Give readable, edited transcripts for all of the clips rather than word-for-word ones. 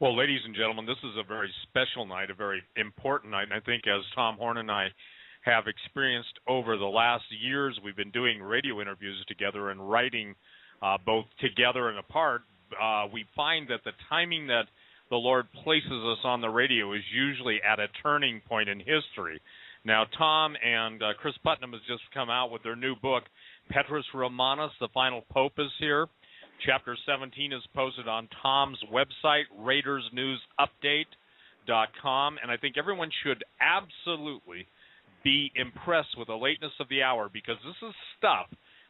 Well, ladies and gentlemen, this is a very special night, a very important night, and I think as Tom Horn and I have experienced over the last years, we've been doing radio interviews together and writing both together and apart. We find that the timing that the Lord places us on the radio is usually at a turning point in history. Now, Tom and Chris Putnam has just come out with their new book, Petrus Romanus, The Final Pope is Here. Chapter 17 is posted on Tom's website, RaidersNewsUpdate.com, and I think everyone should absolutely be impressed with the lateness of the hour, because this is stuff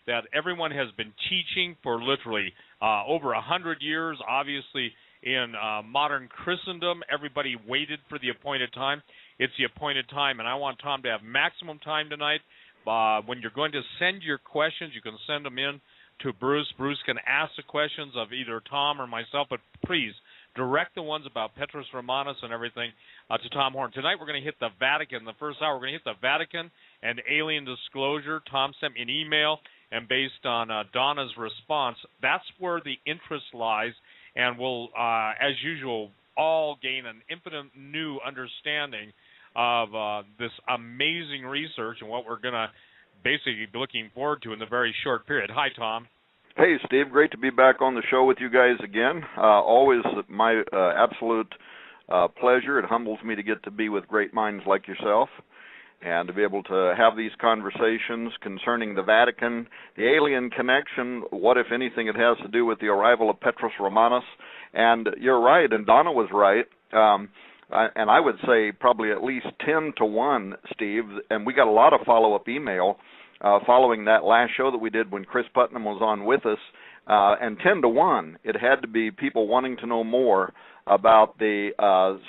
that everyone has been teaching for literally over 100 years. Obviously, in modern Christendom, everybody waited for the appointed time. It's the appointed time, and I want Tom to have maximum time tonight. When you're going to send your questions, you can send them in to Bruce. Bruce can ask the questions of either Tom or myself, but please direct the ones about Petrus Romanus and everything to Tom Horn. Tonight we're going to hit the Vatican. The first hour we're going to hit the Vatican and alien disclosure. Tom sent me an email, and based on Donna's response, that's where the interest lies, and we'll, as usual, all gain an infinite new understanding of this amazing research and what we're going to basically looking forward to in the very short period. Hi, Tom. Hey, Steve. Great to be back on the show with you guys again. Always my absolute pleasure. It humbles me to get to be with great minds like yourself and to be able to have these conversations concerning the Vatican, the alien connection, what, if anything, it has to do with the arrival of Petrus Romanus. And you're right, and Donna was right. And I would say probably at least 10 to 1, Steve, and we got a lot of follow-up email following that last show that we did when Chris Putnam was on with us, and 10 to 1, it had to be people wanting to know more about the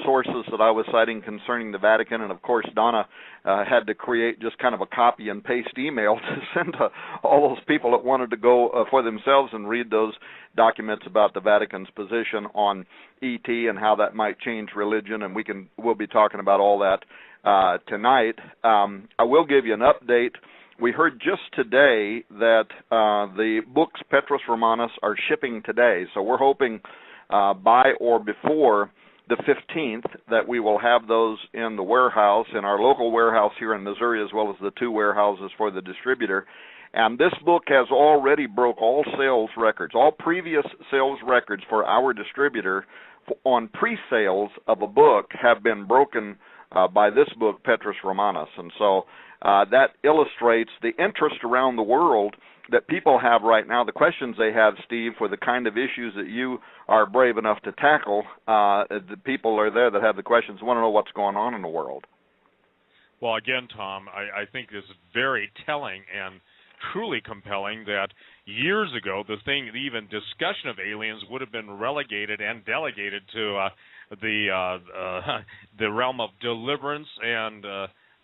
sources that I was citing concerning the Vatican, and of course Donna had to create just kind of a copy and paste email to send to all those people that wanted to go for themselves and read those documents about the Vatican's position on ET and how that might change religion, and we'll be talking about all that tonight. I will give you an update. We heard just today that the books Petrus Romanus are shipping today, so we're hoping by or before the 15th that we will have those in the warehouse, in our local warehouse here in Missouri, as well as the 2 warehouses for the distributor. And this book has already broke all sales records, all previous sales records for our distributor on pre-sales of a book have been broken by this book, Petrus Romanus. And so that illustrates the interest around the world that people have right now, the questions they have, Steve, for the kind of issues that you are brave enough to tackle. The people are there that have the questions, want to know what's going on in the world. Well, again, Tom, I think this is very telling and truly compelling that years ago, even discussion of aliens would have been relegated and delegated to the realm of deliverance and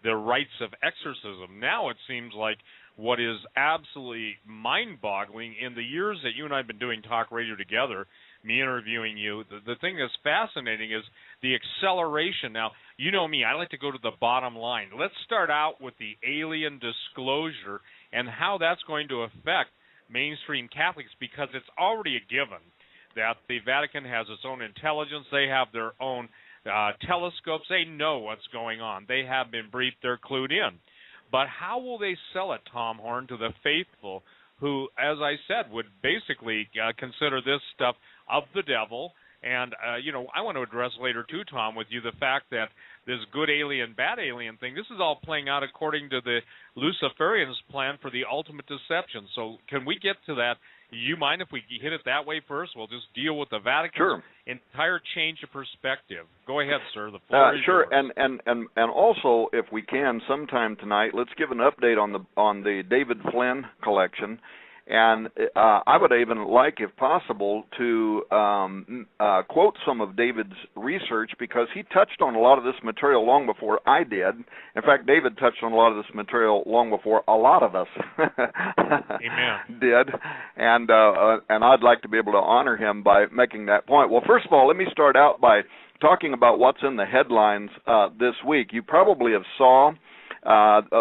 the rites of exorcism. Now it seems like what is absolutely mind-boggling in the years that you and I have been doing talk radio together, me interviewing you, the thing that's fascinating is the acceleration. Now, you know me, I like to go to the bottom line. Let's start out with the alien disclosure and how that's going to affect mainstream Catholics, because it's already a given that the Vatican has its own intelligence. They have their own telescopes. They know what's going on. They have been briefed. They're clued in. But how will they sell it, Tom Horn, to the faithful who, as I said, would basically consider this stuff of the devil? And, I want to address later, too, Tom, with you the fact that this good alien, bad alien thing, this is all playing out according to the Luciferians' plan for the ultimate deception. So can we get to that? You mind if we hit it that way first? We'll just deal with the Vatican's entire change of perspective. Go ahead, sir. The floor is yours. And also, if we can, sometime tonight, let's give an update on the David Flynn collection. And I would even like, if possible, to quote some of David's research, because he touched on a lot of this material long before I did. In fact, David touched on a lot of this material long before a lot of us did. And I'd like to be able to honor him by making that point. Well, first of all, let me start out by talking about what's in the headlines this week. You probably have saw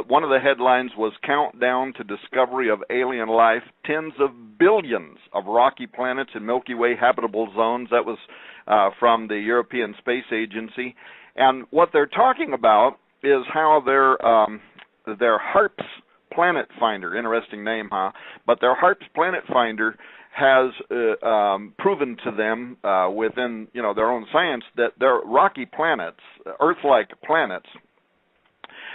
one of the headlines was Countdown to Discovery of Alien Life, Tens of Billions of Rocky Planets in Milky Way Habitable Zones. That was from the European Space Agency. And what they're talking about is how their HARPS Planet Finder, interesting name, huh? But their HARPS Planet Finder has proven to them within their own science that they're rocky planets, Earth-like planets,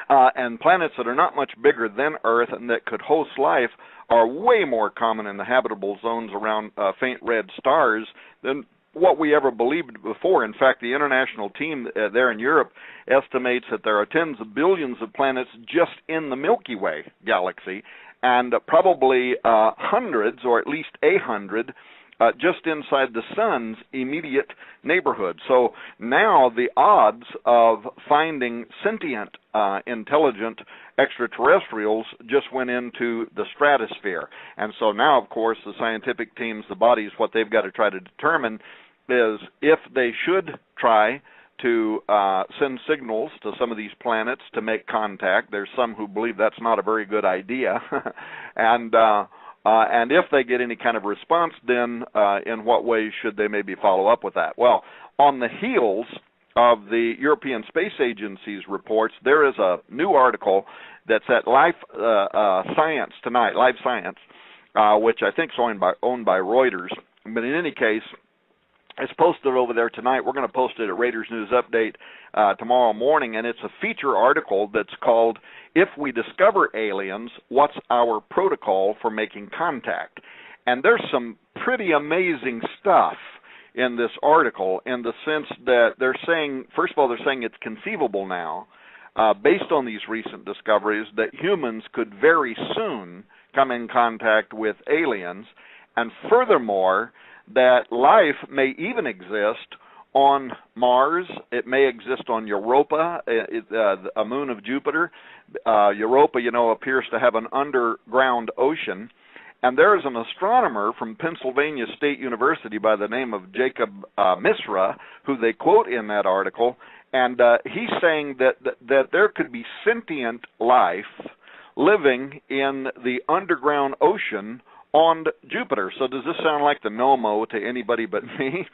and planets that are not much bigger than Earth and that could host life are way more common in the habitable zones around faint red stars than what we ever believed before. In fact, the international team there in Europe estimates that there are tens of billions of planets just in the Milky Way galaxy, and probably hundreds, or at least 100, just inside the sun's immediate neighborhood. So now the odds of finding sentient, intelligent extraterrestrials just went into the stratosphere. And so now, of course, the scientific teams, the bodies, what they've got to try to determine is if they should try to send signals to some of these planets to make contact. There's some who believe that's not a very good idea. And if they get any kind of response, then in what ways should they maybe follow up with that? Well, on the heels of the European Space Agency's reports, there is a new article that's at Life Science tonight, Life Science, which I think is owned by Reuters. But in any case, it's posted over there tonight. We're going to post it at Raiders News Update tomorrow morning, and it's a feature article that's called "If We Discover Aliens, What's Our Protocol for Making Contact?" And there's some pretty amazing stuff in this article, in the sense that they're saying, first of all, they're saying it's conceivable now, based on these recent discoveries, that humans could very soon come in contact with aliens, and furthermore, that life may even exist on Mars. It may exist on Europa, a moon of Jupiter. Europa, appears to have an underground ocean. And there is an astronomer from Pennsylvania State University by the name of Jacob Misra, who they quote in that article, and he's saying that there could be sentient life living in the underground ocean on Jupiter. So does this sound like the no-mo to anybody but me?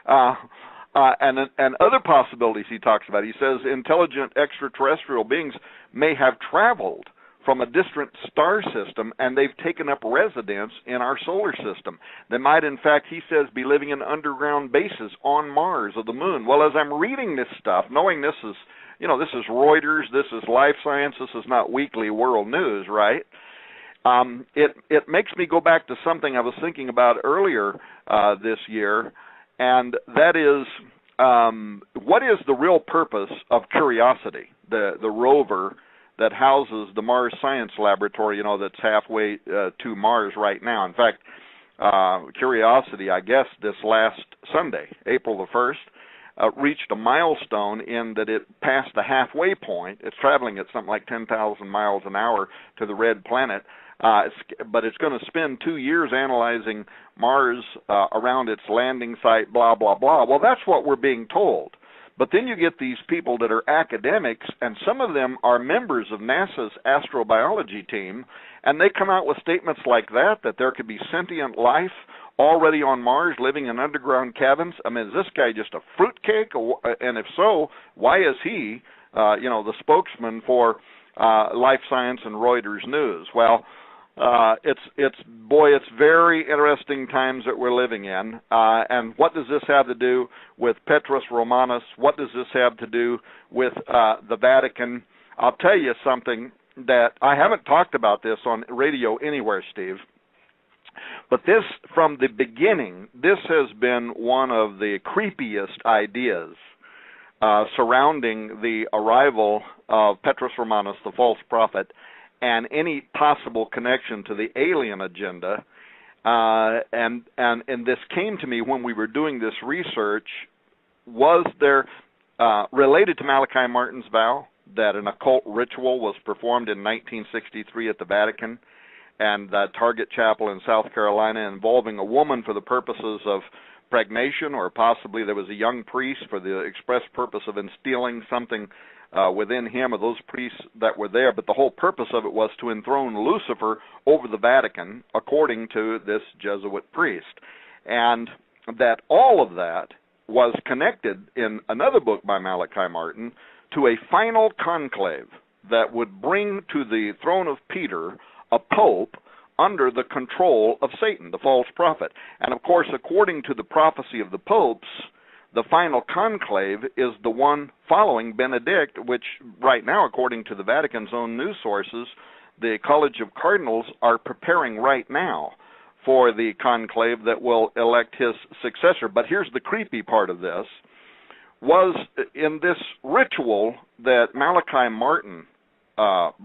And other possibilities he talks about. He says intelligent extraterrestrial beings may have traveled from a distant star system, and they've taken up residence in our solar system. They might, in fact, he says, be living in underground bases on Mars or the moon. Well, as I'm reading this stuff, knowing this is, this is Reuters, this is Life Science, this is not Weekly World News, right? It makes me go back to something I was thinking about earlier this year, and that is, what is the real purpose of Curiosity, the rover that houses the Mars Science Laboratory, that's halfway to Mars right now? In fact, Curiosity, I guess this last Sunday, April the 1st, reached a milestone in that it passed the halfway point. It's traveling at something like 10,000 miles an hour to the red planet. But it's going to spend 2 years analyzing Mars around its landing site, blah, blah, blah. Well, that's what we're being told. But then you get these people that are academics, and some of them are members of NASA's astrobiology team, and they come out with statements like that there could be sentient life already on Mars living in underground cabins. I mean, is this guy just a fruitcake? And if so, why is he, the spokesman for Life Science and Reuters News? Well, it's very interesting times that we're living in. And what does this have to do with Petrus Romanus? What does this have to do with the Vatican? I'll tell you something that I haven't talked about this on radio anywhere, Steve. But this, from the beginning, this has been one of the creepiest ideas surrounding the arrival of Petrus Romanus, the false prophet, and any possible connection to the alien agenda. And this came to me when we were doing this research. Was there, related to Malachi Martin's vow, that an occult ritual was performed in 1963 at the Vatican and the Target Chapel in South Carolina involving a woman for the purposes of pregnation, or possibly there was a young priest for the express purpose of instilling something within him or those priests that were there, but the whole purpose of it was to enthrone Lucifer over the Vatican, according to this Jesuit priest. And that all of that was connected in another book by Malachi Martin to a final conclave that would bring to the throne of Peter a pope under the control of Satan, the false prophet. And of course, according to the prophecy of the popes, the final conclave is the one following Benedict, which right now, according to the Vatican's own news sources, the College of Cardinals are preparing right now for the conclave that will elect his successor. But here's the creepy part of this, was in this ritual that Malachi Martin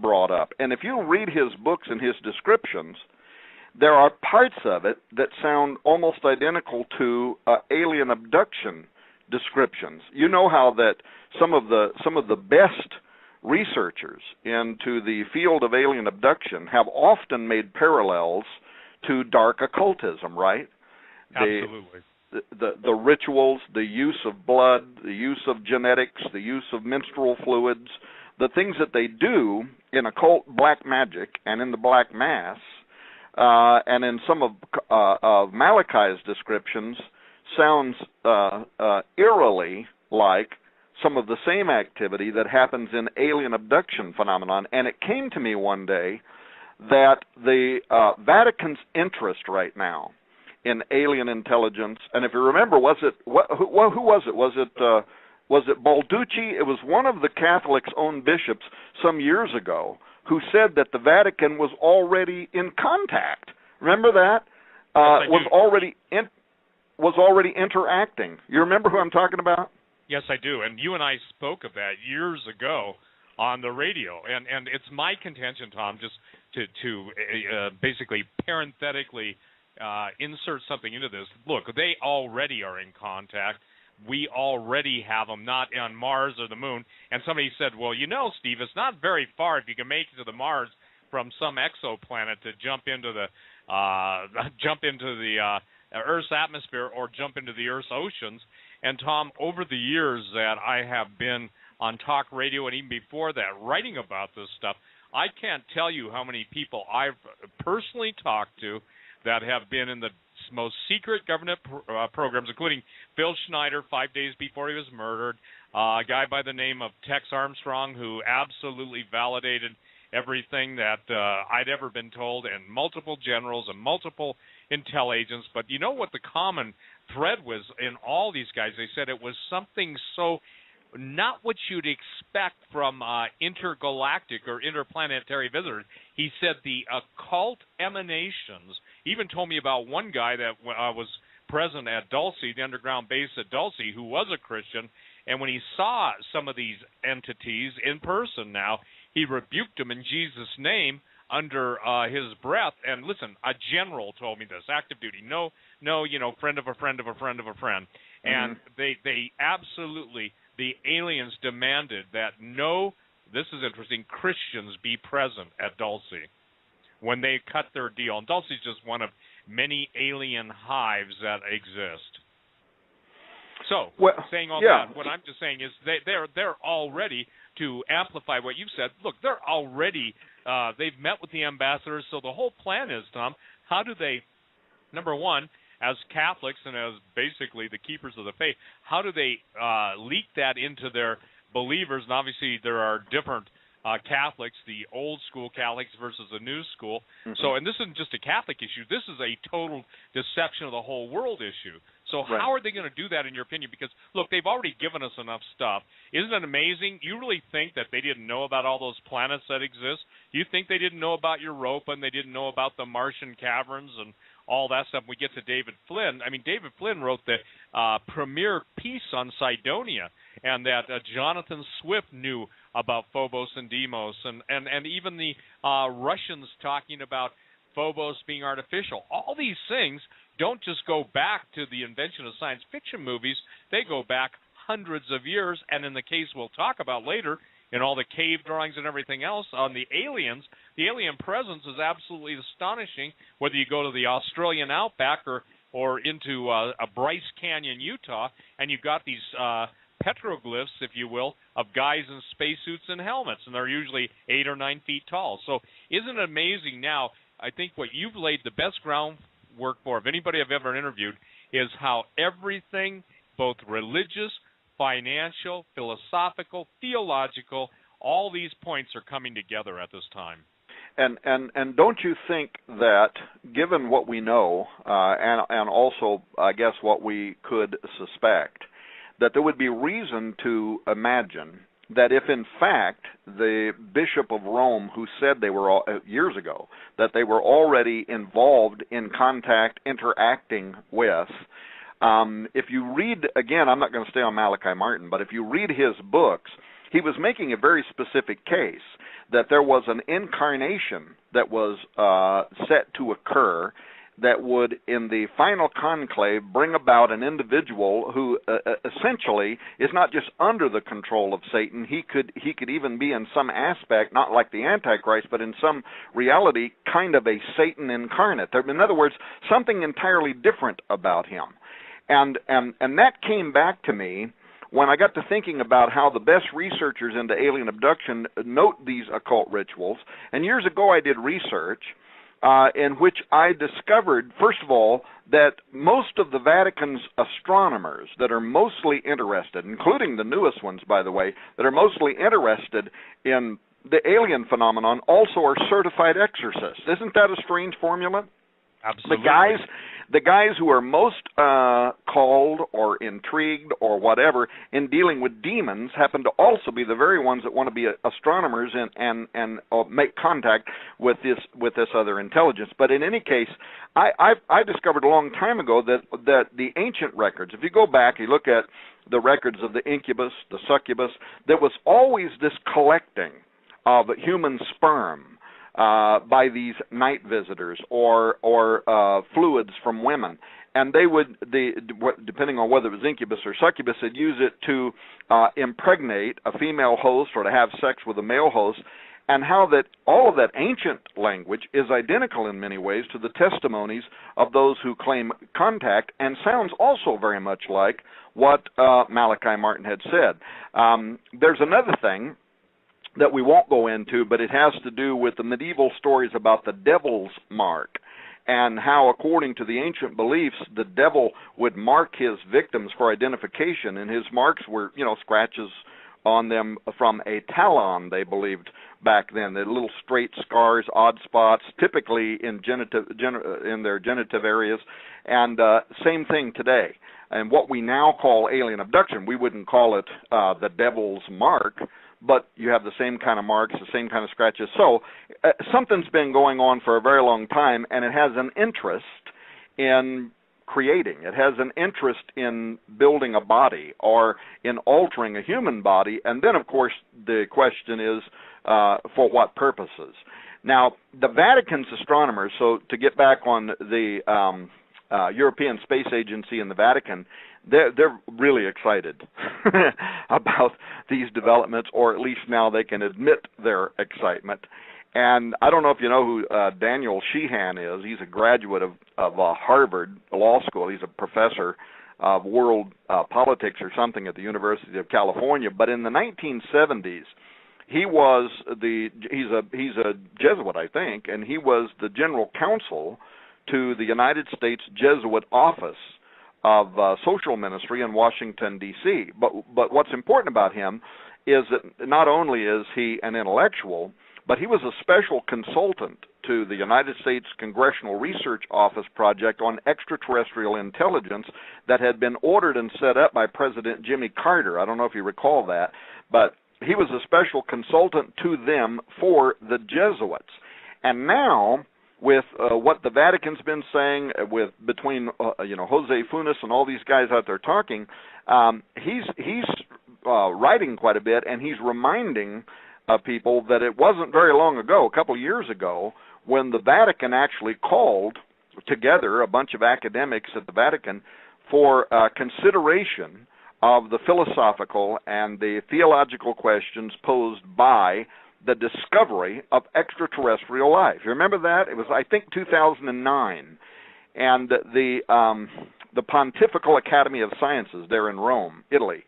brought up. And if you read his books and his descriptions, there are parts of it that sound almost identical to alien abduction descriptions. You know how that some of the best researchers into the field of alien abduction have often made parallels to dark occultism, right? Absolutely. The rituals, the use of blood, the use of genetics, the use of menstrual fluids, the things that they do in occult black magic and in the black mass, and in some of Malachi's descriptions, sounds eerily like some of the same activity that happens in alien abduction phenomenon. And it came to me one day that the Vatican's interest right now in alien intelligence, and if you remember, who was it? Was it Balducci? It was one of the Catholics' own bishops some years ago who said that the Vatican was already in contact. Remember that? Was already interacting. You remember who I'm talking about? Yes, I do. And you and I spoke of that years ago on the radio. And it's my contention, Tom, just to basically parenthetically insert something into this. Look, they already are in contact. We already have them, not on Mars or the moon. And somebody said, well, you know, Steve, it's not very far if you can make it to the Mars from some exoplanet to jump into the Earth's atmosphere or jump into the Earth's oceans. And Tom, over the years that I have been on talk radio and even before that writing about this stuff, I can't tell you how many people I've personally talked to that have been in the most secret government programs, including Phil Schneider 5 days before he was murdered, a guy by the name of Tex Armstrong who absolutely validated everything that I'd ever been told, and multiple generals and multiple intel agents. But you know what the common thread was in all these guys? They said it was something so not what you'd expect from intergalactic or interplanetary visitors. He said the occult emanations. Even told me about one guy that was present at Dulce, the underground base at Dulce, who was a Christian, and when he saw some of these entities in person now, he rebuked them in Jesus' name under his breath. And listen, a general told me this, active duty, no, friend of a friend of a friend of a friend. And they absolutely, the aliens demanded that no, this is interesting, Christians be present at Dulce when they cut their deal. And Dulce is just one of many alien hives that exist. So, saying all that, what I'm just saying is they're all ready to amplify what you've said. Look, they're already, they've met with the ambassadors, so the whole plan is, Tom, how do they, number one, as Catholics and as basically the keepers of the faith, how do they leak that into their believers? And obviously there are different Catholics, the old school Catholics versus the new school. So, and this isn't just a Catholic issue. This is a total deception of the whole world issue. So how are they going to do that, in your opinion? Because, look, they've already given us enough stuff. Isn't it amazing? You really think that they didn't know about all those planets that exist? You think they didn't know about Europa and they didn't know about the Martian caverns and all that stuff? We get to David Flynn. I mean, David Flynn wrote the premier piece on Cydonia, and that Jonathan Swift knew about Phobos and Deimos, and even the Russians talking about Phobos being artificial. All these things don't just go back to the invention of science fiction movies. They go back hundreds of years, and in the case we'll talk about later, in all the cave drawings and everything else on the aliens, the alien presence is absolutely astonishing, whether you go to the Australian outback or into a Bryce Canyon, Utah, and you've got these petroglyphs, if you will, of guys in spacesuits and helmets, and they're usually 8 or 9 feet tall. So isn't it amazing now? I think what you've laid the best groundwork for, of anybody I've ever interviewed, is how everything both religious, financial, philosophical, theological. All these points are coming together at this time. And don't you think that, given what we know, and also, I guess, what we could suspect, that there would be reason to imagine that if, in fact, the Bishop of Rome, who said they were, years ago, that they were already involved in contact, interacting with, if you read, again, I'm not going to stay on Malachi Martin, but if you read his books, he was making a very specific case that there was an incarnation that was set to occur that would, in the final conclave, bring about an individual who essentially is not just under the control of Satan. He could even be, in some aspect, not like the Antichrist, but in some reality, kind of a Satan incarnate. In other words, something entirely different about him. And that came back to me when I got to thinking about how the best researchers into alien abduction note these occult rituals. And years ago I did research in which I discovered, first of all, that most of the Vatican's astronomers that are mostly interested, including the newest ones, by the way, that are mostly interested in the alien phenomenon, also are certified exorcists. Isn't that a strange formula? Absolutely. The guys who are most called or intrigued or whatever in dealing with demons happen to also be the very ones that want to be astronomers and make contact with this other intelligence. But in any case, I discovered a long time ago that the ancient records, if you go back, you look at the records of the incubus, the succubus, there was always this collecting of human sperm by these night visitors or fluids from women, and they would, depending on whether it was incubus or succubus, they'd use it to impregnate a female host or to have sex with a male host, and how that all of that ancient language is identical in many ways to the testimonies of those who claim contact, and sounds also very much like what Malachi Martin had said. There's another thing that we won't go into, but it has to do with the medieval stories about the devil's mark, and how, according to the ancient beliefs, the devil would mark his victims for identification, and his marks were, scratches on them from a talon, they believed back then. The little straight scars, odd spots, typically in in their genitive areas, and same thing today. And what we now call alien abduction, we wouldn't call it the devil's mark, but you have the same kind of marks, the same kind of scratches. So something's been going on for a very long time, and it has an interest in creating. It has an interest in building a body or in altering a human body. And then, of course, the question is for what purposes? Now, the Vatican's astronomers, so to get back on the European Space Agency and the Vatican, they're really excited about these developments, or at least now they can admit their excitement. And I don't know if you know who Daniel Sheehan is. He's a graduate of Harvard Law School. He's a professor of world politics or something at the University of California. But in the 1970s, he's a Jesuit, I think, and he was the general counsel to the United States Jesuit Office of Social Ministry in Washington, D.C. But what's important about him is that not only is he an intellectual, but he was a special consultant to the United States Congressional Research Office project on extraterrestrial intelligence that had been ordered and set up by President Jimmy Carter. I don't know if you recall that, but he was a special consultant to them for the Jesuits. And now, with what the Vatican's been saying, between Jose Funes and all these guys out there talking, he's writing quite a bit, and he's reminding people that it wasn't very long ago, a couple of years ago, when the Vatican actually called together a bunch of academics at the Vatican for consideration of the philosophical and the theological questions posed by the discovery of extraterrestrial life. You remember that? It was, I think, 2009, and the Pontifical Academy of Sciences there in Rome, Italy,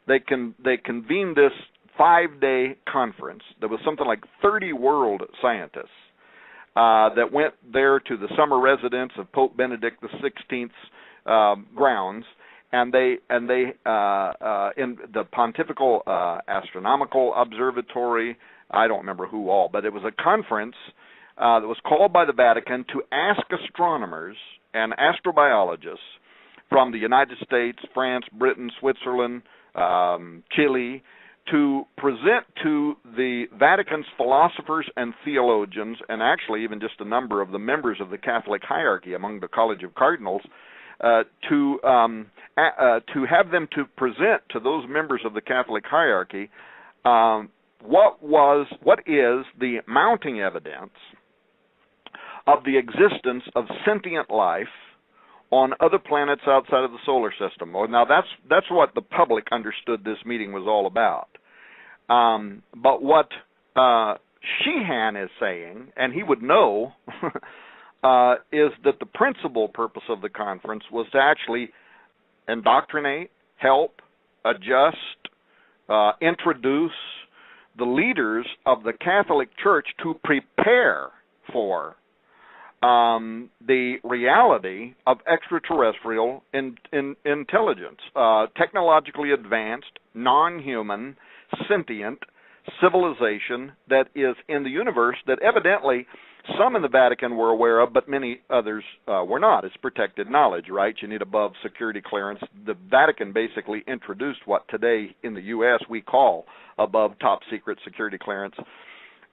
they convened this 5-day conference. There was something like 30 world scientists that went there to the summer residence of Pope Benedict XVI's grounds, and they in the Pontifical Astronomical Observatory. I don't remember who all, but it was a conference that was called by the Vatican to ask astronomers and astrobiologists from the United States, France, Britain, Switzerland, Chile, to present to the Vatican's philosophers and theologians, and actually even just a number of the members of the Catholic hierarchy among the College of Cardinals, to have them to present to those members of the Catholic hierarchy what is the mounting evidence of the existence of sentient life on other planets outside of the solar system. Well, now that's what the public understood this meeting was all about. But what Sheehan is saying, and he would know, is that the principal purpose of the conference was to actually indoctrinate, help, adjust, introduce the leaders of the Catholic Church to prepare for the reality of extraterrestrial intelligence, technologically advanced, non-human, sentient civilization that is in the universe that evidently some in the Vatican were aware of, but many others were not. It's protected knowledge, right? You need above security clearance. The Vatican basically introduced what today in the U.S. we call above top secret security clearance.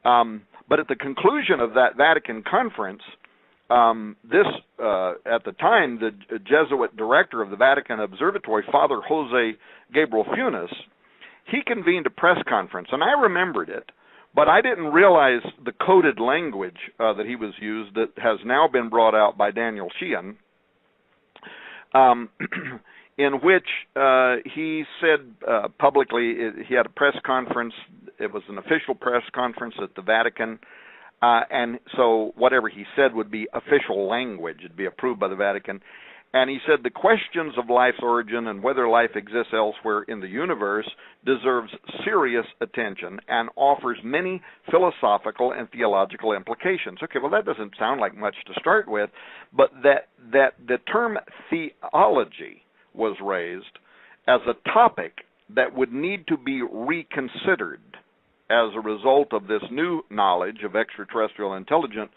But at the conclusion of that Vatican conference, at the time, the Jesuit director of the Vatican Observatory, Father Jose Gabriel Funes, he convened a press conference, and I remembered it, but I didn't realize the coded language that he was used that has now been brought out by Daniel Sheehan, in which he said publicly, he had a press conference. It was an official press conference at the Vatican, and so whatever he said would be official language. It'd be approved by the Vatican. And he said the questions of life's origin and whether life exists elsewhere in the universe deserves serious attention and offers many philosophical and theological implications. Okay, well, that doesn't sound like much to start with, but that the term theology was raised as a topic that would need to be reconsidered as a result of this new knowledge of extraterrestrial intelligence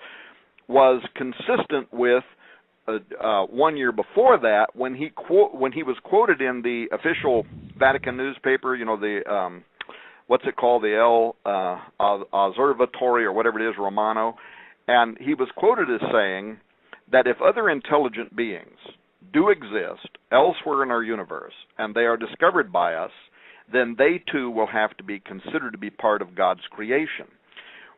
was consistent with 1 year before that, when he was quoted in the official Vatican newspaper, you know, the what's it called, the El Osservatore or whatever it is, Romano, and he was quoted as saying that if other intelligent beings do exist elsewhere in our universe and they are discovered by us, then they too will have to be considered to be part of God's creation.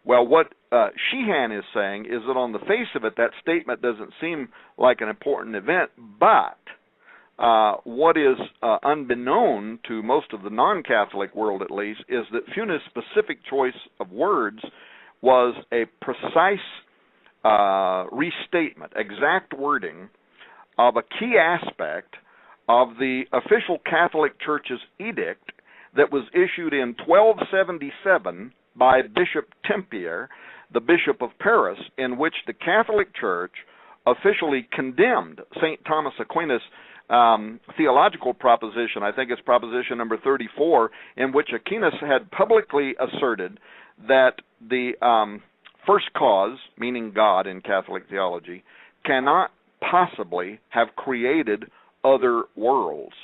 Well, what Sheehan is saying is that on the face of it, that statement doesn't seem like an important event, but what is unbeknown to most of the non-Catholic world, at least, is that Funes' specific choice of words was a precise restatement, exact wording of a key aspect of the official Catholic Church's edict that was issued in 1277 by Bishop Tempier, the Bishop of Paris, in which the Catholic Church officially condemned St. Thomas Aquinas' theological proposition, I think it's proposition number 34, in which Aquinas had publicly asserted that the first cause, meaning God in Catholic theology, cannot possibly have created other worlds.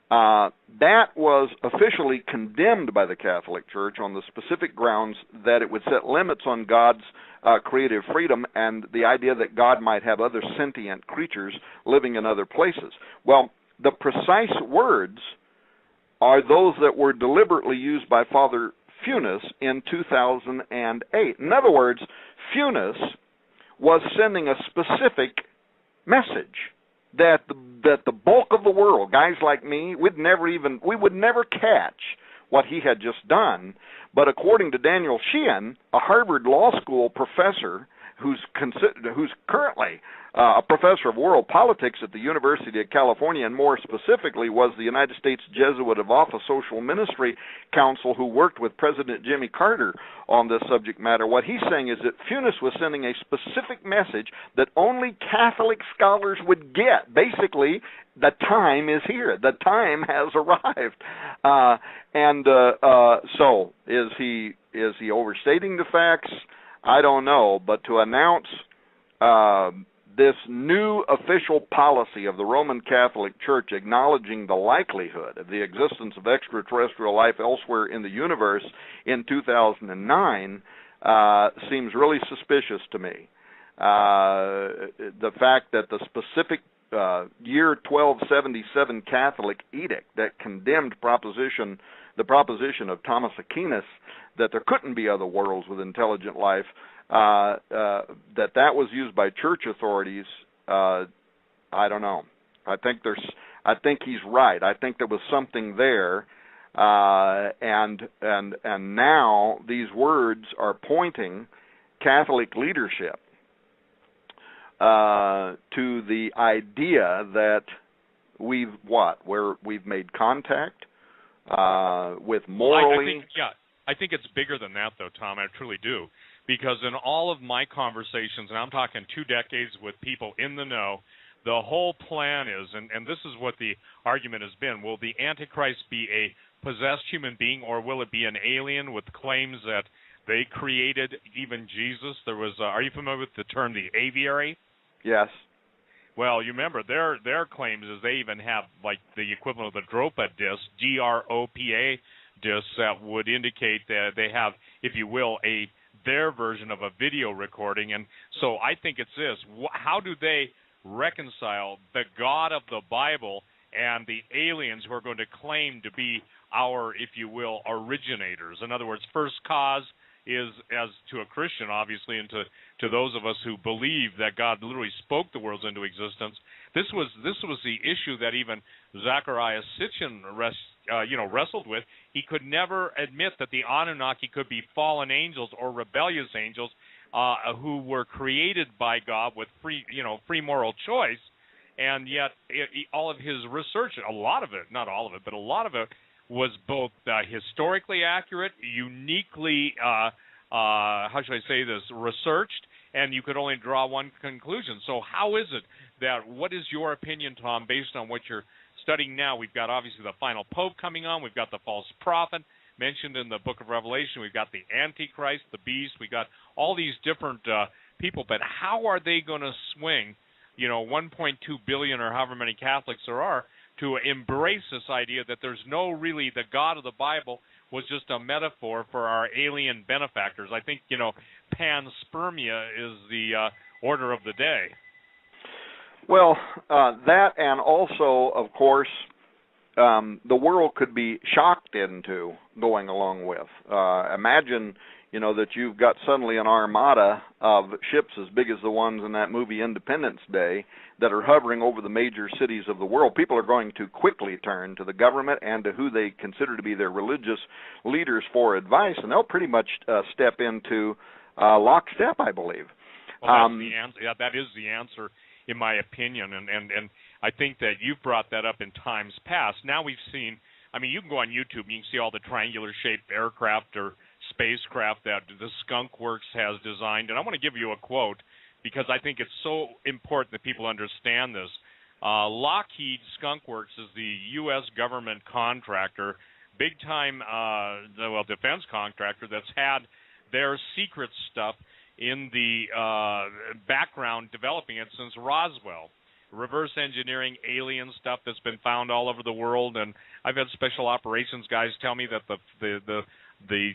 That was officially condemned by the Catholic Church on the specific grounds that it would set limits on God's creative freedom and the idea that God might have other sentient creatures living in other places. Well, the precise words are those that were deliberately used by Father Funes in 2008. In other words, Funes was sending a specific message that the bulk of the world, guys like me, we would never catch what he had just done. But according to Daniel Sheehan, a Harvard Law School professor who's currently a professor of world politics at the University of California, and more specifically was the United States Jesuit of Office Social Ministry Council who worked with President Jimmy Carter on this subject matter. What he's saying is that Funes was sending a specific message that only Catholic scholars would get. Basically, the time is here. The time has arrived. So is he overstating the facts? I don't know. But to announce this new official policy of the Roman Catholic Church acknowledging the likelihood of the existence of extraterrestrial life elsewhere in the universe in 2009 seems really suspicious to me. The fact that the specific year 1277 Catholic edict that condemned the proposition of Thomas Aquinas that there couldn't be other worlds with intelligent life, that was used by church authorities, I don't know. I think he's right. I think there was something there, and now these words are pointing Catholic leadership to the idea that we've made contact with morally. I think it's bigger than that, though, Tom. I truly do. Because in all of my conversations, and I'm talking 2 decades with people in the know, the whole plan is, and this is what the argument has been, will the Antichrist be a possessed human being, or will it be an alien with claims that they created even Jesus? There was, are you familiar with the term the aviary? Yes. Well, you remember their claims is they even have like the equivalent of the DROPA disc, DROPA discs, that would indicate that they have, if you will, their version of a video recording. And so I think it's this: how do they reconcile the God of the Bible and the aliens who are going to claim to be our, if you will, originators? In other words, first cause is, as to a Christian, obviously, and to those of us who believe that God literally spoke the worlds into existence. This was the issue that even Zacharias Sitchin wrestled with. He could never admit that the Anunnaki could be fallen angels or rebellious angels who were created by God with free moral choice, and yet all of his research, a lot of it, not all of it, but a lot of it, was both historically accurate, uniquely, how should I say this, researched, and you could only draw one conclusion. So how is it that, what is your opinion, Tom, based on what you're studying now? We've got obviously the final pope coming on. We've got the false prophet mentioned in the book of Revelation. We've got the Antichrist, the beast. We've got all these different people. But how are they going to swing, 1.2 billion or however many Catholics there are, to embrace this idea that there's no really, the God of the Bible was just a metaphor for our alien benefactors? I think, panspermia is the order of the day. Well, that, and also, of course, the world could be shocked into going along with. Imagine, that you've got suddenly an armada of ships as big as the ones in that movie Independence Day that are hovering over the major cities of the world. People are going to quickly turn to the government and to who they consider to be their religious leaders for advice, and they'll pretty much step into lockstep, I believe. Well, that's the answer. Yeah, that is the answer, in my opinion, and I think that you've brought that up in times past. Now we've seen, you can go on YouTube and you can see all the triangular-shaped aircraft or spacecraft that the Skunk Works has designed. And I want to give you a quote because I think it's so important that people understand this. Lockheed Skunk Works is the U.S. government contractor, big-time defense contractor that's had their secret stuff in the background developing it since Roswell. Reverse engineering alien stuff that's been found all over the world, and I've had special operations guys tell me that the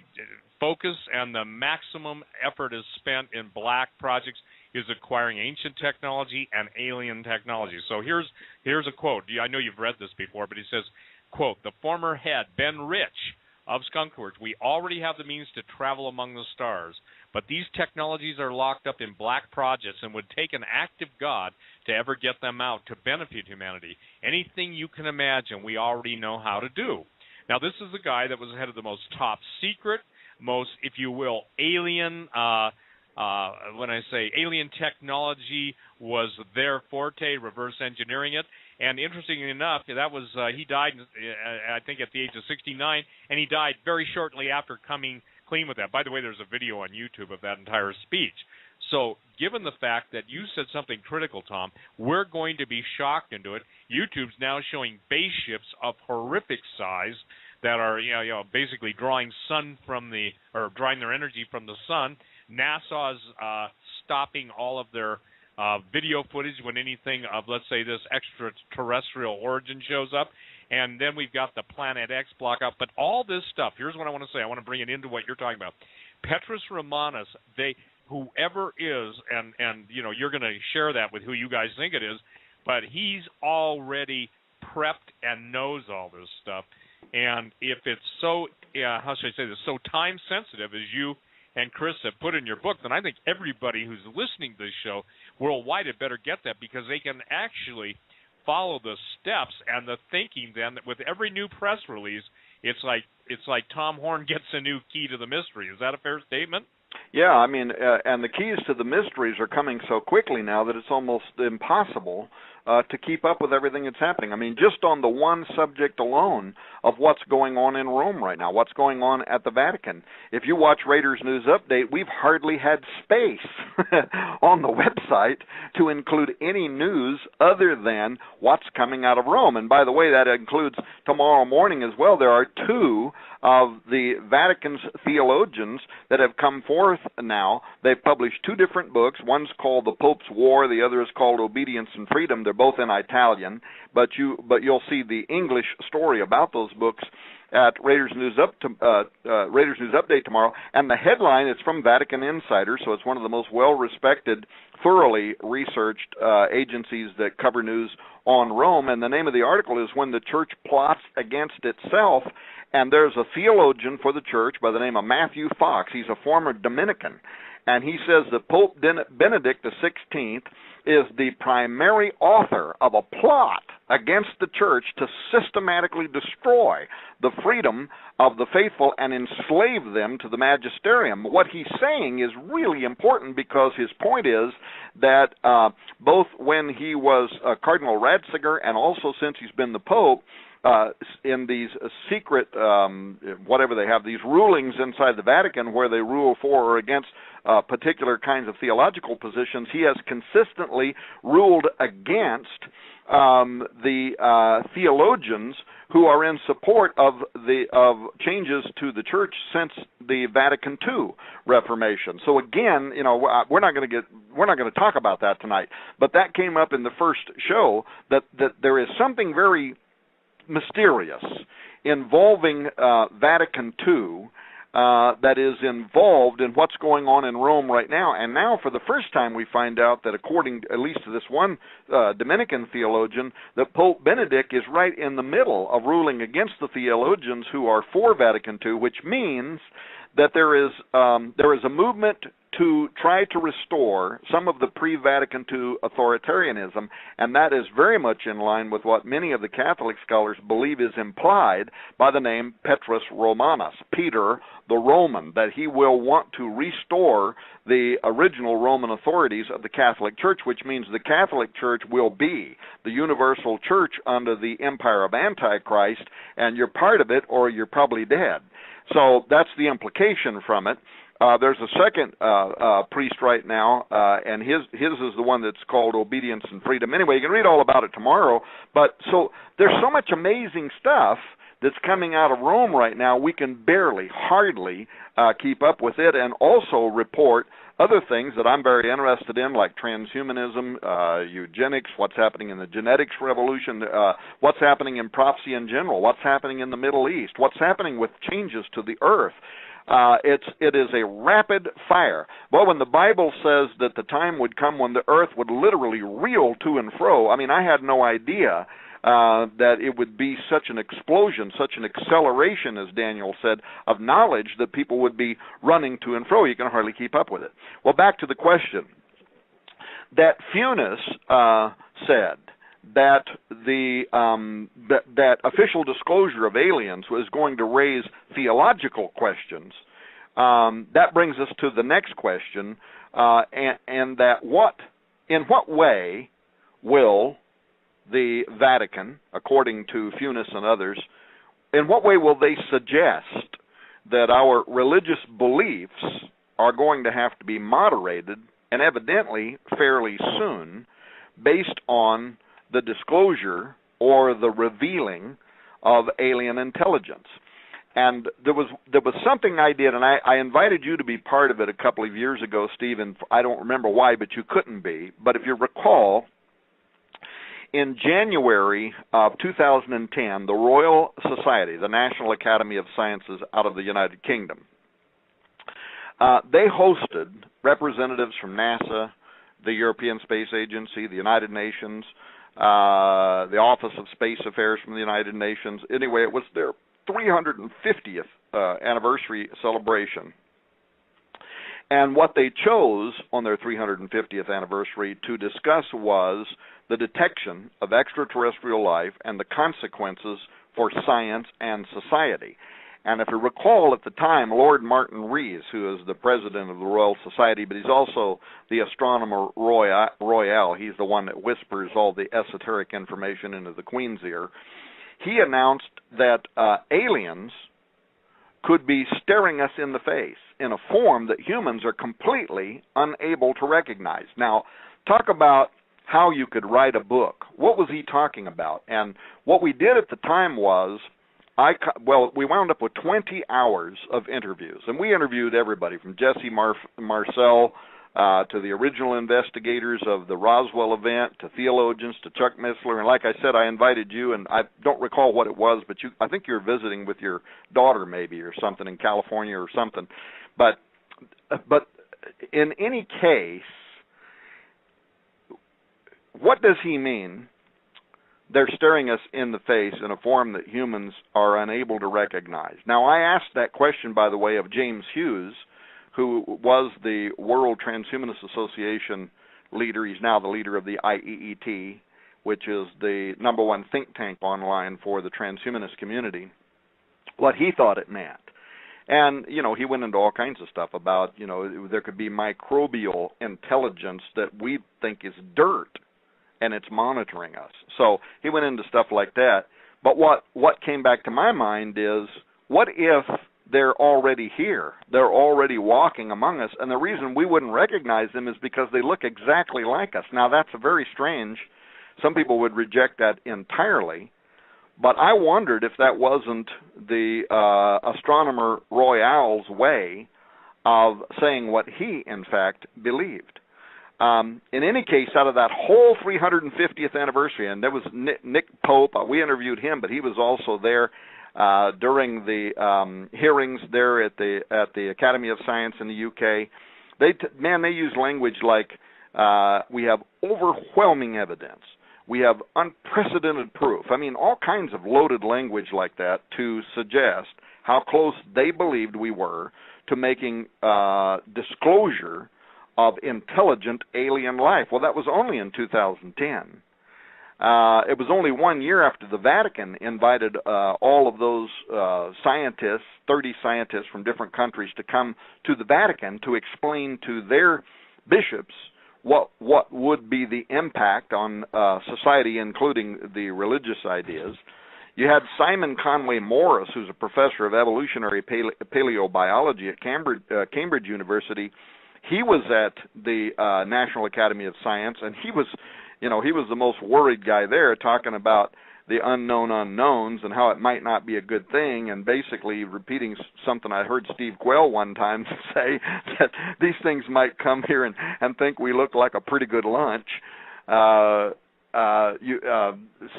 focus and the maximum effort is spent in black projects is acquiring ancient technology and alien technology. So here's a quote. I know you've read this before, but he says, quote, "The former head, Ben Rich of Skunkworks, we already have the means to travel among the stars, but these technologies are locked up in black projects and would take an active God to ever get them out to benefit humanity. Anything you can imagine, we already know how to do." Now, this is the guy that was head of the most top secret, most, if you will, alien when I say alien technology was their forte, reverse engineering it. And interestingly enough, that was he died, I think, at the age of 69, and he died very shortly after coming clean with that. By the way, there's a video on YouTube of that entire speech. So given the fact that you said something critical, Tom, we're going to be shocked into it. YouTube's now showing base ships of horrific size that are basically drawing drawing their energy from the sun. NASA's stopping all of their video footage when anything of, let's say, this extraterrestrial origin shows up. And then we've got the Planet X block up. But all this stuff, here's what I want to say. I want to bring it into what you're talking about. Petrus Romanus, whoever is, and you're going to share that with who you guys think it is, but he's already prepped and knows all this stuff. And if it's so, how should I say this, so time sensitive as you and Chris have put in your book, then I think everybody who's listening to this show worldwide had better get that, because they can actually follow the steps and the thinking then that with every new press release, it's like Tom Horn gets a new key to the mystery. Is that a fair statement? Yeah, I mean, and the keys to the mysteries are coming so quickly now that it's almost impossible to keep up with everything that's happening. I mean, just on the one subject alone of what's going on in Rome right now, what's going on at the Vatican. If you watch Raiders News Update, we've hardly had space on the website to include any news other than what's coming out of Rome. And by the way, that includes tomorrow morning as well. There are two of the Vatican's theologians that have come forth now. They've published two different books. One's called The Pope's War. The other is called Obedience and Freedom. They're both in Italian, but you'll see the English story about those books at Raiders News Update tomorrow. And the headline is from Vatican Insider, so it's one of the most well-respected, thoroughly researched agencies that cover news on Rome. And the name of the article is "When the Church Plots Against Itself." And there's a theologian for the church by the name of Matthew Fox. He's a former Dominican. And he says that Pope Benedict XVI is the primary author of a plot against the church to systematically destroy the freedom of the faithful and enslave them to the magisterium. What he's saying is really important, because his point is that both when he was Cardinal Ratzinger and also since he's been the Pope, in these secret, whatever they have, these rulings inside the Vatican where they rule for or against particular kinds of theological positions, he has consistently ruled against the theologians who are in support of changes to the church since the Vatican II Reformation. So again, we're not going to talk about that tonight, but that came up in the first show, that there is something very mysterious involving Vatican II that is involved in what's going on in Rome right now. And now, for the first time, we find out that, according at least to this one Dominican theologian, that Pope Benedict is right in the middle of ruling against the theologians who are for Vatican II, which means that there is a movement to try to restore some of the pre-Vatican II authoritarianism, and that is very much in line with what many of the Catholic scholars believe is implied by the name Petrus Romanus, Peter the Roman, that he will want to restore the original Roman authorities of the Catholic Church, which means the Catholic Church will be the universal church under the empire of Antichrist, and you're part of it or you're probably dead. So that's the implication from it. There's a second priest right now, and his is the one that's called Obedience and Freedom. Anyway, you can read all about it tomorrow. But so there's so much amazing stuff that's coming out of Rome right now, we can hardly keep up with it, and also report other things that I'm very interested in, like transhumanism, eugenics, what's happening in the genetics revolution, what's happening in prophecy in general, what's happening in the Middle East, what's happening with changes to the earth. It is a rapid fire. Well, when the Bible says that the time would come when the earth would literally reel to and fro, I mean, I had no idea that it would be such an explosion, such an acceleration, as Daniel said, of knowledge that people would be running to and fro. You can hardly keep up with it. Well, back to the question. That Funes said that that official disclosure of aliens was going to raise theological questions. That brings us to the next question. and that in what way will the Vatican, according to Funes and others, in what way will they suggest that our religious beliefs are going to have to be moderated, and evidently fairly soon, based on the disclosure or the revealing of alien intelligence? And there was something I did, and I invited you to be part of it a couple of years ago, Stephen. I don't remember why, but you couldn't be. But if you recall, in January of 2010, the Royal Society, the National Academy of Sciences out of the United Kingdom, they hosted representatives from NASA, the European Space Agency, the United Nations, the Office of Space Affairs from the United Nations. Anyway, it was their 350th anniversary celebration. And what they chose on their 350th anniversary to discuss was the detection of extraterrestrial life and the consequences for science and society. And if you recall, at the time, Lord Martin Rees, who is the president of the Royal Society, but he's also the astronomer royal, he's the one that whispers all the esoteric information into the Queen's ear, he announced that aliens could be staring us in the face in a form that humans are completely unable to recognize. Now, talk about how you could write a book. What was he talking about? And what we did at the time was, we wound up with 20 hours of interviews, and we interviewed everybody from Jesse Marcel to the original investigators of the Roswell event, to theologians, to Chuck Missler, and like I said, I invited you, and I don't recall what it was, but I think you were visiting with your daughter maybe or something in California or something. But in any case, what does he mean? They're staring us in the face in a form that humans are unable to recognize. Now, I asked that question, by the way, of James Hughes, who was the World Transhumanist Association leader. He's now the leader of the IEET, which is the #1 think tank online for the transhumanist community, what he thought it meant. And, he went into all kinds of stuff about, there could be microbial intelligence that we think is dirt, and it's monitoring us. So he went into stuff like that. But what came back to my mind is, what if they're already here? They're already walking among us, and the reason we wouldn't recognize them is because they look exactly like us. Now, that's very strange. Some people would reject that entirely, but I wondered if that wasn't the astronomer royal's way of saying what he, in fact, believed. In any case, out of that whole 350th anniversary, and there was Nick Pope, we interviewed him, but he was also there during the hearings there at the Academy of Science in the UK. They use language like, we have overwhelming evidence, we have unprecedented proof. I mean, all kinds of loaded language like that to suggest how close they believed we were to making disclosure of intelligent alien life. Well, that was only in 2010. It was only 1 year after the Vatican invited all of those scientists, 30 scientists from different countries, to come to the Vatican to explain to their bishops what would be the impact on society, including the religious ideas. You had Simon Conway Morris, who's a professor of evolutionary paleobiology at Cambridge University. He was at the National Academy of Science, and he was the most worried guy there, talking about the unknown unknowns and how it might not be a good thing, and basically repeating something I heard Steve Quayle one time say, that these things might come here and think we look like a pretty good lunch.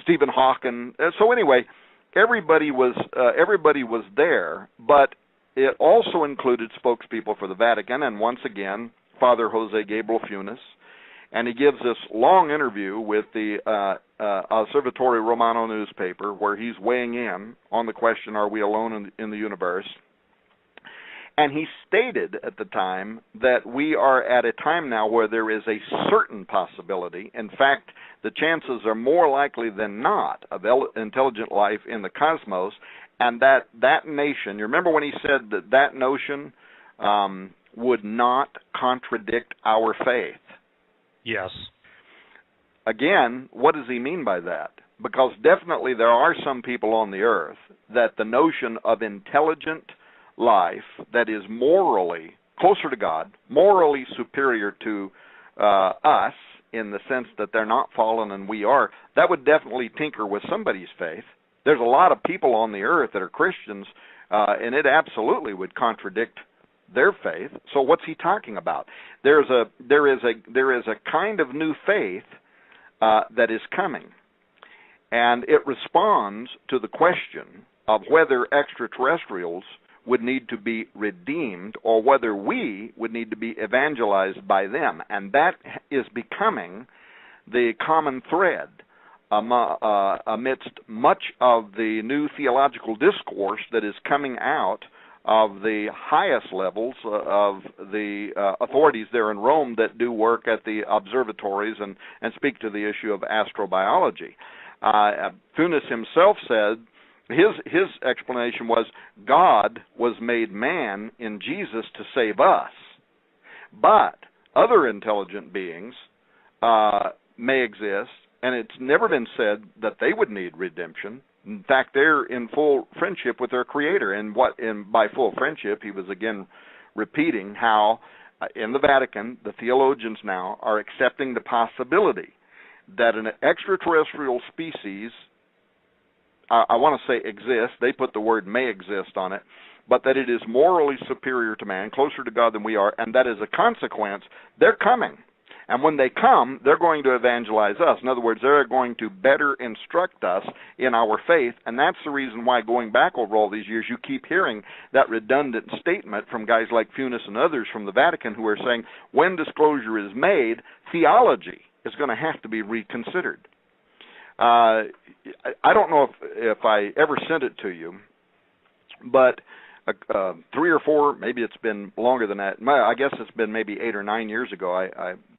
Stephen Hawking. So anyway, everybody was there, but it also included spokespeople for the Vatican, and once again, Father Jose Gabriel Funes, and he gives this long interview with the Osservatore Romano newspaper, where he's weighing in on the question, are we alone in the universe? And he stated at the time that we are at a time now where there is a certain possibility, in fact, the chances are more likely than not of intelligent life in the cosmos, and that nation, you remember when he said that notion would not contradict our faith. Yes. Again, what does he mean by that? Because definitely there are some people on the earth that the notion of intelligent life that is morally closer to God, morally superior to us, in the sense that they're not fallen and we are, that would definitely tinker with somebody's faith. There's a lot of people on the earth that are Christians, and it absolutely would contradict their faith. So what's he talking about? There is a kind of new faith that is coming, and it responds to the question of whether extraterrestrials would need to be redeemed or whether we would need to be evangelized by them. And that is becoming the common thread amidst much of the new theological discourse that is coming out of the highest levels of the authorities there in Rome that do work at the observatories and speak to the issue of astrobiology. Funes himself said, his explanation was, God was made man in Jesus to save us. But other intelligent beings may exist, and it's never been said that they would need redemption. In fact, they're in full friendship with their Creator. And by full friendship, he was again repeating how in the Vatican, the theologians now are accepting the possibility that an extraterrestrial species, I want to say exists, they put the word may exist on it, but that it is morally superior to man, closer to God than we are, and that as a consequence, they're coming. And when they come, they're going to evangelize us. In other words, they're going to better instruct us in our faith, and that's the reason why, going back over all these years, you keep hearing that redundant statement from guys like Funes and others from the Vatican who are saying, when disclosure is made, theology is going to have to be reconsidered. I don't know if I ever sent it to you, but 3 or 4, maybe it's been longer than that. I guess it's been maybe 8 or 9 years ago.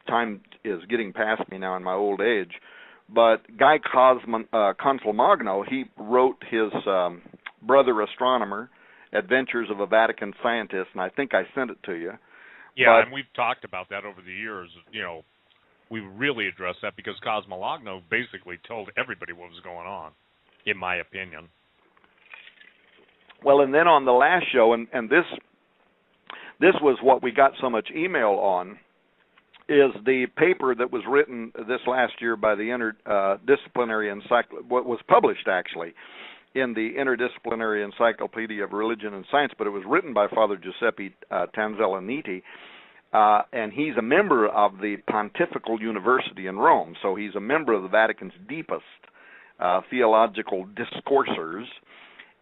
Time is getting past me now in my old age. But Guy Consolmagno, he wrote his Brother Astronomer, Adventures of a Vatican Scientist, and I think I sent it to you. Yeah, and we've talked about that over the years. You know, we really addressed that because Cosmologno basically told everybody what was going on, in my opinion. Well, and then on the last show, and this was what we got so much email on, is the paper that was written this last year by the Interdisciplinary what was published actually in the Interdisciplinary Encyclopedia of Religion and Science, but it was written by Father Giuseppe Tanzella-Nitti, and he's a member of the Pontifical University in Rome, so he's a member of the Vatican's deepest theological discoursers.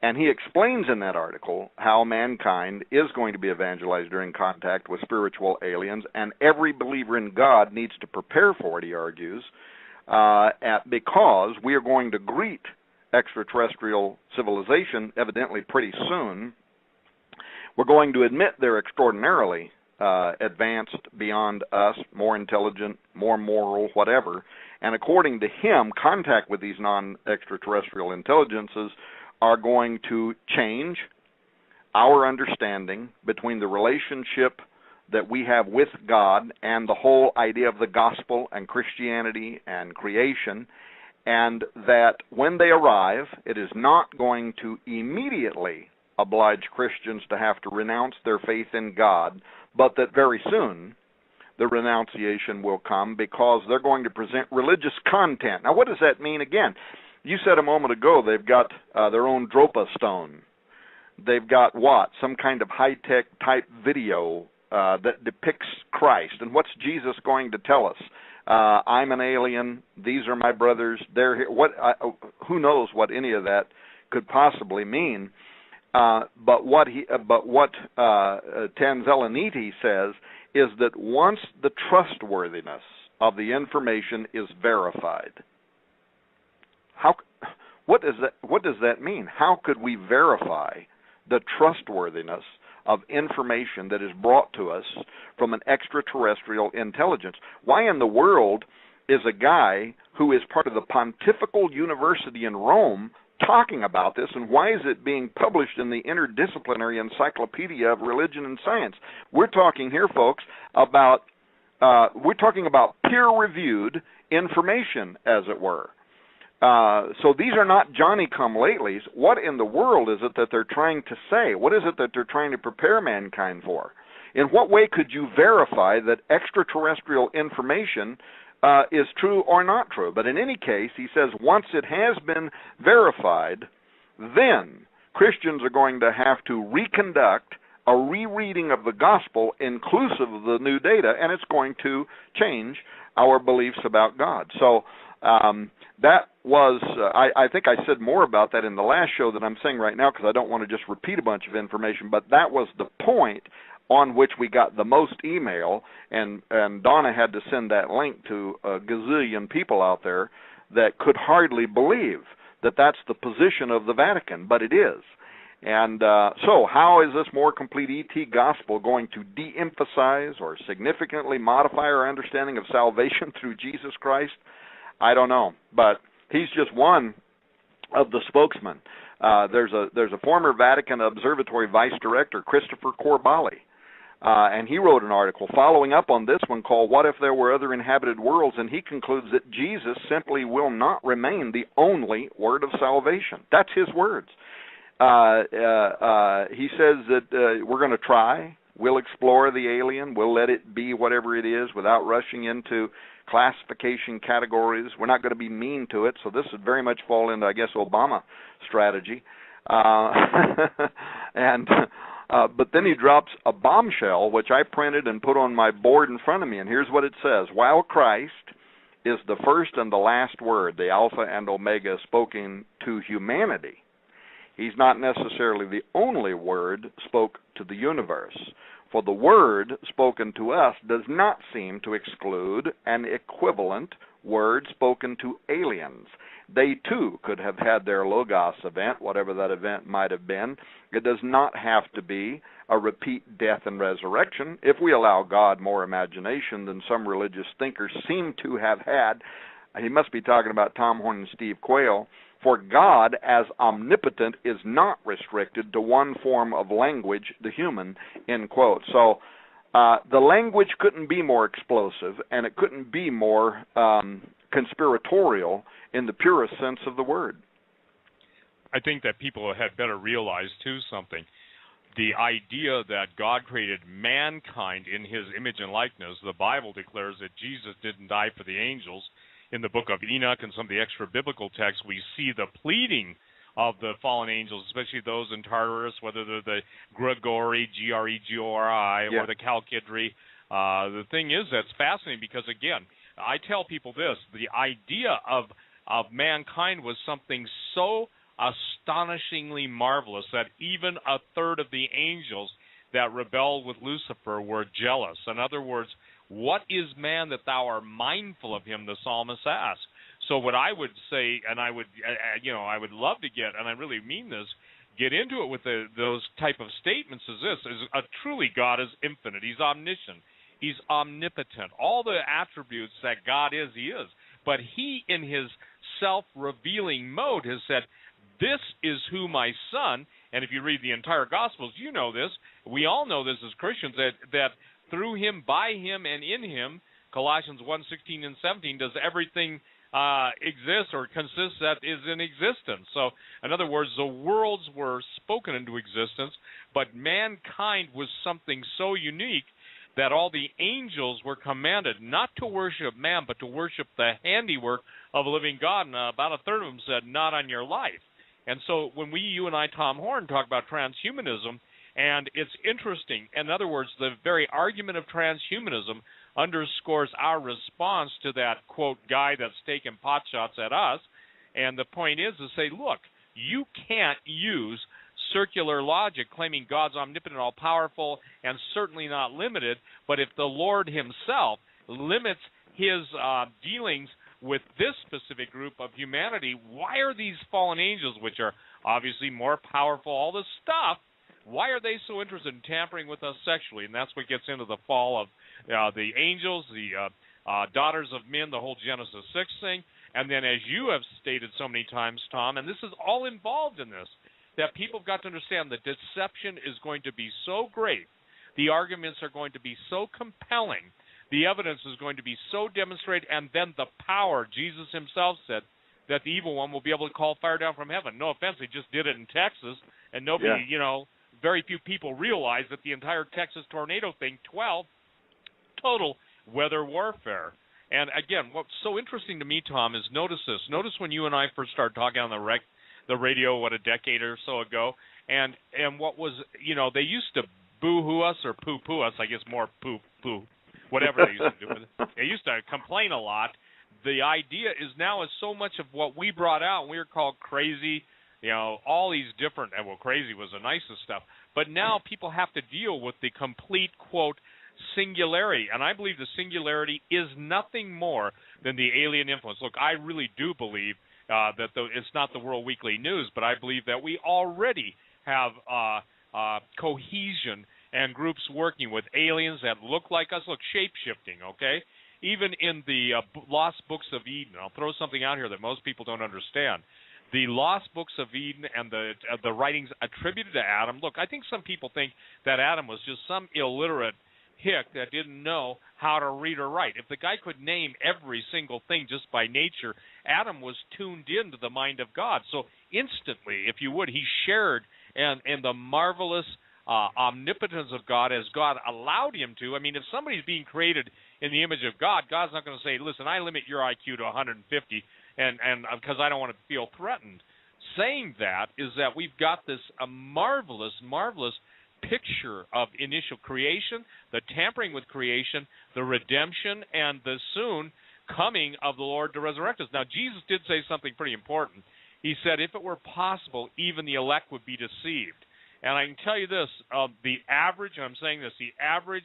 And he explains in that article how mankind is going to be evangelized during contact with spiritual aliens, and every believer in God needs to prepare for it, he argues, because we are going to greet extraterrestrial civilization evidently pretty soon. We're going to admit they're extraordinarily advanced beyond us, more intelligent, more moral, whatever. And according to him, contact with these non-extraterrestrial intelligences are going to change our understanding between the relationship that we have with God and the whole idea of the gospel and Christianity and creation, and that when they arrive, it is not going to immediately oblige Christians to have to renounce their faith in God, but that very soon the renunciation will come because they're going to present religious content. Now, what does that mean again? You said a moment ago they've got their own Dropa stone. They've got what? Some kind of high-tech type video that depicts Christ. And what's Jesus going to tell us? I'm an alien. These are my brothers. They're here. Who knows what any of that could possibly mean? But what Tanzella-Nitti says is that once the trustworthiness of the information is verified, what does that mean? How could we verify the trustworthiness of information that is brought to us from an extraterrestrial intelligence? Why in the world is a guy who is part of the Pontifical University in Rome talking about this, and why is it being published in the Interdisciplinary Encyclopedia of Religion and Science? We're talking here, folks, about peer-reviewed information, as it were. So these are not Johnny-come-latelys. What in the world is it that they're trying to say? What is it that they're trying to prepare mankind for? In what way could you verify that extraterrestrial information is true or not true? But in any case, he says once it has been verified, then Christians are going to have to reconduct a rereading of the gospel inclusive of the new data, and it's going to change our beliefs about God. So that was, I think I said more about that in the last show than I'm saying right now, because I don't want to just repeat a bunch of information, but that was the point on which we got the most email, and Donna had to send that link to a gazillion people out there that could hardly believe that that's the position of the Vatican, but it is. And so how is this more complete ET gospel going to de-emphasize or significantly modify our understanding of salvation through Jesus Christ? I don't know, but he's just one of the spokesmen. There's a former Vatican Observatory Vice Director, Christopher Corbali, and he wrote an article following up on this one called "What If There Were Other Inhabited Worlds?" and he concludes that Jesus simply will not remain the only word of salvation. That's his words. He says that we're going to try. We'll explore the alien. We'll let it be whatever it is without rushing into classification categories. We're not going to be mean to it. So this would very much fall into, I guess, Obama strategy. But then he drops a bombshell, which I printed and put on my board in front of me. And here's what it says. While Christ is the first and the last word, the Alpha and Omega spoken to humanity, he's not necessarily the only word spoke to the universe. For the word spoken to us does not seem to exclude an equivalent word spoken to aliens. They too could have had their Logos event, whatever that event might have been. It does not have to be a repeat death and resurrection. If we allow God more imagination than some religious thinkers seem to have had, he must be talking about Tom Horn and Steve Quayle. For God, as omnipotent, is not restricted to one form of language, the human, end quote. So the language couldn't be more explosive, and it couldn't be more conspiratorial in the purest sense of the word. I think that people had better realize, too, something. The idea that God created mankind in his image and likeness, the Bible declares that Jesus didn't die for the angels. In the book of Enoch and some of the extra-biblical texts, we see the pleading of the fallen angels, especially those in Tartarus, whether they're the Grigori, G-R-E-G-O-R-I, or the Chalkidri. The thing is, that's fascinating because, again, I tell people this, the idea of mankind was something so astonishingly marvelous that even a third of the angels that rebelled with Lucifer were jealous. In other words, what is man that thou art mindful of him, the psalmist asks. So what I would say, and I would, I would love to get, and I really mean this, get into it with those type of statements is this, truly God is infinite. He's omniscient. He's omnipotent. All the attributes that God is, he is. But he, in his self-revealing mode, has said, this is who my son, and if you read the entire Gospels, you know this, we all know this as Christians, that through him, by him, and in him, Colossians 1:16 and 17, does everything exist or consist that is in existence. So, in other words, the worlds were spoken into existence, but mankind was something so unique that all the angels were commanded not to worship man, but to worship the handiwork of a living God. And about a third of them said, not on your life. And so when you and I, Tom Horn, talk about transhumanism, and it's interesting, in other words, the very argument of transhumanism underscores our response to that, quote, guy that's taking pot shots at us. And the point is to say, look, you can't use circular logic claiming God's omnipotent, all-powerful, and certainly not limited, but if the Lord himself limits his dealings with this specific group of humanity, why are these fallen angels, which are obviously more powerful, all this stuff, why are they so interested in tampering with us sexually? And that's what gets into the fall of the angels, the daughters of men, the whole Genesis 6 thing. And then, as you have stated so many times, Tom, and this is all involved in this, that people have got to understand that deception is going to be so great, the arguments are going to be so compelling, the evidence is going to be so demonstrated, and then the power, Jesus himself said, that the evil one will be able to call fire down from heaven. No offense, he just did it in Texas, and nobody, very few people realize that the entire Texas tornado thing, 12, total weather warfare. And again, what's so interesting to me, Tom, is notice this. Notice when you and I first started talking on the radio, a decade or so ago, and what was, they used to boo-hoo us or poo-poo us, I guess more poo-poo, whatever they used to do with it. They used to complain a lot. The idea is now is so much of what we brought out, and we were called crazy, all these different, well, crazy was the nicest stuff. But now people have to deal with the complete, quote, singularity. And I believe the singularity is nothing more than the alien influence. Look, I really do believe that it's not the World Weekly News, but I believe that we already have cohesion and groups working with aliens that look like us, shape-shifting, okay? Even in the Lost Books of Eden, I'll throw something out here that most people don't understand. The Lost Books of Eden and the writings attributed to Adam, look, I think some people think that Adam was just some illiterate hick that didn't know how to read or write. If the guy could name every single thing just by nature, Adam was tuned into the mind of God. So instantly, if you would, he shared in the marvelous omnipotence of God as God allowed him to. I mean, if somebody's being created in the image of God, God's not going to say, listen, I limit your IQ to 150 and because I don't want to feel threatened. Saying that is that we've got this marvelous picture of initial creation, the tampering with creation, the redemption, and the soon coming of the Lord to resurrect us. Now, Jesus did say something pretty important. He said, if it were possible, even the elect would be deceived. And I can tell you this, the average, and I'm saying this, the average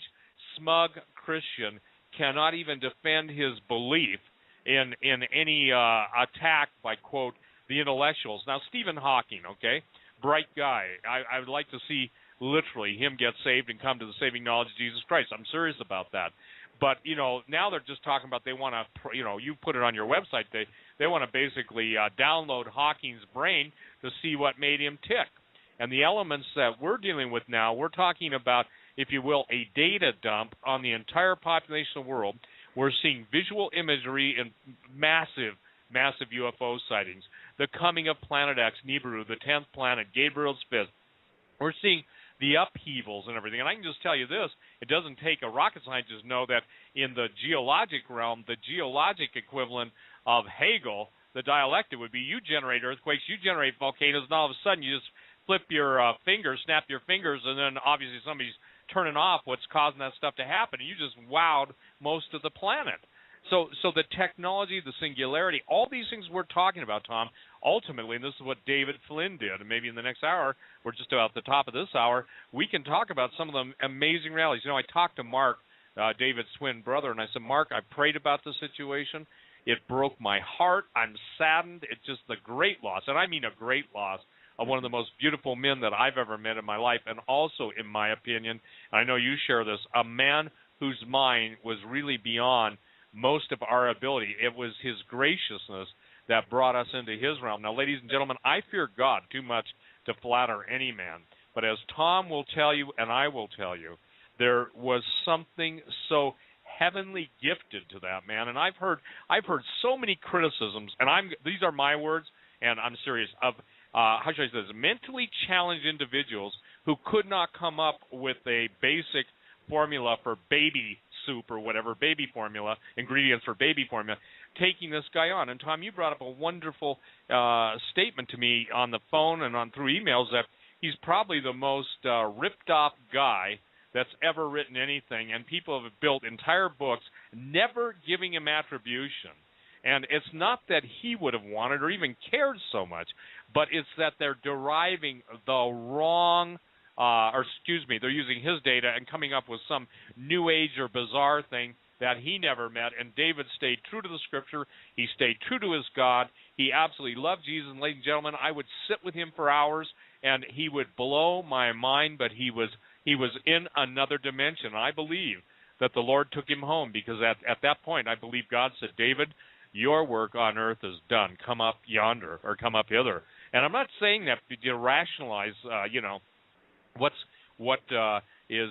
smug Christian cannot even defend his belief in any attack by, quote, the intellectuals. Now, Stephen Hawking, okay, bright guy. I would like to see literally him get saved and come to the saving knowledge of Jesus Christ. I'm serious about that. But, now they're just talking about they want to, you put it on your website, they want to basically download Hawking's brain to see what made him tick. And the elements that we're dealing with now, we're talking about, if you will, a data dump on the entire population of the world. We're seeing visual imagery and massive UFO sightings. The coming of Planet X, Nibiru, the 10th planet, Gabriel's Fifth. We're seeing the upheavals and everything. And I can just tell you this, it doesn't take a rocket scientist to know that in the geologic realm, the geologic equivalent of Hegel, the dialectic would be you generate earthquakes, you generate volcanoes, and all of a sudden you just flip your fingers, snap your fingers, and then obviously somebody's turning off what's causing that stuff to happen, and you just wowed most of the planet. So the technology, the singularity, all these things we're talking about, Tom, ultimately, and this is what David Flynn did, and maybe in the next hour, we're just about at the top of this hour, we can talk about some of the amazing realities. I talked to Mark, David's twin brother, and I said, Mark, I prayed about the situation. It broke my heart. I'm saddened. It's just the great loss, and I mean a great loss, of one of the most beautiful men that I've ever met in my life, and also, in my opinion, I know you share this, a man whose mind was really beyond most of our ability. It was his graciousness that brought us into his realm. Now, ladies and gentlemen, I fear God too much to flatter any man. But as Tom will tell you, and I will tell you, there was something so heavenly gifted to that man. And I've heard so many criticisms, and these are my words, and I'm serious, of how should I say this, mentally challenged individuals who could not come up with a basic formula for baby soup or whatever, baby formula, ingredients for baby formula, taking this guy on. And Tom, you brought up a wonderful statement to me on the phone and through emails that he's probably the most ripped off guy that's ever written anything, and people have built entire books never giving him attribution. And it's not that he would have wanted or even cared so much, but it's that they're deriving the wrong, they're using his data and coming up with some new age or bizarre thing that he never met. And David stayed true to the Scripture. He stayed true to his God. He absolutely loved Jesus. And ladies and gentlemen, I would sit with him for hours, and he would blow my mind, but he was in another dimension. I believe that the Lord took him home because at that point, I believe God said, David, your work on earth is done. Come up yonder or come up hither. And I'm not saying that to rationalize, what is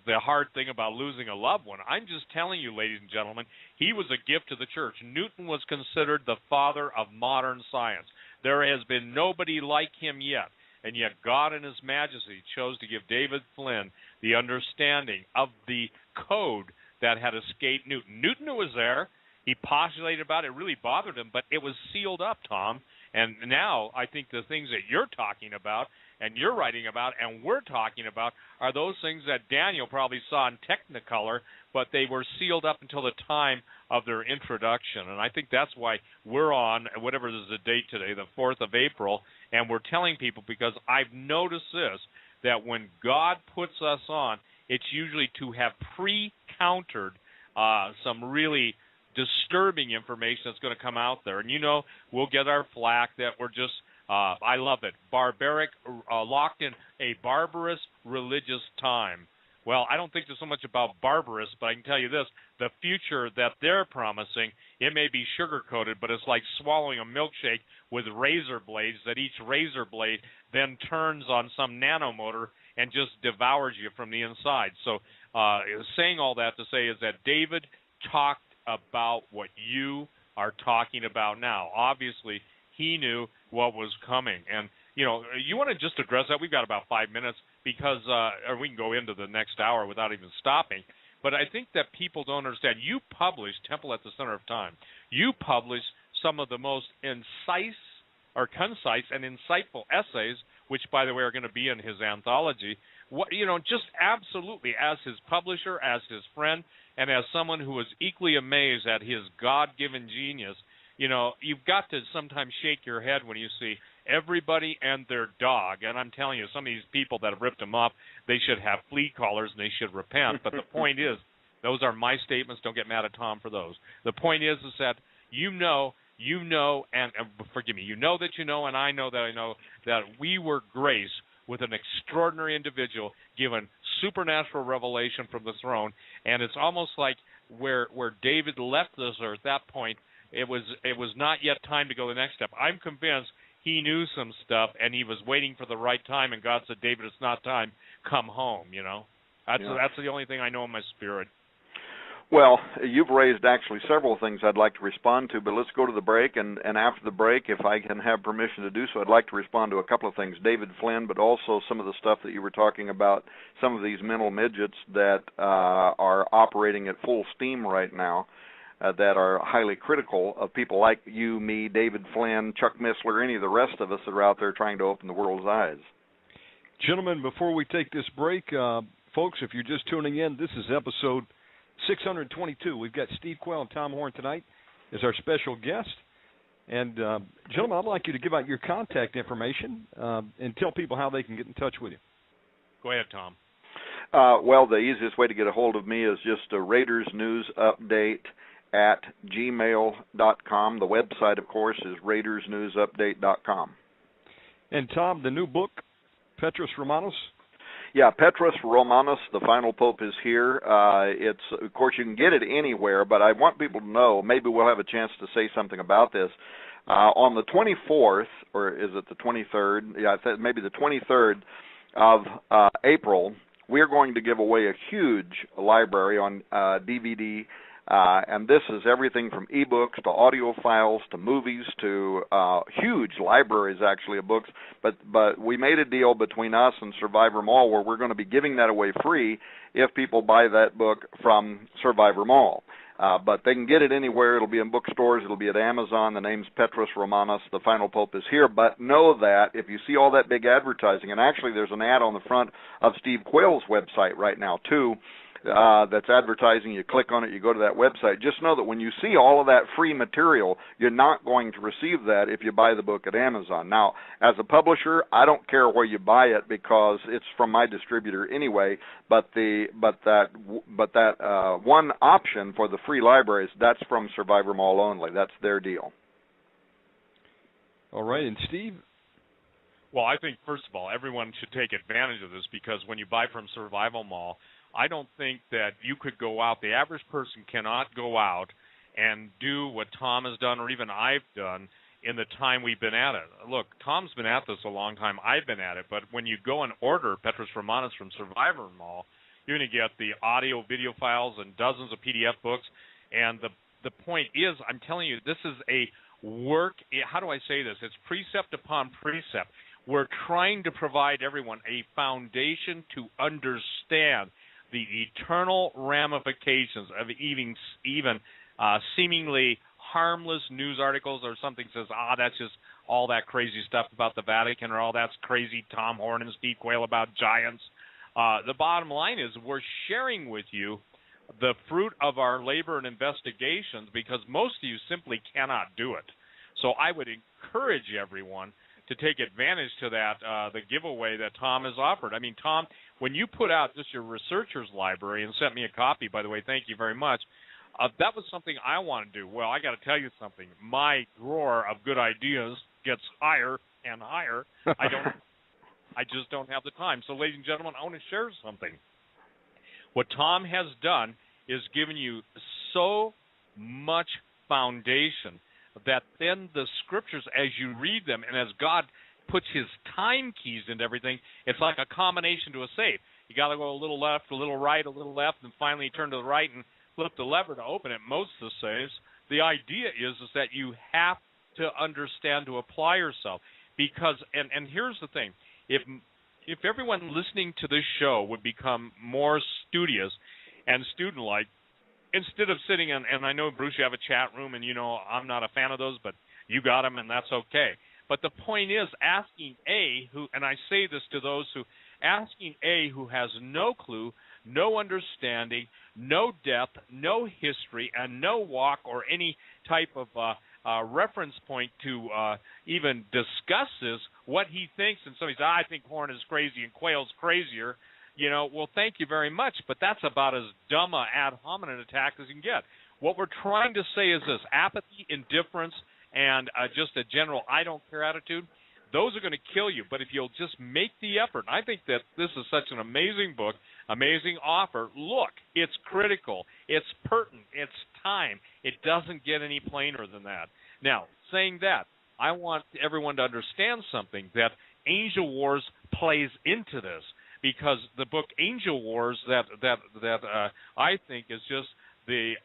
the hard thing about losing a loved one. I'm just telling you, ladies and gentlemen, he was a gift to the church. Newton was considered the father of modern science. There has been nobody like him yet. And yet God in his majesty chose to give David Flynn the understanding of the code that had escaped Newton. Newton was there. He postulated about it. It really bothered him, but it was sealed up, Tom. And now I think the things that you're talking about and you're writing about and we're talking about are those things that Daniel probably saw in Technicolor, but they were sealed up until the time of their introduction. And I think that's why we're on, whatever is the date today, the 4th of April, and we're telling people, because I've noticed this, that when God puts us on, it's usually to have pre-countered some really disturbing information that's going to come out there. And, we'll get our flack that we're just, I love it, barbaric, locked in a barbarous religious time. Well, I don't think there's so much about barbarous, but I can tell you this, the future that they're promising, it may be sugar-coated, but it's like swallowing a milkshake with razor blades, that each razor blade then turns on some nanomotor and just devours you from the inside. So saying all that to say is that David talked about what you are talking about now. Obviously, he knew what was coming. And, you want to just address that? We've got about 5 minutes because, or we can go into the next hour without even stopping. But I think that people don't understand. You publish Temple at the Center of Time. You publish some of the most concise and insightful essays, which, by the way, are going to be in his anthology. Just absolutely, as his publisher, as his friend, and as someone who is equally amazed at his God-given genius, you've got to sometimes shake your head when you see everybody and their dog. And I'm telling you, some of these people that have ripped him off, they should have flea collars and they should repent. But the point is, those are my statements. Don't get mad at Tom for those. The point is that and forgive me, and I know that we were graced with an extraordinary individual given supernatural revelation from the throne. And it's almost like where David left this earth, at that point, it was not yet time to go the next step. I'm convinced he knew some stuff, and he was waiting for the right time, and God said, David, it's not time. Come home, That's the only thing I know in my spirit. Well, you've raised actually several things I'd like to respond to, but let's go to the break, and after the break, if I can have permission to do so, I'd like to respond to a couple of things, David Flynn, but also some of the stuff that you were talking about, some of these mental midgets that are operating at full steam right now, that are highly critical of people like you, me, David Flynn, Chuck Missler, any of the rest of us that are out there trying to open the world's eyes. Gentlemen, before we take this break, folks, if you're just tuning in, this is episode 622. We've got Steve Quayle and Tom Horn tonight as our special guest. And, gentlemen, I'd like you to give out your contact information and tell people how they can get in touch with you. Go ahead, Tom. Well, the easiest way to get a hold of me is just a Raiders News Update at gmail.com. The website, of course, is raidersnewsupdate.com. And, Tom, the new book, Petrus Romanus? Yeah, Petrus Romanus, The Final Pope is Here. Of course, you can get it anywhere, but I want people to know, maybe we'll have a chance to say something about this. On the 24th, or is it the 23rd? Yeah, I think maybe the 23rd of April, we're going to give away a huge library on DVD. And this is everything from ebooks to audio files to movies to huge libraries, actually, of books. But we made a deal between us and Survivor Mall where we're going to be giving that away free if people buy that book from Survivor Mall. But they can get it anywhere. It'll be in bookstores. It'll be at Amazon. The name's Petrus Romanus. The Final Pope is Here. But know that if you see all that big advertising, and actually there's an ad on the front of Steve Quayle's website right now, too, that's advertising, you click on it, you go to that website, just know that when you see all of that free material, you're not going to receive that if you buy the book at Amazon. Now, as a publisher, I don't care where you buy it because it's from my distributor anyway, but that one option for the free libraries, that's from Survivor Mall only. That's their deal. All right, and Steve? Well, I think, first of all, everyone should take advantage of this because when you buy from Survival Mall, I don't think that you could go out, the average person cannot go out and do what Tom has done, or even I've done, in the time we've been at it. Look, Tom's been at this a long time. I've been at it. But when you go and order Petrus Romanus from Survivor Mall, you're going to get the audio, video files, and dozens of PDF books. And the point is, I'm telling you, this is a work. How do I say this? It's precept upon precept. We're trying to provide everyone a foundation to understand the eternal ramifications of even seemingly harmless news articles, or something says, that's just all that crazy stuff about the Vatican, or all that's crazy Tom Horn and Steve Quayle about giants. The bottom line is we're sharing with you the fruit of our labor and investigations, because most of you simply cannot do it. So I would encourage everyone to take advantage to that, the giveaway that Tom has offered. I mean, Tom, when you put out just your researcher's library and sent me a copy, by the way, thank you very much, that was something I want to do. Well, I got to tell you something. My drawer of good ideas gets higher and higher. I just don't have the time. So, ladies and gentlemen, I want to share something. What Tom has done is given you so much foundation that then the scriptures, as you read them, and as God puts his time keys into everything, it's like a combination to a safe. You got to go a little left, a little right, a little left, and finally turn to the right and flip the lever to open it. Most of the safes. The idea is that you have to understand to apply yourself, because and here's the thing: if everyone listening to this show would become more studious and student-like, instead of sitting and I know, Bruce, you have a chat room, and I'm not a fan of those, but you got them, and that's okay. But the point is, asking and I say this to those asking who has no clue, no understanding, no depth, no history, and no walk or any type of reference point to even discuss this, what he thinks, and somebody says, I think Horn is crazy and Quayle's crazier, well, thank you very much, but that's about as dumb a ad hominem attack as you can get. What we're trying to say is this: apathy, indifference, and just a general I don't care attitude, those are going to kill you. But if you'll just make the effort, and I think that this is such an amazing book, amazing offer. Look, it's critical, it's pertinent, it's time. It doesn't get any plainer than that. Now, saying that, I want everyone to understand something, that Angel Wars plays into this, because the book Angel Wars that I think is just the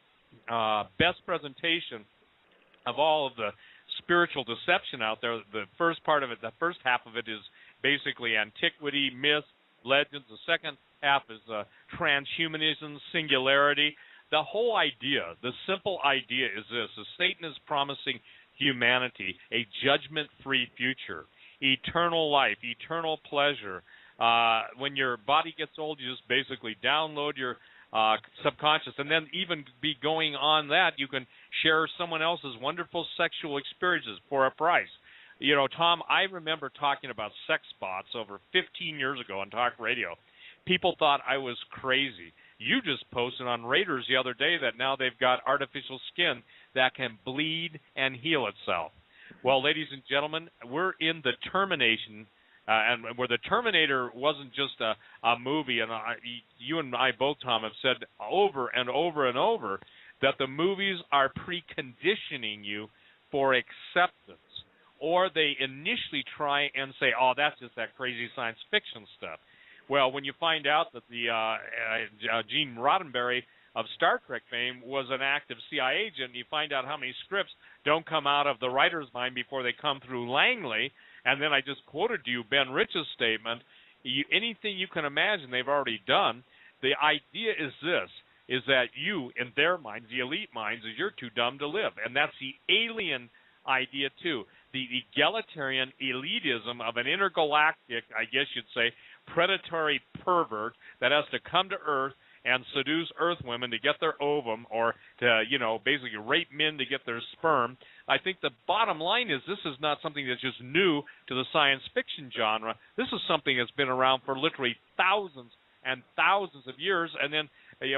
best presentation of all of the spiritual deception out there. The first part of it, the first half of it, is basically antiquity, myth, legends. The second half is transhumanism, singularity. The whole idea, the simple idea is this: is Satan is promising humanity a judgment-free future, eternal life, eternal pleasure. When your body gets old, you just basically download your subconscious, and then even be going on that, you can share someone else's wonderful sexual experiences for a price. Tom, I remember talking about sex bots over 15 years ago on talk radio. People thought I was crazy. You just posted on Raiders the other day that now they've got artificial skin that can bleed and heal itself. Well, ladies and gentlemen, we're in the termination, and where the Terminator wasn't just a movie, and you and I both, Tom, have said over and over and over that the movies are preconditioning you for acceptance, or they initially try and say, oh, that's just that crazy science fiction stuff. Well, when you find out that the Gene Roddenberry of Star Trek fame was an active CIA agent, you find out how many scripts don't come out of the writer's mind before they come through Langley. And then I just quoted to you Ben Rich's statement. Anything you can imagine they've already done. The idea is this, is that you, in their minds, the elite minds, is you're too dumb to live. And that's the alien idea, too. The egalitarian elitism of an intergalactic, I guess you'd say, predatory pervert that has to come to Earth and seduce Earth women to get their ovum, or to, basically rape men to get their sperm. I think the bottom line is this is not something that's just new to the science fiction genre. This is something that's been around for literally thousands and thousands of years, and then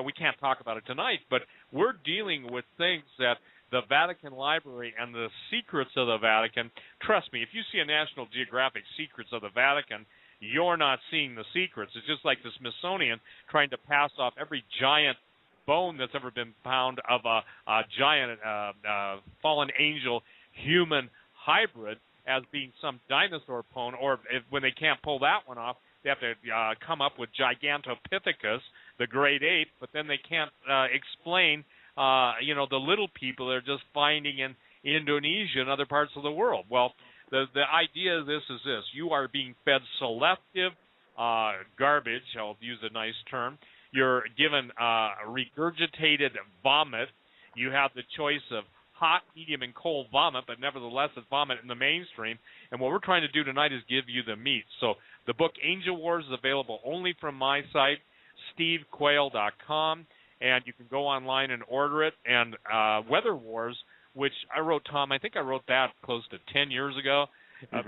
we can't talk about it tonight, but we're dealing with things that the Vatican Library and the secrets of the Vatican, trust me, if you see a National Geographic Secrets of the Vatican, you're not seeing the secrets. It's just like the Smithsonian trying to pass off every giant bone that's ever been found of a giant fallen angel human hybrid as being some dinosaur bone, or when they can't pull that one off, they have to come up with Gigantopithecus, the great ape, but then they can't explain, the little people they're just finding in Indonesia and other parts of the world. Well, the idea of this is this. You are being fed selective garbage, I'll use a nice term. You're given regurgitated vomit. You have the choice of hot, medium, and cold vomit, but nevertheless it's vomit in the mainstream. And what we're trying to do tonight is give you the meat. So the book Angel Wars is available only from my site, stevequayle.com, and you can go online and order it. And Weather Wars, which I wrote, Tom, I think I wrote that close to 10 years ago.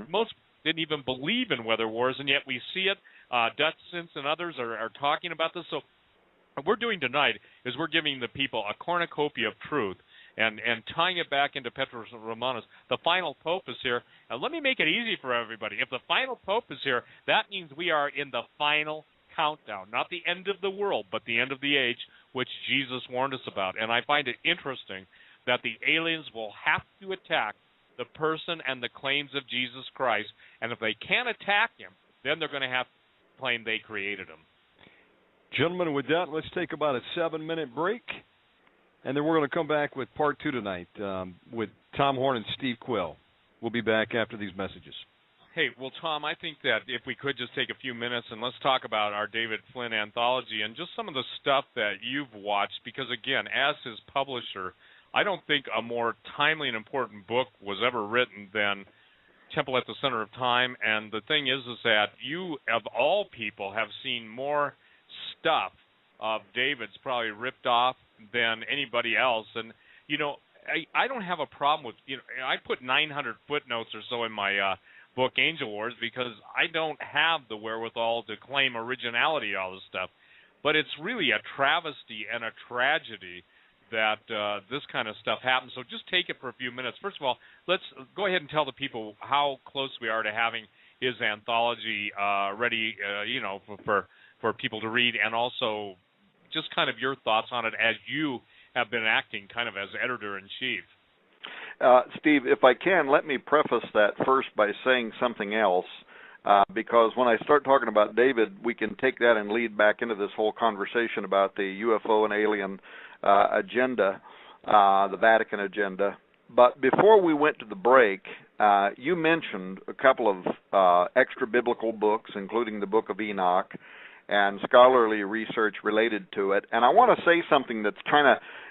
Most didn't even believe in Weather Wars, and yet we see it. Dutch Sense and others are talking about this. So what we're doing tonight is we're giving the people a cornucopia of truth and tying it back into Petrus Romanus. The final pope is here. Now, let me make it easy for everybody. If the final pope is here, that means we are in the final countdown, not the end of the world, but the end of the age, which Jesus warned us about. And I find it interesting that the aliens will have to attack the person and the claims of Jesus Christ, and if they can't attack him, then they're going to have to claim they created him. Gentlemen, with that, let's take about a 7-minute break, and then we're going to come back with part 2 tonight with Tom Horn and Steve Quayle. We'll be back after these messages. Hey, well, Tom, I think that if we could just take a few minutes and let's talk about our David Flynn anthology and just some of the stuff that you've watched, because, again, as his publisher, I don't think a more timely and important book was ever written than Temple at the Center of Time. And the thing is that you, of all people, have seen more stuff of David's probably ripped off than anybody else. And, I don't have a problem with, I put 900 footnotes or so in my book Angel Wars because I don't have the wherewithal to claim originality, all this stuff. But it's really a travesty and a tragedy that this kind of stuff happens. So just take it for a few minutes. First of all, let's go ahead and tell the people how close we are to having his anthology ready, for people to read, and also just kind of your thoughts on it as you have been acting kind of as editor-in-chief. Steve, if I can, let me preface that first by saying something else, because when I start talking about David, we can take that and lead back into this whole conversation about the UFO and alien agenda, the Vatican agenda. But before we went to the break, you mentioned a couple of extra biblical books, including the Book of Enoch, and scholarly research related to it. And I want to say something that's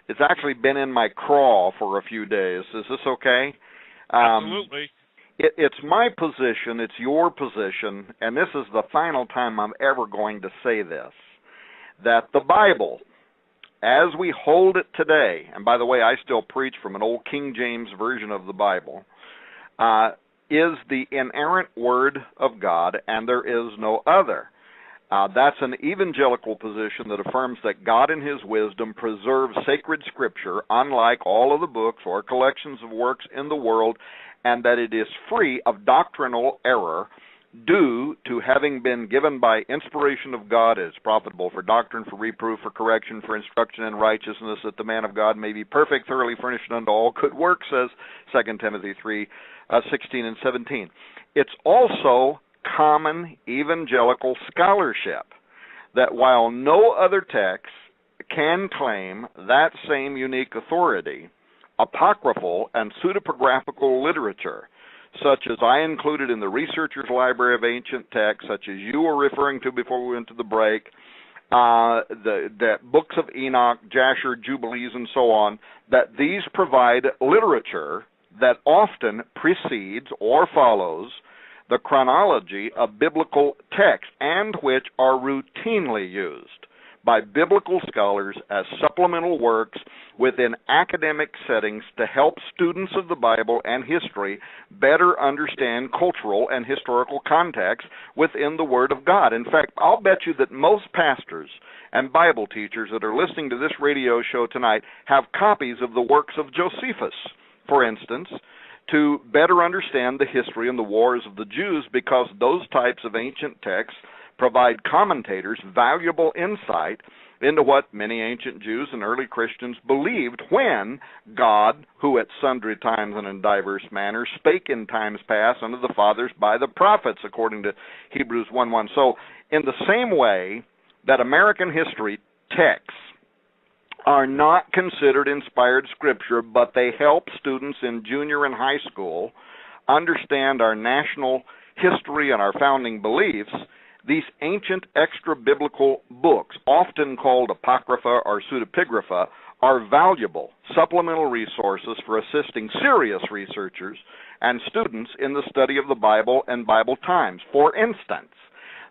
it's actually been in my craw for a few days. Is this okay? Absolutely. It's my position, it's your position, and this is the final time I'm ever going to say this, that the Bible, as we hold it today, and by the way, I still preach from an old King James version of the Bible, is the inerrant word of God, and there is no other. That's an evangelical position that affirms that God in his wisdom preserves sacred scripture, unlike all of the books or collections of works in the world, and that it is free of doctrinal error, due to having been given by inspiration of God, is profitable for doctrine, for reproof, for correction, for instruction in righteousness, that the man of God may be perfect, thoroughly furnished unto all good works, says 2 Timothy 3:16 and 17. It's also common evangelical scholarship that while no other text can claim that same unique authority, apocryphal and pseudepigraphical literature, such as I included in the Researcher's Library of Ancient Texts, such as you were referring to before we went to the break, the books of Enoch, Jasher, Jubilees, and so on, that these provide literature that often precedes or follows the chronology of biblical texts, and which are routinely used by biblical scholars as supplemental works within academic settings to help students of the Bible and history better understand cultural and historical context within the Word of God. In fact, I'll bet you that most pastors and Bible teachers that are listening to this radio show tonight have copies of the works of Josephus, for instance, to better understand the history and the wars of the Jews, because those types of ancient texts provide commentators valuable insight into what many ancient Jews and early Christians believed when God, who at sundry times and in diverse manners spake in times past unto the fathers by the prophets, according to Hebrews 1:1. So in the same way that American history texts are not considered inspired scripture, but they help students in junior and high school understand our national history and our founding beliefs, these ancient extra-biblical books, often called apocrypha or pseudepigrapha, are valuable supplemental resources for assisting serious researchers and students in the study of the Bible and Bible times. For instance,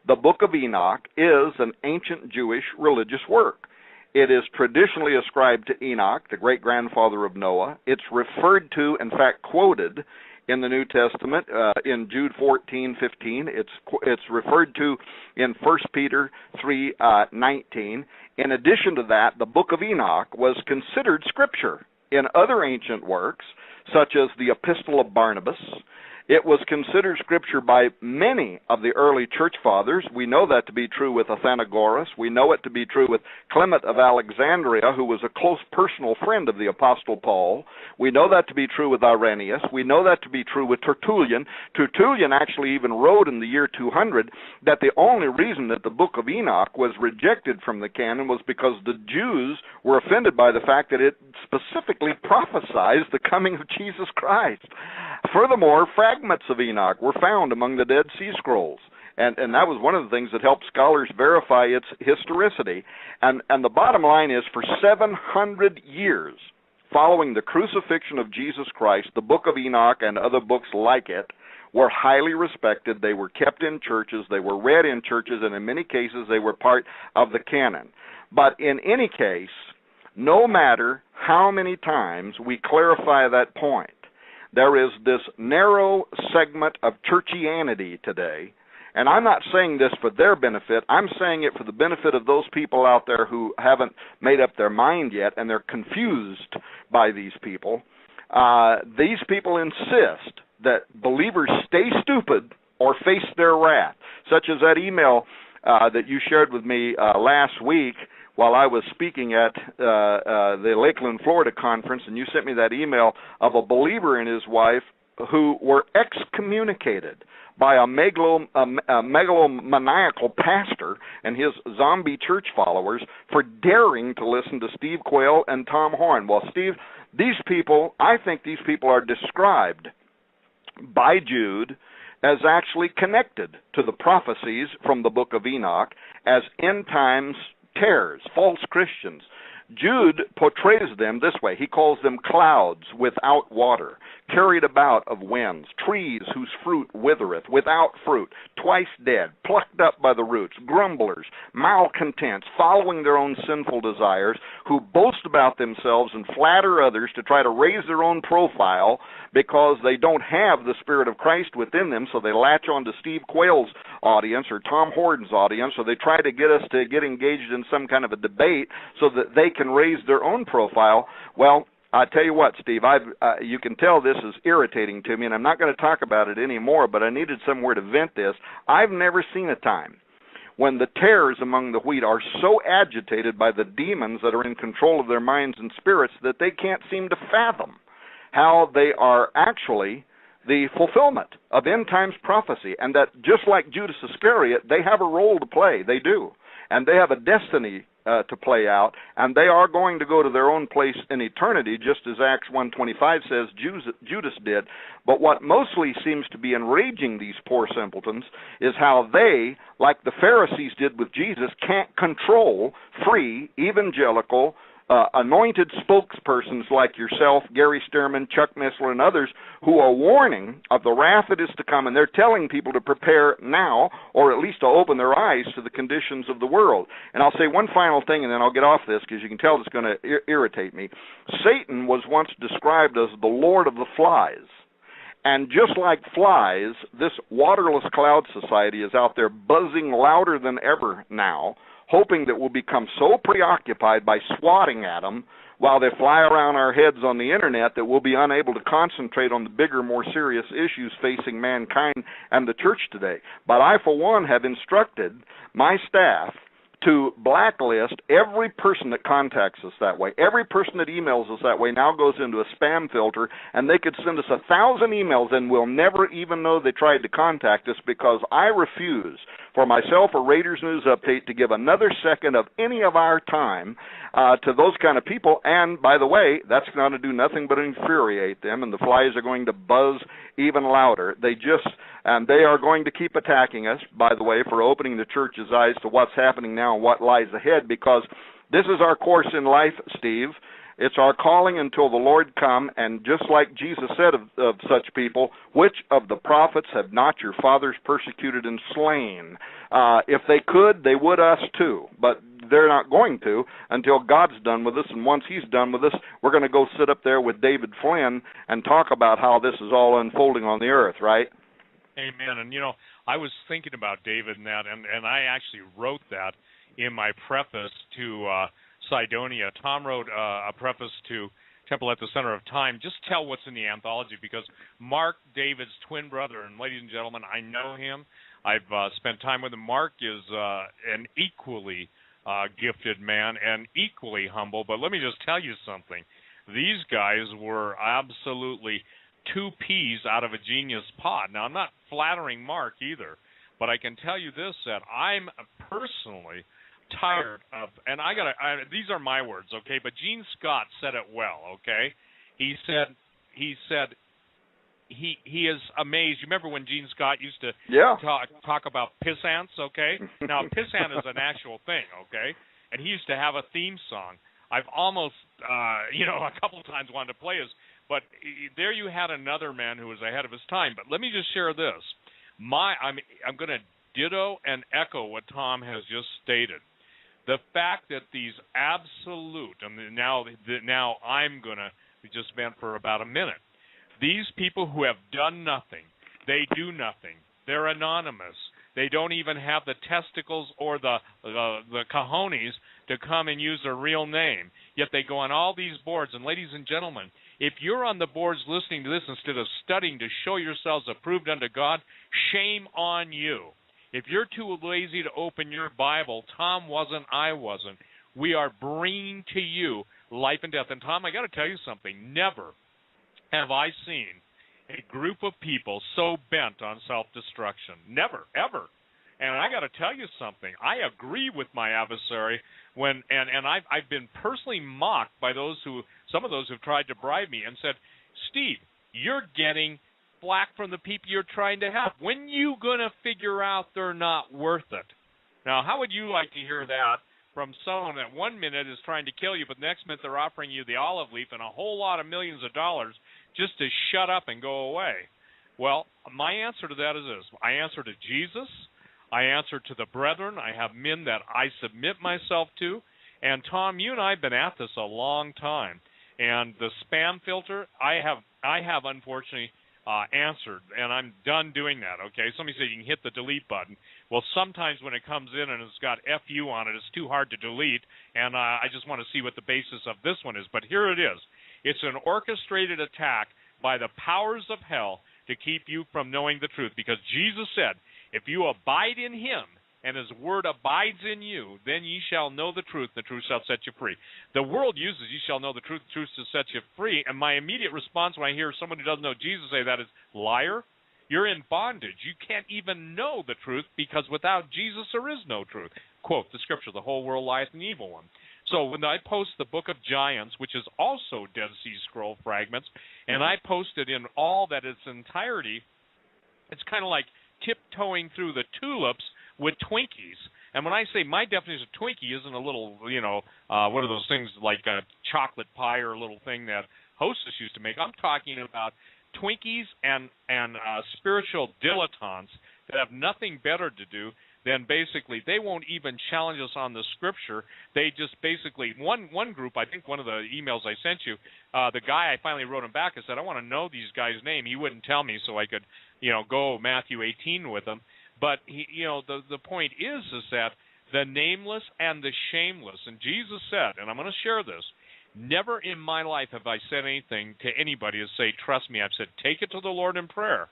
the Book of Enoch is an ancient Jewish religious work. It is traditionally ascribed to Enoch, the great-grandfather of Noah. It's referred to, in fact, quoted in the New Testament in Jude 14:15. It's referred to in 1 Peter 3:19. In addition to that, the Book of Enoch was considered scripture in other ancient works, such as the Epistle of Barnabas. It was considered scripture by many of the early church fathers. We know that to be true with Athenagoras. We know it to be true with Clement of Alexandria, who was a close personal friend of the Apostle Paul. We know that to be true with Irenaeus. We know that to be true with Tertullian. Tertullian actually even wrote in the year 200 that the only reason that the Book of Enoch was rejected from the canon was because the Jews were offended by the fact that it specifically prophesies the coming of Jesus Christ. Furthermore, fragments of Enoch were found among the Dead Sea Scrolls, and that was one of the things that helped scholars verify its historicity. And the bottom line is, for 700 years following the crucifixion of Jesus Christ, the Book of Enoch and other books like it were highly respected. They were kept in churches, they were read in churches, and in many cases they were part of the canon. But in any case, no matter how many times we clarify that point, there is this narrow segment of churchianity today, and I'm not saying this for their benefit. I'm saying it for the benefit of those people out there who haven't made up their mind yet, and they're confused by these people. These people insist that believers stay stupid or face their wrath, such as that email that you shared with me last week while I was speaking at the Lakeland, Florida conference, and you sent me that email of a believer and his wife who were excommunicated by a megalomaniacal pastor and his zombie church followers for daring to listen to Steve Quayle and Tom Horn. Well, Steve, I think these people are described by Jude as actually connected to the prophecies from the Book of Enoch as end times tares, false Christians. Jude portrays them this way. He calls them clouds without water, carried about of winds, trees whose fruit withereth, without fruit, twice dead, plucked up by the roots, grumblers, malcontents, following their own sinful desires, who boast about themselves and flatter others to try to raise their own profile because they don't have the Spirit of Christ within them, so they latch on to Steve Quayle's audience or Tom Horton's audience, or they try to get us to get engaged in some kind of a debate so that they can raise their own profile. Well, I tell you what, Steve, you can tell this is irritating to me, and I'm not going to talk about it anymore, but I needed somewhere to vent this. I've never seen a time when the tares among the wheat are so agitated by the demons that are in control of their minds and spirits that they can't seem to fathom how they are actually the fulfillment of end times prophecy, and that just like Judas Iscariot, they have a role to play. They do. And they have a destiny to play out, and they are going to go to their own place in eternity, just as Acts 1:25 says Judas did. But what mostly seems to be enraging these poor simpletons is how they, like the Pharisees did with Jesus, can't control free, evangelical, anointed spokespersons like yourself, Gary Stearman, Chuck Missler, and others who are warning of the wrath that is to come, and they're telling people to prepare now, or at least to open their eyes to the conditions of the world. And I'll say one final thing, and then I'll get off this, because you can tell it's going to irritate me. Satan was once described as the Lord of the Flies. And just like flies, this waterless cloud society is out there buzzing louder than ever now, hoping that we'll become so preoccupied by swatting at them while they fly around our heads on the internet that we'll be unable to concentrate on the bigger, more serious issues facing mankind and the church today. But I, for one, have instructed my staff to blacklist every person that contacts us that way. Every person that emails us that way now goes into a spam filter, and they could send us 1,000 emails and we'll never even know they tried to contact us, because I refuse for myself or Raiders News Update to give another second of any of our time to those kind of people. And, by the way, that's going to do nothing but infuriate them, and the flies are going to buzz even louder. And they are going to keep attacking us, by the way, for opening the church's eyes to what's happening now and what lies ahead, because this is our course in life, Steve. It's our calling until the Lord come, and just like Jesus said of such people, which of the prophets have not your fathers persecuted and slain? If they could, they would us too, but they're not going to until God's done with us, and once He's done with us, we're going to go sit up there with David Flynn and talk about how this is all unfolding on the earth, right? Amen. And, I was thinking about David and that, and I actually wrote that in my preface to Sidonia. Tom wrote a preface to Temple at the Center of Time. Just tell what's in the anthology, because Mark, David's twin brother, and ladies and gentlemen, I know him. I've spent time with him. Mark is an equally gifted man and equally humble, but let me just tell you something. These guys were absolutely 2 peas out of a genius pod. Now, I'm not flattering Mark either, but I can tell you this, that I'm personally tired of, and these are my words, okay, but Gene Scott said it well, okay? He said he is amazed. You remember when Gene Scott used to talk about pissants, okay? Now, pissant is an actual thing, okay? And he used to have a theme song. I've almost, a couple of times wanted to play his, but there you had another man who was ahead of his time. But let me just share this. I'm going to ditto and echo what Tom has just stated. The fact that these absolute, and now I'm going to just vent for about a minute. These people who have done nothing, they do nothing, they're anonymous, they don't even have the testicles or the cojones to come and use their real name, yet they go on all these boards. And ladies and gentlemen, if you're on the boards listening to this instead of studying to show yourselves approved unto God, shame on you. If you're too lazy to open your Bible, Tom wasn't, I wasn't. We are bringing to you life and death. And Tom, I got to tell you something. Never have I seen a group of people so bent on self-destruction. Never, ever. And I got to tell you something. I agree with my adversary and I've been personally mocked by some of those who've tried to bribe me and said, Steve, you're getting flack from the people you're trying to help. When you going to figure out they're not worth it? Now, how would you like to hear that from someone that 1 minute is trying to kill you, but the next minute they're offering you the olive leaf and a whole lot of millions of dollars just to shut up and go away? Well, my answer to that is this. I answer to Jesus. I answer to the brethren. I have men that I submit myself to. And, Tom, you and I have been at this a long time. And the spam filter, I have unfortunately answered, and I'm done doing that, okay? Somebody said you can hit the delete button. Well, sometimes when it comes in and it's got FU on it, it's too hard to delete, and I just want to see what the basis of this one is. But here it is. It's an orchestrated attack by the powers of hell to keep you from knowing the truth, because Jesus said, if you abide in Him and His word abides in you, then ye shall know the truth shall set you free. The world uses ye shall know the truth shall set you free, and my immediate response when I hear someone who doesn't know Jesus say that is, liar, you're in bondage. You can't even know the truth, because without Jesus there is no truth. Quote the scripture, the whole world lieth in the evil one. So when I post the Book of Giants, which is also Dead Sea Scroll fragments, and I post it in all that its entirety, it's kind of like tiptoeing through the tulips with Twinkies. And when I say my definition of Twinkie isn't a little, what are those things like a chocolate pie or a little thing that Hostess used to make. I'm talking about Twinkies and spiritual dilettantes that have nothing better to do than basically they won't even challenge us on the scripture. They just basically, one group, I think one of the emails I sent you, the guy, I finally wrote him back and said, I want to know these guys' name. He wouldn't tell me so I could, go Matthew 18 with them. But, the point is that the nameless and the shameless, and Jesus said, and I'm going to share this, Never in my life have I said anything to anybody to say, trust me. I've said, take it to the Lord in prayer.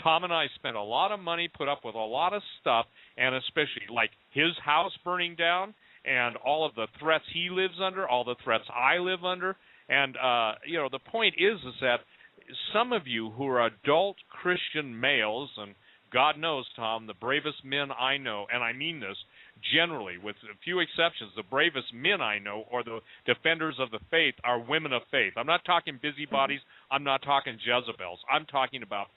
Tom and I spent a lot of money, put up with a lot of stuff, and especially like his house burning down and all of the threats he lives under, all the threats I live under. And, the point is that some of you who are adult Christian males, and God knows, Tom, the bravest men I know, and I mean this generally, with a few exceptions, the bravest men I know, or the defenders of the faith, are women of faith. I'm not talking busybodies. I'm not talking Jezebels. I'm talking about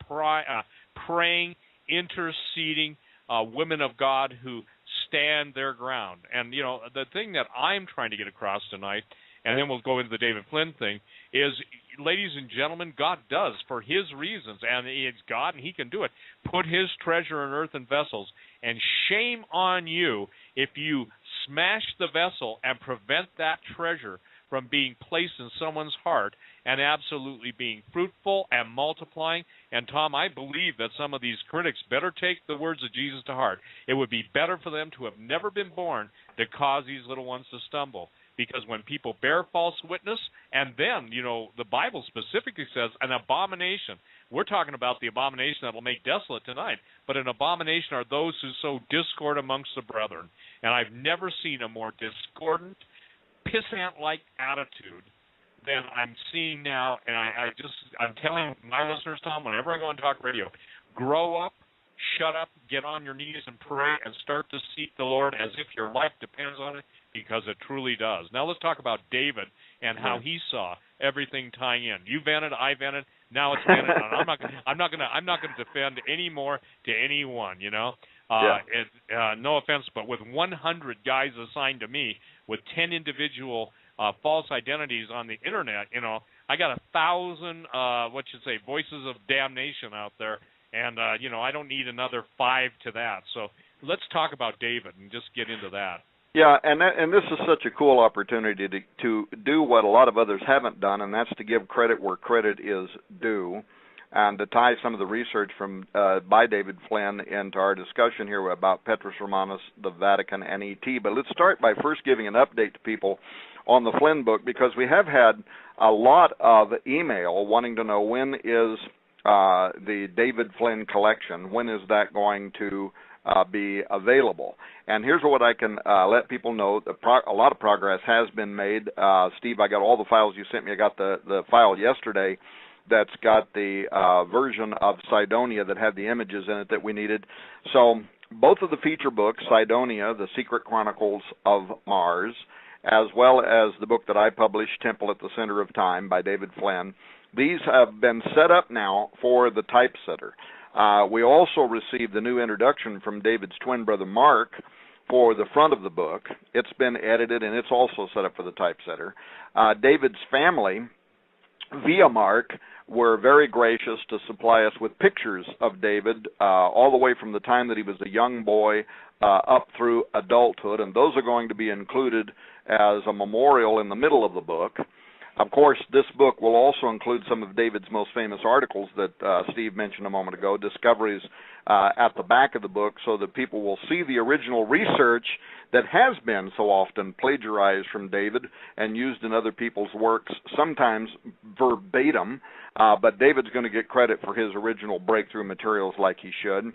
praying, interceding women of God who stand their ground. And, the thing that I'm trying to get across tonight, and then we'll go into the David Flynn thing, is, ladies and gentlemen, God does, for his reasons, and it's God and he can do it, put his treasure in earthen vessels. And shame on you if you smash the vessel and prevent that treasure from being placed in someone's heart and absolutely being fruitful and multiplying. And, Tom, I believe that some of these critics better take the words of Jesus to heart. It would be better for them to have never been born to cause these little ones to stumble. Because when people bear false witness, and then, the Bible specifically says an abomination. We're talking about the abomination that will make desolate tonight. But an abomination are those who sow discord amongst the brethren. And I've never seen a more discordant, pissant-like attitude than I'm seeing now. And I'm telling my listeners, Tom, whenever I go on talk radio, grow up, shut up, get on your knees and pray, and start to seek the Lord as if your life depends on it, because it truly does. Now let's talk about David and how he saw everything tying in. You vented, I vented, now it's vented. I'm not going to defend any more to anyone. No offense, but with 100 guys assigned to me, with 10 individual false identities on the internet, I got 1,000 voices of damnation out there. And, I don't need another 5 to that. So let's talk about David and just get into that. Yeah, and this is such a cool opportunity to do what a lot of others haven't done, and that's to give credit where credit is due, and to tie some of the research from by David Flynn into our discussion here about Petrus Romanus, the Vatican, and E.T. But let's start by first giving an update to people on the Flynn book, because we have had a lot of email wanting to know when is the David Flynn collection, when is that going to be available. And here's what I can let people know. A lot of progress has been made. Steve, I got all the files you sent me. I got the file yesterday that's got the version of Cydonia that had the images in it that we needed. So both of the feature books, Cydonia, The Secret Chronicles of Mars, as well as the book that I published, Temple at the Center of Time by David Flynn, these have been set up now for the typesetter. We also received the new introduction from David's twin brother Mark for the front of the book. It's been edited, and it's also set up for the typesetter. David's family, via Mark, were very gracious to supply us with pictures of David all the way from the time that he was a young boy up through adulthood, and those are going to be included as a memorial in the middle of the book. Of course, this book will also include some of David's most famous articles that Steve mentioned a moment ago, discoveries at the back of the book, so that people will see the original research that has been so often plagiarized from David and used in other people's works, sometimes verbatim, but David's going to get credit for his original breakthrough materials like he should.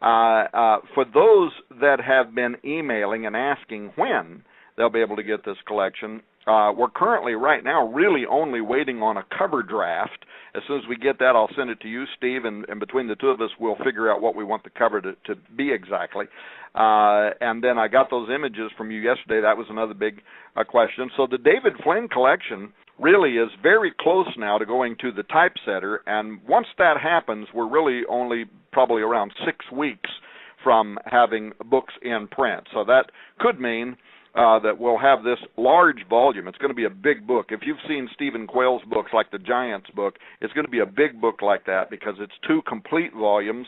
For those that have been emailing and asking when they'll be able to get this collection, we're currently right now really only waiting on a cover draft. As soon as we get that, I'll send it to you, Steve, and between the two of us, we'll figure out what we want the cover to be exactly. And then I got those images from you yesterday. That was another big question. So the David Flynn collection really is very close now to going to the typesetter, and once that happens, we're really only probably around 6 weeks from having books in print. So that could mean that we'll have this large volume. It's going to be a big book. If you've seen Stephen Quayle's books, like the Giants book, it's going to be a big book like that because it's 2 complete volumes,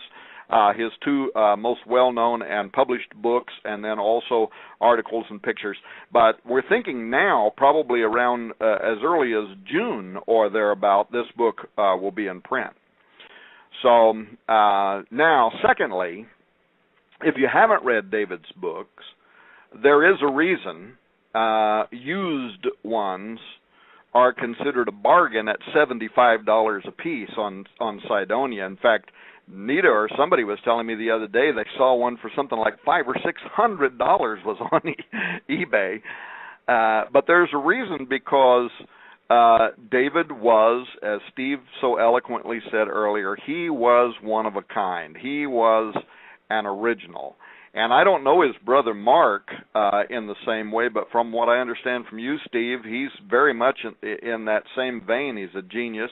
his 2 most well-known and published books, and then also articles and pictures. But we're thinking now, probably around as early as June or thereabout, this book will be in print. So now, secondly, if you haven't read David's books, there is a reason used ones are considered a bargain at $75 a piece on Cydonia. In fact, Nita or somebody was telling me the other day they saw one for something like $500 or $600 was on eBay. But there's a reason, because David was, as Steve so eloquently said earlier, he was one of a kind. He was an original. And I don't know his brother Mark in the same way, but from what I understand from you, Steve, he's very much in that same vein. He's a genius.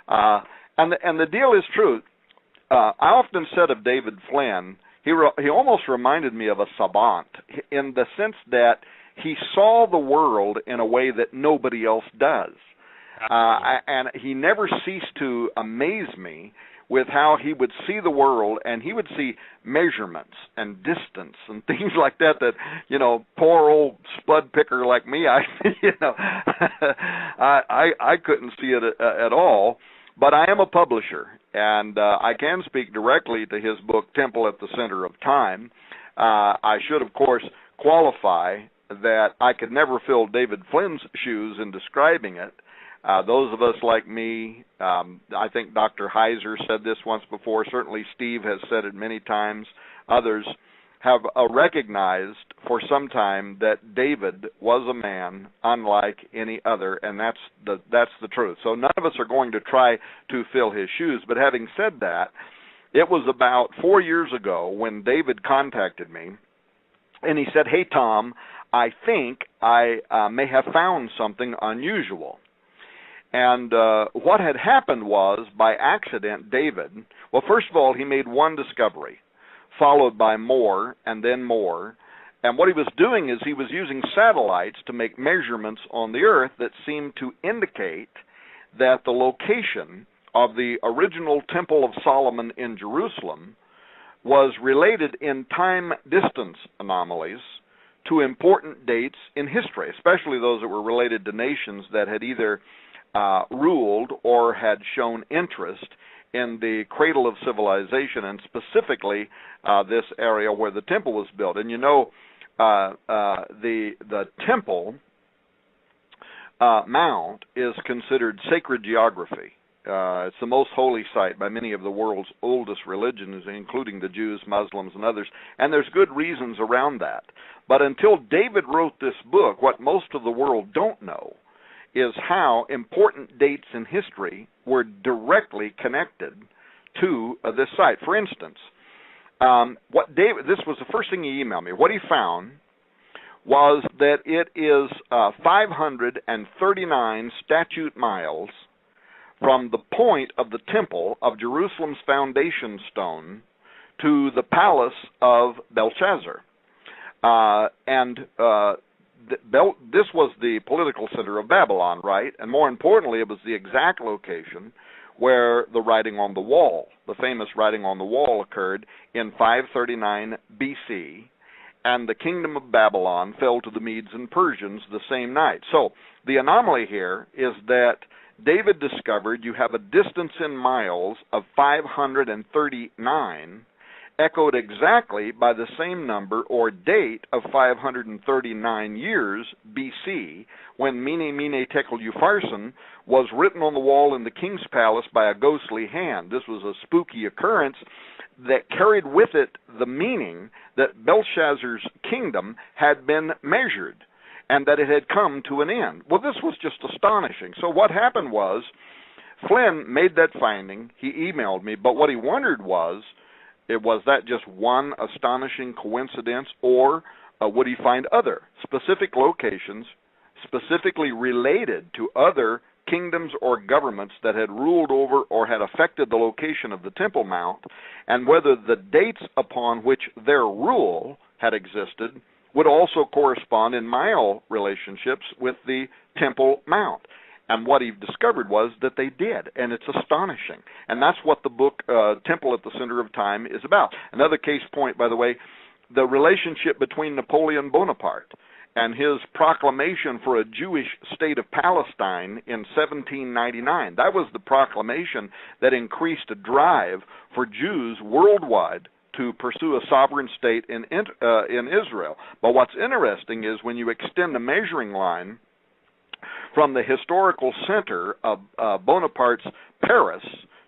And the deal is true. I often said of David Flynn, he almost reminded me of a savant in the sense that he saw the world in a way that nobody else does. And he never ceased to amaze me with how he would see the world, and he would see measurements and distance and things like that, poor old spud picker like me, I couldn't see it at all. But I am a publisher, and I can speak directly to his book, Temple at the Center of Time. I should, of course, qualify that I could never fill David Flynn's shoes in describing it. Those of us like me, I think Dr. Heiser said this once before, certainly Steve has said it many times, others have recognized for some time that David was a man unlike any other, and that's the truth. So none of us are going to try to fill his shoes, but having said that, it was about 4 years ago when David contacted me, and he said, "Hey, Tom, I think I may have found something unusual." And what had happened was, by accident, David, well, first of all, he made one discovery, followed by more, and then more. And what he was doing is he was using satellites to make measurements on the Earth that seemed to indicate that the location of the original Temple of Solomon in Jerusalem was related in time-distance anomalies to important dates in history, especially those that were related to nations that had either ruled or had shown interest in the cradle of civilization, and specifically this area where the temple was built. And the temple mount is considered sacred geography. It's the most holy site by many of the world's oldest religions, including the Jews, Muslims, and others. And there's good reasons around that. But until David wrote this book, what most of the world don't know is how important dates in history were directly connected to this site. For instance, this was the first thing he emailed me. What he found was that it is 539 statute miles from the point of the temple of Jerusalem's foundation stone to the palace of Belshazzar. This was the political center of Babylon, right? And more importantly, it was the exact location where the writing on the wall, the famous writing on the wall, occurred in 539 BC, and the kingdom of Babylon fell to the Medes and Persians the same night. So the anomaly here is that David discovered you have a distance in miles of 539, echoed exactly by the same number or date of 539 years BC, when Mene, Mene, Tekel, Upharsin was written on the wall in the king's palace by a ghostly hand. This was a spooky occurrence that carried with it the meaning that Belshazzar's kingdom had been measured and that it had come to an end. Well, this was just astonishing. So what happened was, Flynn made that finding. He emailed me, but what he wondered was that just one astonishing coincidence, or would he find other specific locations specifically related to other kingdoms or governments that had ruled over or had affected the location of the Temple Mount, and whether the dates upon which their rule had existed would also correspond in mile relationships with the Temple Mount. And what he discovered was that they did, and it's astonishing. And that's what the book Temple at the Center of Time is about. Another case point, by the way, the relationship between Napoleon Bonaparte and his proclamation for a Jewish state of Palestine in 1799. That was the proclamation that increased a drive for Jews worldwide to pursue a sovereign state in Israel. But what's interesting is when you extend the measuring line from the historical center of Bonaparte's Paris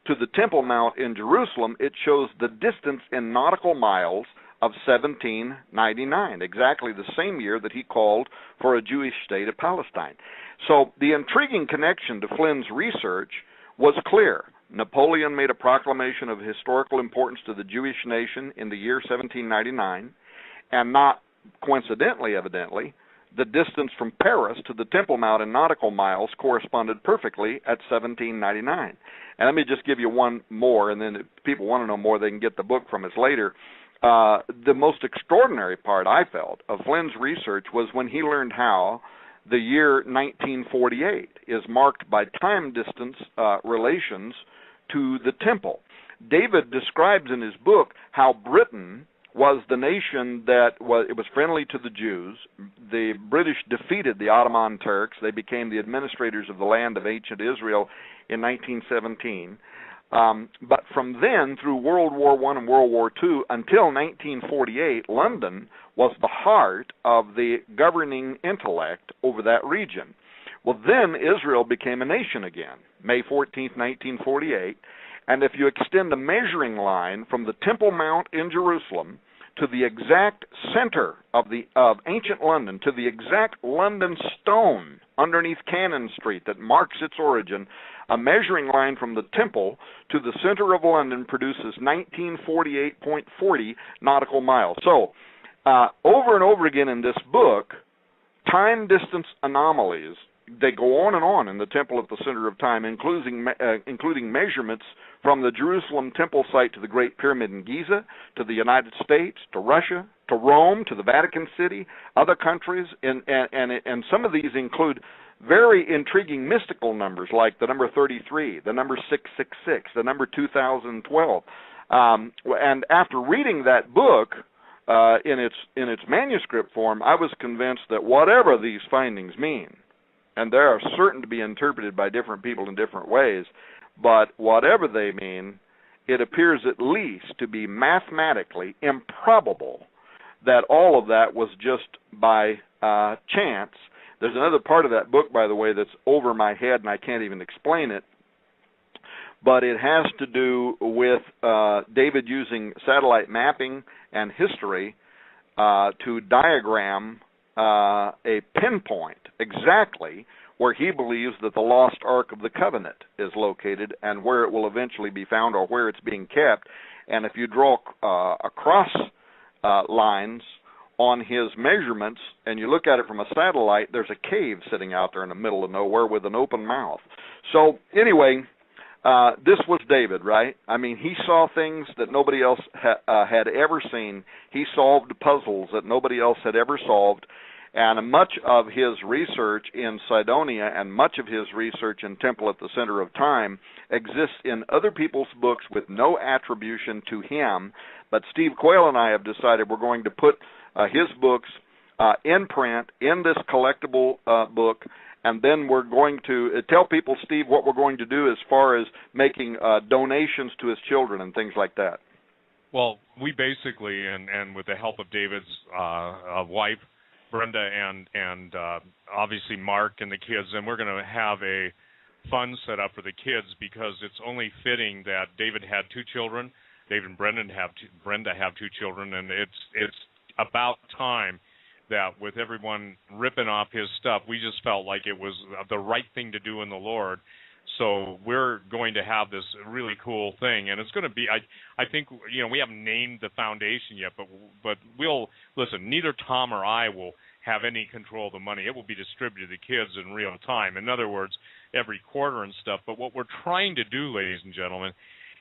to the Temple Mount in Jerusalem, it shows the distance in nautical miles of 1799, exactly the same year that he called for a Jewish state of Palestine. So the intriguing connection to Flynn's research was clear. Napoleon made a proclamation of historical importance to the Jewish nation in the year 1799, and not coincidentally, evidently, the distance from Paris to the Temple Mount in nautical miles corresponded perfectly at 1799. And let me just give you one more, and then if people want to know more, they can get the book from us later. The most extraordinary part, I felt, of Flynn's research was when he learned how the year 1948 is marked by time-distance relations to the temple. David describes in his book how Britain was the nation that was friendly to the Jews. The British defeated the Ottoman Turks. They became the administrators of the land of ancient Israel in 1917. But from then, through World War I and World War II, until 1948, London was the heart of the governing intellect over that region. Well, then Israel became a nation again, May 14th, 1948, and if you extend a measuring line from the Temple Mount in Jerusalem to the exact center of ancient London, to the exact London stone underneath Cannon Street that marks its origin, a measuring line from the temple to the center of London produces 1948.40 nautical miles. So, over and over again in this book, time-distance anomalies, they go on in the temple at the center of time, including measurements from the Jerusalem temple site to the Great Pyramid in Giza, to the United States, to Russia, to Rome, to the Vatican City, other countries, and some of these include very intriguing mystical numbers like the number 33, the number 666, the number 2012. And after reading that book in its manuscript form, I was convinced that whatever these findings mean, and they are certain to be interpreted by different people in different ways, but whatever they mean, it appears at least to be mathematically improbable that all of that was just by chance. There's another part of that book, by the way, that's over my head and I can't even explain it, but it has to do with David using satellite mapping and history to diagram a pinpoint exactly where he believes that the lost Ark of the Covenant is located and where it will eventually be found or where it's being kept. And if you draw across lines on his measurements and you look at it from a satellite, there's a cave sitting out there in the middle of nowhere with an open mouth. So anyway, this was David, right? I mean, he saw things that nobody else had ever seen. He solved puzzles that nobody else had ever solved. And much of his research in Sidonia and much of his research in Temple at the Center of Time exists in other people's books with no attribution to him. But Steve Quayle and I have decided we're going to put his books in print in this collectible book, and then we're going to tell people, Steve, what we're going to do as far as making donations to his children and things like that. Well, we basically, and with the help of David's wife, Brenda, and obviously Mark and the kids, and we're going to have a fund set up for the kids because it's only fitting that David had two children, David and Brenda have two children, and it's about time that with everyone ripping off his stuff, we just felt like it was the right thing to do in the Lord. So we're going to have this really cool thing, and it's going to be, I think, you know, we haven't named the foundation yet, but we'll, listen, neither Tom or I will have any control of the money. It will be distributed to the kids in real time. In other words, every quarter and stuff. But what we're trying to do, ladies and gentlemen,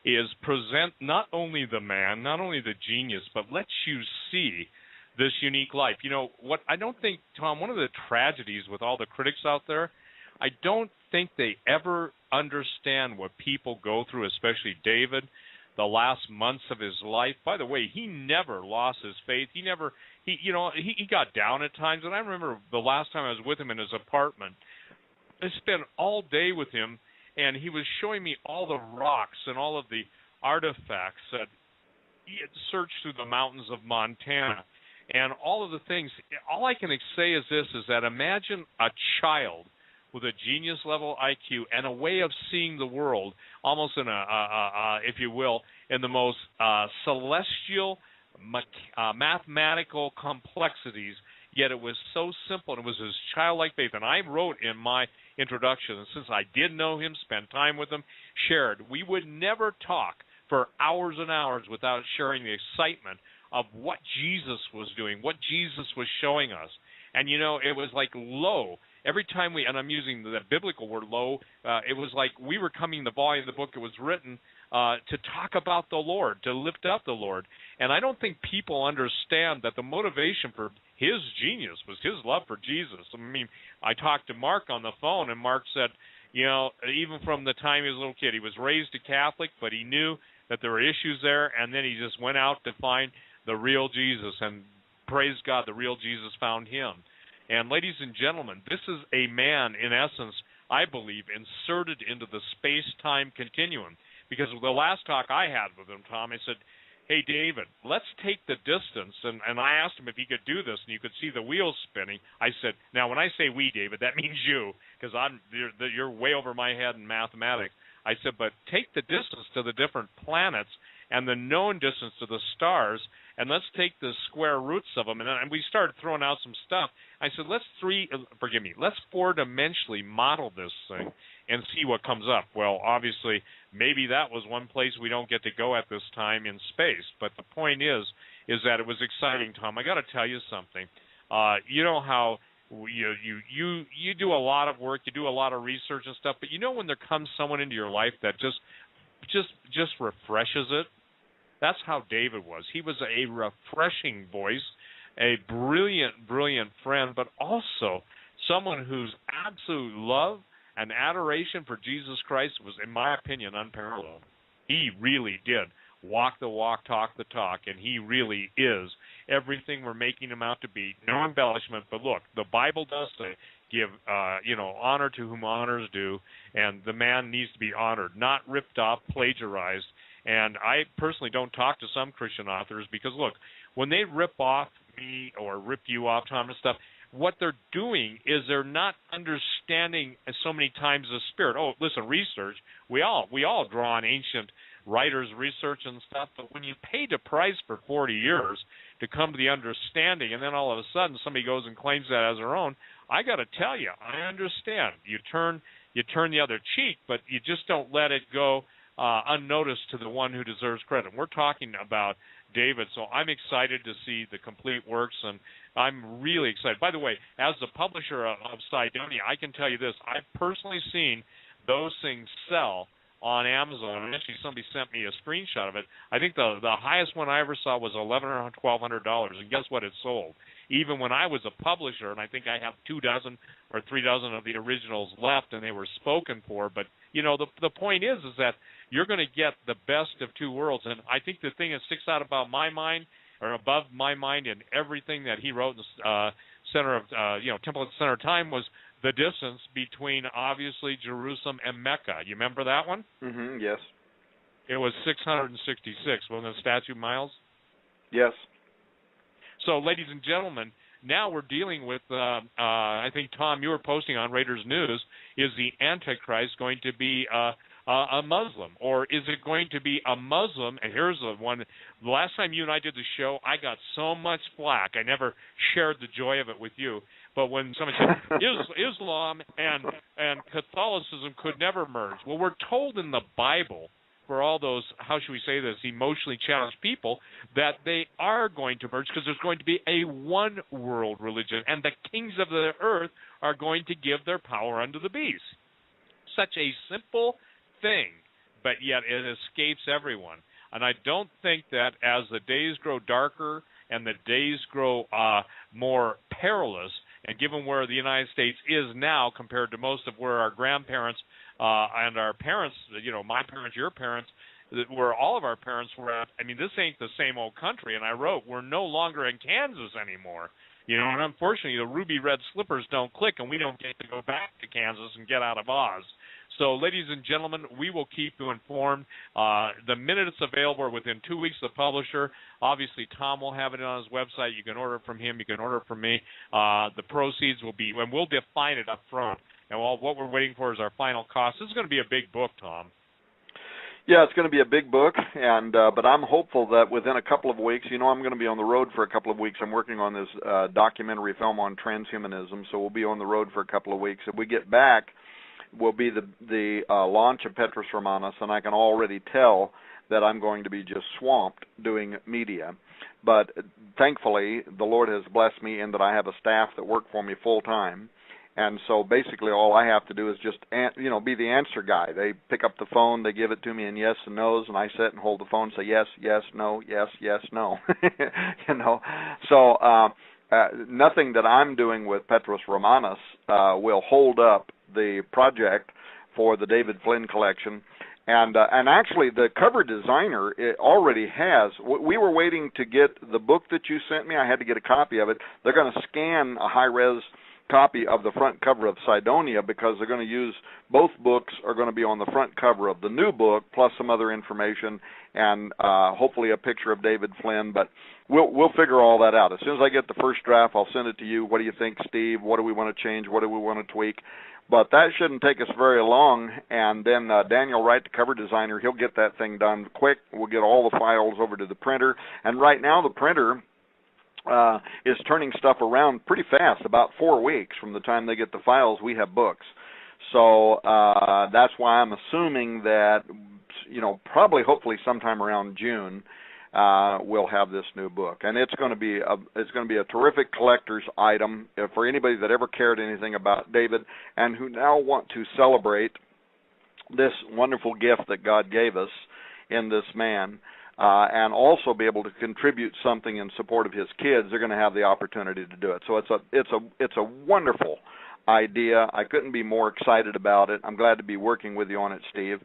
is present not only the man, not only the genius, but let you see this unique life. You know, what I don't think, Tom, one of the tragedies with all the critics out there, I don't think they ever understand what people go through, especially David, the last months of his life. By the way, he never lost his faith. He got down at times, and I remember the last time I was with him in his apartment, I spent all day with him, and he was showing me all the rocks and all of the artifacts that he had searched through the mountains of Montana. And all of the things, all I can say is this, is that imagine a child with a genius level IQ and a way of seeing the world, almost in if you will, in the most celestial, mathematical complexities. Yet it was so simple, and it was his childlike faith. And I wrote in my introduction, and since I did know him, spent time with him, shared, we would never talk for hours and hours without sharing the excitement of what Jesus was doing, what Jesus was showing us. And, you know, it was like low. Every time and I'm using the biblical word low, it was like we were coming, the volume of the book, it was written to talk about the Lord, to lift up the Lord. And I don't think people understand that the motivation for his genius was his love for Jesus. I mean, I talked to Mark on the phone, and Mark said, you know, even from the time he was a little kid, he was raised a Catholic, but he knew that there were issues there, and then he just went out to find the real Jesus, and praise God, the real Jesus found him. And ladies and gentlemen, this is a man, in essence, I believe, inserted into the space-time continuum. Because the last talk I had with him, Tom, I said, hey, David, let's take the distance. And I asked him if he could do this, and you could see the wheels spinning. I said, now, when I say we, David, that means you, because you're way over my head in mathematics. I said, but take the distance to the different planets and the known distance to the stars, and let's take the square roots of them. And we started throwing out some stuff. I said, let's four-dimensionally model this thing and see what comes up. Well, obviously, maybe that was one place we don't get to go at this time in space. But the point is that it was exciting, Tom. I got to tell you something. You know how you do a lot of work, you do a lot of research and stuff, but you know when there comes someone into your life that just refreshes it? That's how David was. He was a refreshing voice, a brilliant, brilliant friend, but also someone whose absolute love and adoration for Jesus Christ was, in my opinion, unparalleled. He really did walk the walk, talk the talk, and he really is everything we're making him out to be. No embellishment, but look, the Bible does say, give honor to whom honor is due, and the man needs to be honored, not ripped off, plagiarized. And I personally don't talk to some Christian authors because, look, when they rip off me or rip you off, Tom, and stuff, what they're doing is they're not understanding so many times the Spirit. Oh, listen, research, we all draw on ancient writers' research and stuff, but when you paid a price for 40 years to come to the understanding, and then all of a sudden somebody goes and claims that as their own, I got to tell you, I understand. You turn the other cheek, but you just don't let it go unnoticed to the one who deserves credit. We're talking about David, so I'm excited to see the complete works, and I'm really excited. By the way, as the publisher of Cydonia, I can tell you this. I've personally seen those things sell on Amazon, and actually somebody sent me a screenshot of it. I think the highest one I ever saw was $1,100 or $1,200, and guess what? It sold. Even when I was a publisher, and I think I have 2 dozen or 3 dozen of the originals left, and they were spoken for. But, you know, the point is that you're going to get the best of two worlds. And I think the thing that sticks out about my mind, or above my mind in everything that he wrote in the center of, Temple at the Center of Time, was the distance between, obviously, Jerusalem and Mecca. You remember that one? Mm-hmm, yes. It was 666, wasn't it, statute miles? Yes. So, ladies and gentlemen, now we're dealing with, I think, Tom, you were posting on Raiders News, is the Antichrist going to be a Muslim? Or is it going to be a Muslim? And here's the one. The last time you and I did the show, I got so much flack. I never shared the joy of it with you. But when somebody said Islam and Catholicism could never merge. Well, we're told in the Bible, for all those, how should we say this, emotionally challenged people, that they are going to merge because there's going to be a one-world religion, and the kings of the earth are going to give their power unto the beast. Such a simple thing, but yet it escapes everyone. And I don't think that as the days grow darker and the days grow more perilous, and given where the United States is now compared to most of where our grandparents and our parents, my parents, your parents, where all of our parents were at, I mean, this ain't the same old country. And I wrote, we're no longer in Kansas anymore. And unfortunately, the ruby red slippers don't click, and we don't get to go back to Kansas and get out of Oz. So, ladies and gentlemen, we will keep you informed. The minute it's available, or within 2 weeks, the publisher, obviously Tom will have it on his website. You can order it from him. You can order it from me. The proceeds will be, and we'll define it up front. and what we're waiting for is our final cost. This is going to be a big book, Tom. Yeah, it's going to be a big book, and but I'm hopeful that within a couple of weeks, I'm going to be on the road for a couple of weeks. I'm working on this documentary film on transhumanism, so we'll be on the road for a couple of weeks. If we get back, will be the launch of Petrus Romanus, and I can already tell that I'm going to be just swamped doing media. But thankfully, the Lord has blessed me in that I have a staff that work for me full time. And so basically all I have to do is just, be the answer guy. They pick up the phone, they give it to me in yes and no's, and I sit and hold the phone and say yes, yes, no, yes, yes, no. So nothing that I'm doing with Petrus Romanus will hold up the project for the David Flynn collection. And actually, the cover designer already has. We were waiting to get the book that you sent me. I had to get a copy of it. They're going to scan a high-res copy of the front cover of Sidonia because they're going to use both books are going to be on the front cover of the new book plus some other information and hopefully a picture of David Flynn. But we'll figure all that out. As soon as I get the first draft, I'll send it to you. What do you think, Steve? What do we want to change? What do we want to tweak? But that shouldn't take us very long, and then Daniel Wright, the cover designer, he'll get that thing done quick. We'll get all the files over to the printer, and right now the printer is turning stuff around pretty fast. About 4 weeks from the time they get the files, we have books. So that's why I'm assuming that, probably hopefully sometime around June, we'll have this new book, and it's going to be a terrific collector's item for anybody that ever cared anything about David and who now want to celebrate this wonderful gift that God gave us in this man, and also be able to contribute something in support of his kids. They're going to have the opportunity to do it. So it's a wonderful idea. I couldn't be more excited about it. I'm glad to be working with you on it, Steve.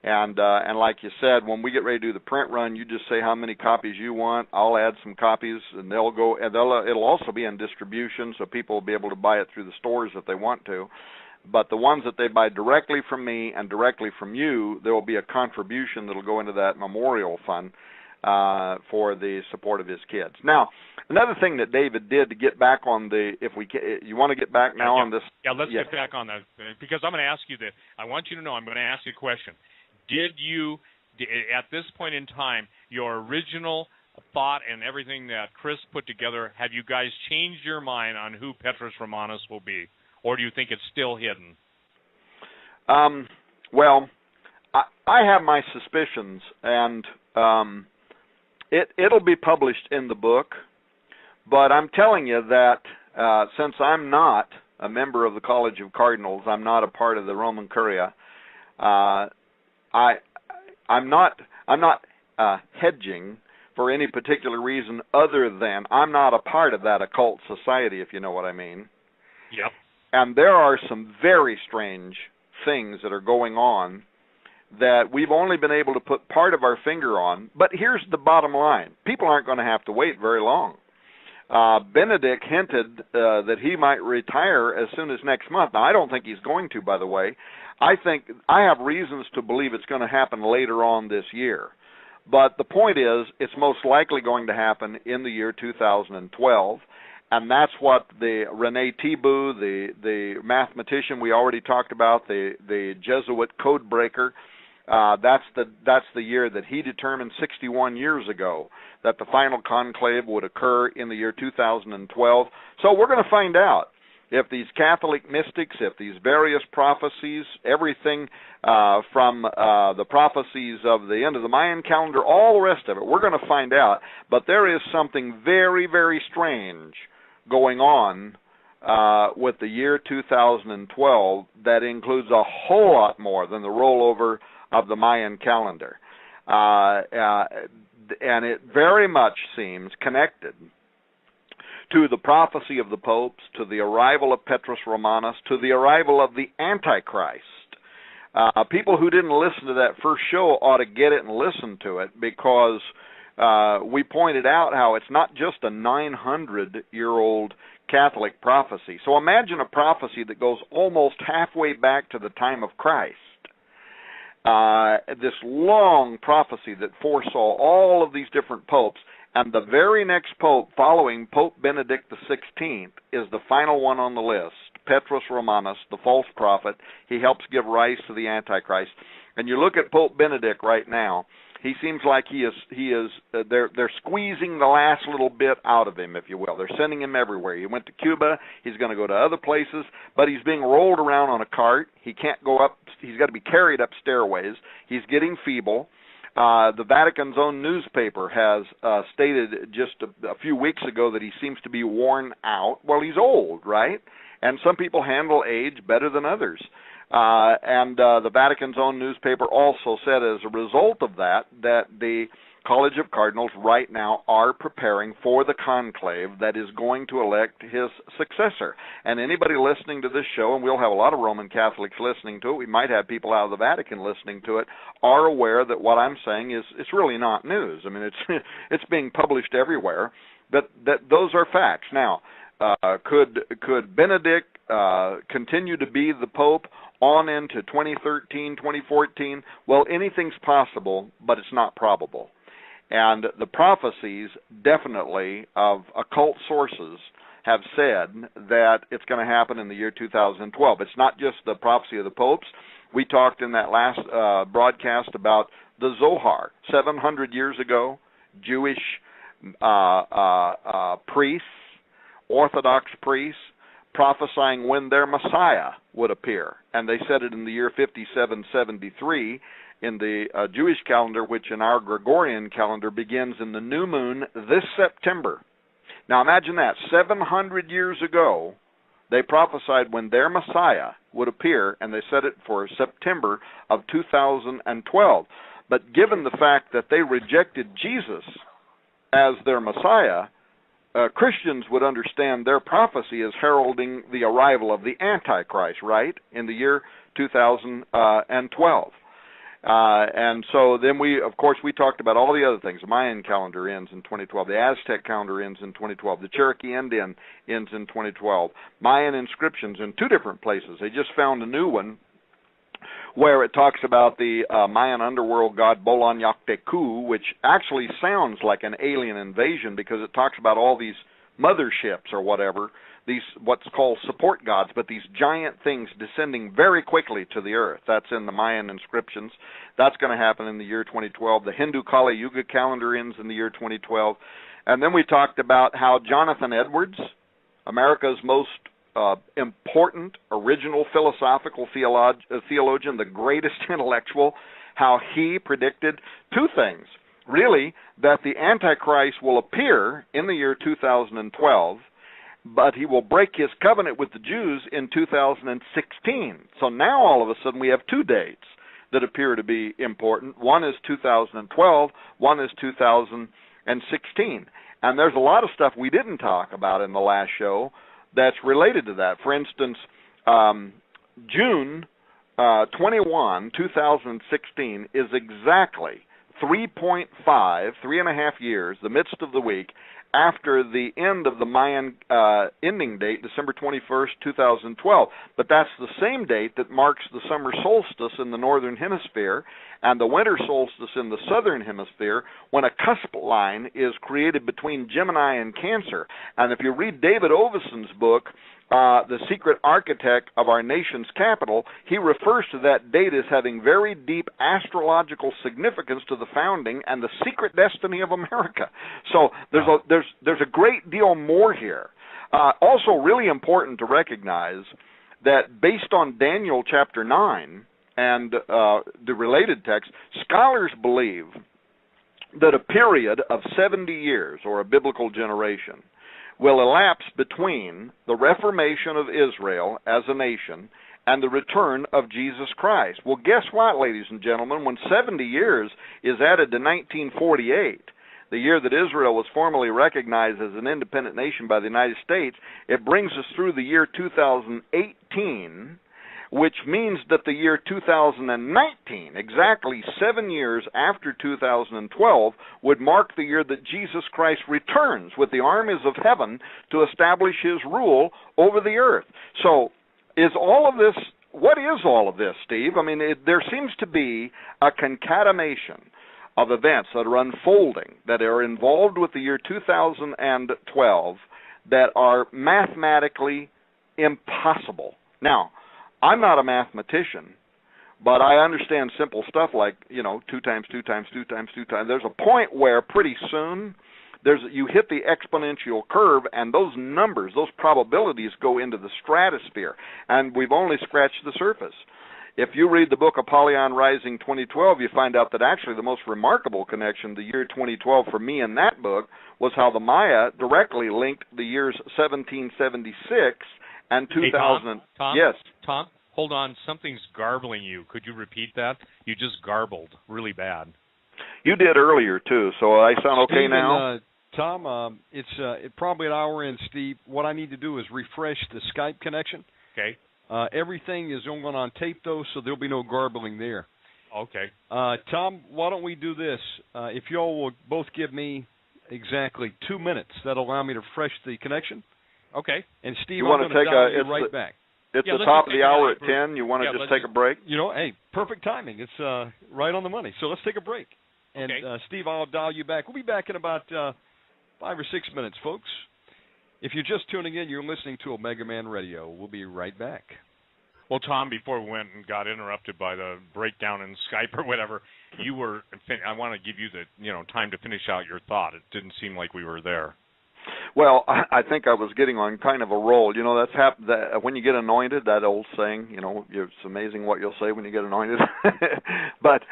And like you said, when we get ready to do the print run, you just say how many copies you want. I'll add some copies, and they'll go. And it'll also be in distribution, so people will be able to buy it through the stores if they want to. But the ones that they buy directly from me and directly from you, there will be a contribution that'll go into that memorial fund for the support of his kids. Now, another thing that David did to get back on you want to get back now on this? Yeah, let's get back on that because I'm going to ask you that. I want you to know I'm going to ask you a question. Did you, at this point in time, your original thought and everything that Chris put together, have you guys changed your mind on who Petrus Romanus will be? Or do you think it's still hidden? Well, I have my suspicions, and it'll be published in the book. But I'm telling you that since I'm not a member of the College of Cardinals, I'm not a part of the Roman Curia, I'm not hedging for any particular reason other than I'm not a part of that occult society, if you know what I mean. Yep. And there are some very strange things that are going on that we've only been able to put part of our finger on. But here's the bottom line. People aren't going to have to wait very long. Benedict hinted that he might retire as soon as next month. Now, I don't think he's going to, by the way. I think I have reasons to believe it's going to happen later on this year. But the point is, it's most likely going to happen in the year 2012. And that's what the Rene Thibault, the mathematician we already talked about, the Jesuit code breaker, that's the year that he determined 61 years ago that the final conclave would occur in the year 2012. So we're going to find out if these Catholic mystics, if these various prophecies, everything from the prophecies of the end of the Mayan calendar, all the rest of it, we're going to find out. But there is something very, very strange going on with the year 2012 that includes a whole lot more than the rollover of the Mayan calendar. And it very much seems connected to the prophecy of the popes, to the arrival of Petrus Romanus, to the arrival of the Antichrist. People who didn't listen to that first show ought to get it and listen to it because we pointed out how it's not just a 900-year-old Catholic prophecy. So imagine a prophecy that goes almost halfway back to the time of Christ. This long prophecy that foresaw all of these different popes, and the very next pope following Pope Benedict XVI is the final one on the list. Petrus Romanus, the false prophet. He helps give rise to the Antichrist. And you look at Pope Benedict right now, he seems like they're squeezing the last little bit out of him, if you will. They're sending him everywhere. He went to Cuba. He's going to go to other places, but he's being rolled around on a cart. He can't go up. He's got to be carried up stairways. He's getting feeble. The Vatican's own newspaper has stated just a few weeks ago that he seems to be worn out. Well, he's old, right? And some people handle age better than others. And the Vatican's own newspaper also said as a result of that the College of Cardinals right now are preparing for the conclave that is going to elect his successor. And anybody listening to this show, and we'll have a lot of Roman Catholics listening to it, we might have people out of the Vatican listening to it, are aware that what I'm saying is it's really not news. I mean, it's being published everywhere, but those are facts. Now, could Benedict continue to be the Pope on into 2013, 2014? Well, anything's possible, but it's not probable. And the prophecies, definitely, of occult sources have said that it's going to happen in the year 2012. It's not just the prophecy of the popes. We talked in that last broadcast about the Zohar. 700 years ago, Jewish priests, Orthodox priests, prophesying when their Messiah would appear. And they said it in the year 5773 in the Jewish calendar, which in our Gregorian calendar begins in the new moon this September. Now imagine that. 700 years ago, they prophesied when their Messiah would appear, and they said it for September of 2012. But given the fact that they rejected Jesus as their Messiah, Christians would understand their prophecy as heralding the arrival of the Antichrist, right, in the year 2012. And so then we talked about all the other things. The Mayan calendar ends in 2012. The Aztec calendar ends in 2012. The Cherokee Indian ends in 2012. Mayan inscriptions in two different places. They just found a new one where it talks about the Mayan underworld god Bolan Yakteku, which actually sounds like an alien invasion because it talks about all these motherships or whatever, these what's called support gods, but these giant things descending very quickly to the earth. That's in the Mayan inscriptions. That's going to happen in the year 2012. The Hindu Kali Yuga calendar ends in the year 2012. And then we talked about how Jonathan Edwards, America's most important original philosophical theologian, the greatest intellectual, how he predicted two things. Really, that the Antichrist will appear in the year 2012, but he will break his covenant with the Jews in 2016. So now all of a sudden we have two dates that appear to be important. One is 2012, one is 2016. And there's a lot of stuff we didn't talk about in the last show that's related to that. For instance, June 21, 2016 is exactly 3.5 years, the midst of the week, after the end of the Mayan ending date, December 21st, 2012. But that's the same date that marks the summer solstice in the northern hemisphere and the winter solstice in the southern hemisphere, when a cusp line is created between Gemini and Cancer. And if you read David Oveson's book, The Secret Architect of Our Nation's Capital, he refers to that date as having very deep astrological significance to the founding and the secret destiny of America. So there's a great deal more here. Also really important to recognize that based on Daniel chapter 9 and the related text, scholars believe that a period of 70 years, or a biblical generation, will elapse between the reformation of Israel as a nation and the return of Jesus Christ. Well, guess what, ladies and gentlemen? When 70 years is added to 1948, the year that Israel was formally recognized as an independent nation by the United States, it brings us through the year 2018, which means that the year 2019, exactly 7 years after 2012, would mark the year that Jesus Christ returns with the armies of heaven to establish his rule over the earth. So, what is all of this, Steve? I mean, there seems to be a concatenation of events that are unfolding, that are involved with the year 2012, that are mathematically impossible. Now, I'm not a mathematician, but I understand simple stuff like, 2 times 2 times 2 times 2 times. There's a point where pretty soon you hit the exponential curve, and those numbers, those probabilities go into the stratosphere, and we've only scratched the surface. If you read the book Apollyon Rising 2012, you find out that actually the most remarkable connection, the year 2012 for me in that book, was how the Maya directly linked the years 1776 and 2000. Hey, Tom? Yes. Tom, hold on. Something's garbling you. Could you repeat that? You just garbled really bad. You did earlier, too, so I sound okay Steve now? And, Tom, it's probably an hour in, Steve. What I need to do is refresh the Skype connection. Okay. Everything is going on tape, though, so there'll be no garbling there. Okay. Tom, why don't we do this? If you all will both give me exactly 2 minutes, that'll allow me to refresh the connection. Okay. And Steve, you I'm going to dial you right back. It's the top of the hour at 10. You want to just take a break? Hey, perfect timing. It's right on the money. So let's take a break. And, okay. Steve, I'll dial you back. We'll be back in about 5 or 6 minutes, folks. If you're just tuning in, you're listening to Omega Man Radio. We'll be right back. Well, Tom, before we went and got interrupted by the breakdown in Skype or whatever, I want to give you the time to finish out your thought. It didn't seem like we were there. Well, I think I was getting on kind of a roll. That's when you get anointed, that old saying, it's amazing what you'll say when you get anointed. But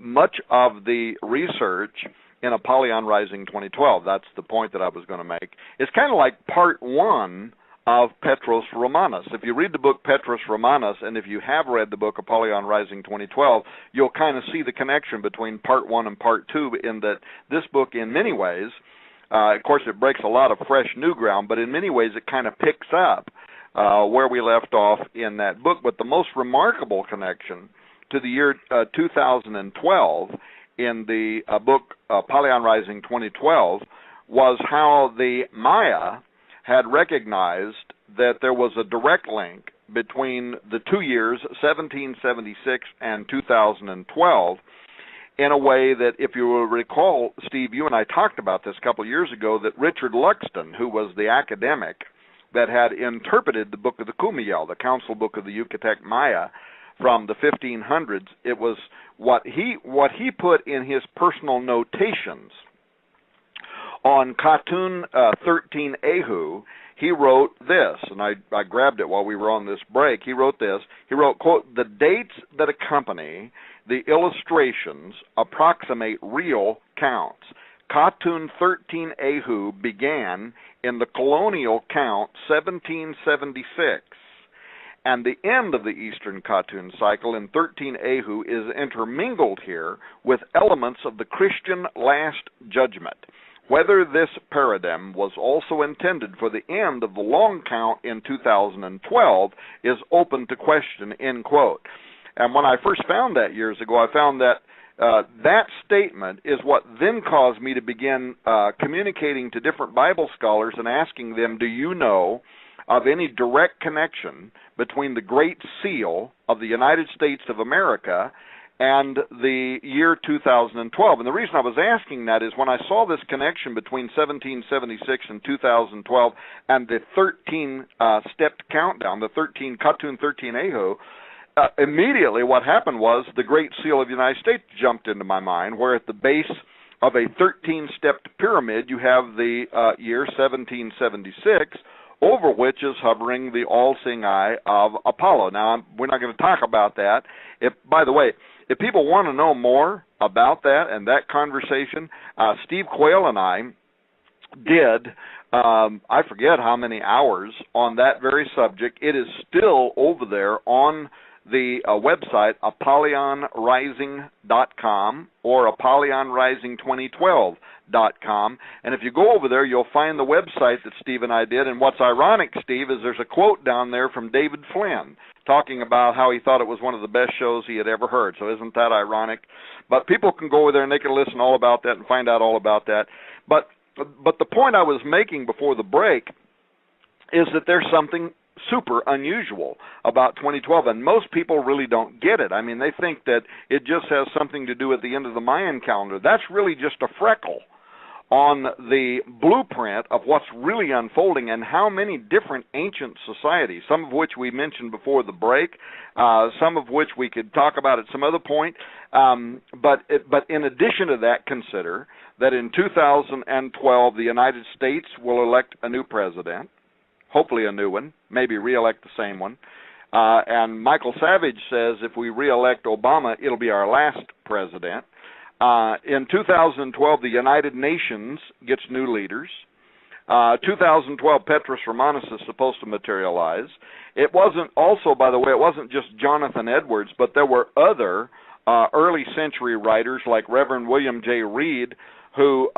much of the research in Apollyon Rising 2012, that's the point that I was going to make, it's kind of like part one of Petros Romanus. If you read the book Petros Romanus, and if you have read the book Apollyon Rising 2012, you'll kind of see the connection between part one and part two, in that this book, in many ways, of course, it breaks a lot of fresh new ground, but in many ways it kind of picks up where we left off in that book. But the most remarkable connection to the year 2012 in the book Apollyon Rising 2012 was how the Maya had recognized that there was a direct link between the 2 years, 1776 and 2012, in a way that, if you will recall, Steve, you and I talked about this a couple of years ago, that Richard Luxton, who was the academic that had interpreted the Book of the Kumeyaal, the Council Book of the Yucatec Maya, from the 1500s, it was what he put in his personal notations on Katun 13 Ehu. He wrote this, and I grabbed it while we were on this break. He wrote this. He wrote, quote, "The dates that accompany the illustrations approximate real counts. Katun 13 Ehu began in the colonial count 1776, and the end of the Eastern Katun cycle in 13 Ehu is intermingled here with elements of the Christian Last Judgment. Whether this paradigm was also intended for the end of the long count in 2012 is open to question," end quote. And when I first found that years ago, I found that that statement is what then caused me to begin communicating to different Bible scholars and asking them, do you know of any direct connection between the Great Seal of the United States of America and the year 2012? And the reason I was asking that is when I saw this connection between 1776 and 2012 and the 13-stepped countdown, the Katun 13 Ehu, immediately what happened was the Great Seal of the United States jumped into my mind, where at the base of a 13-stepped pyramid you have the year 1776, over which is hovering the all-seeing eye of Apollo. Now, we're not going to talk about that. By the way, if people want to know more about that and that conversation, Steve Quayle and I did, I forget how many hours on that very subject. It is still over there on the website, ApollionRising.com or ApollionRising2012.com. And if you go over there, you'll find the website that Steve and I did. And what's ironic, Steve, is there's a quote down there from David Flynn talking about how he thought it was one of the best shows he had ever heard. So isn't that ironic? But people can go over there and they can listen all about that and find out all about that. But the point I was making before the break is that there's something super unusual about 2012, and most people really don't get it. I mean, they think that it just has something to do at the end of the Mayan calendar. That's really just a freckle on the blueprint of what's really unfolding and how many different ancient societies, some of which we mentioned before the break, some of which we could talk about at some other point, but in addition to that, consider that in 2012 the United States will elect a new president, hopefully a new one, maybe re-elect the same one, and Michael Savage says if we re-elect Obama, it'll be our last president. In 2012, the United Nations gets new leaders. 2012, Petrus Romanus is supposed to materialize. It wasn't also, by the way, it wasn't just Jonathan Edwards, but there were other early century writers like Reverend William J. Reed, who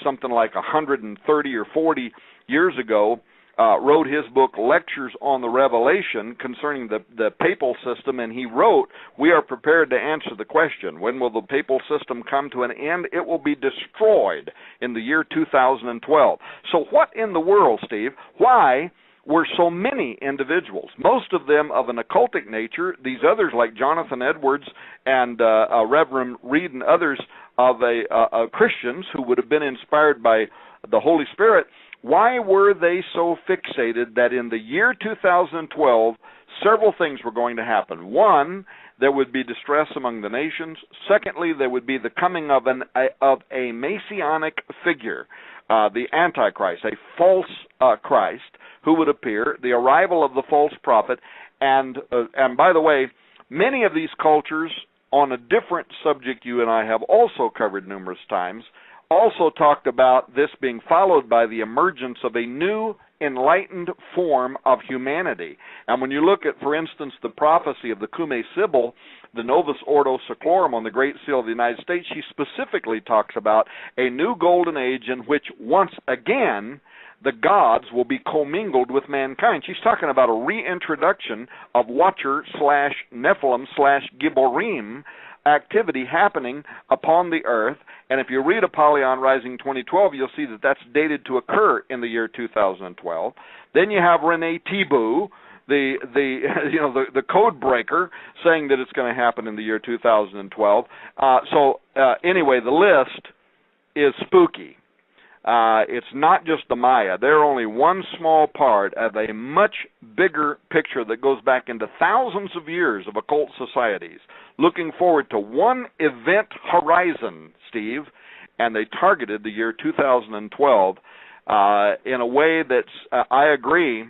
something like 130 or 40 years ago wrote his book Lectures on the Revelation concerning the papal system, and he wrote, we are prepared to answer the question, when will the papal system come to an end? It will be destroyed in the year 2012. So what in the world, Steve? Why were so many individuals, most of them of an occultic nature, these others like Jonathan Edwards and Reverend Reed and others of Christians who would have been inspired by the Holy Spirit, why were they so fixated that in the year 2012, several things were going to happen? One, there would be distress among the nations. Secondly, there would be the coming of a messianic figure, the Antichrist, a false Christ who would appear, the arrival of the false prophet. And by the way, many of these cultures, on a different subject you and I have also covered numerous times, also talked about this being followed by the emergence of a new enlightened form of humanity. And when you look at, for instance, the prophecy of the Cumae Sibyl, the Novus Ordo Seclorum on the Great Seal of the United States, she specifically talks about a new golden age in which once again the gods will be commingled with mankind. She's talking about a reintroduction of Watcher/Nephilim/Gibborim activity happening upon the earth. And if you read Apollyon Rising 2012, you'll see that that's dated to occur in the year 2012. Then you have Rene Thibault, the code breaker, saying that it's going to happen in the year 2012. Anyway, the list is spooky. It's not just the Maya. They're only one small part of a much bigger picture that goes back into thousands of years of occult societies, looking forward to one event horizon, Steve, and they targeted the year 2012 in a way that's, I agree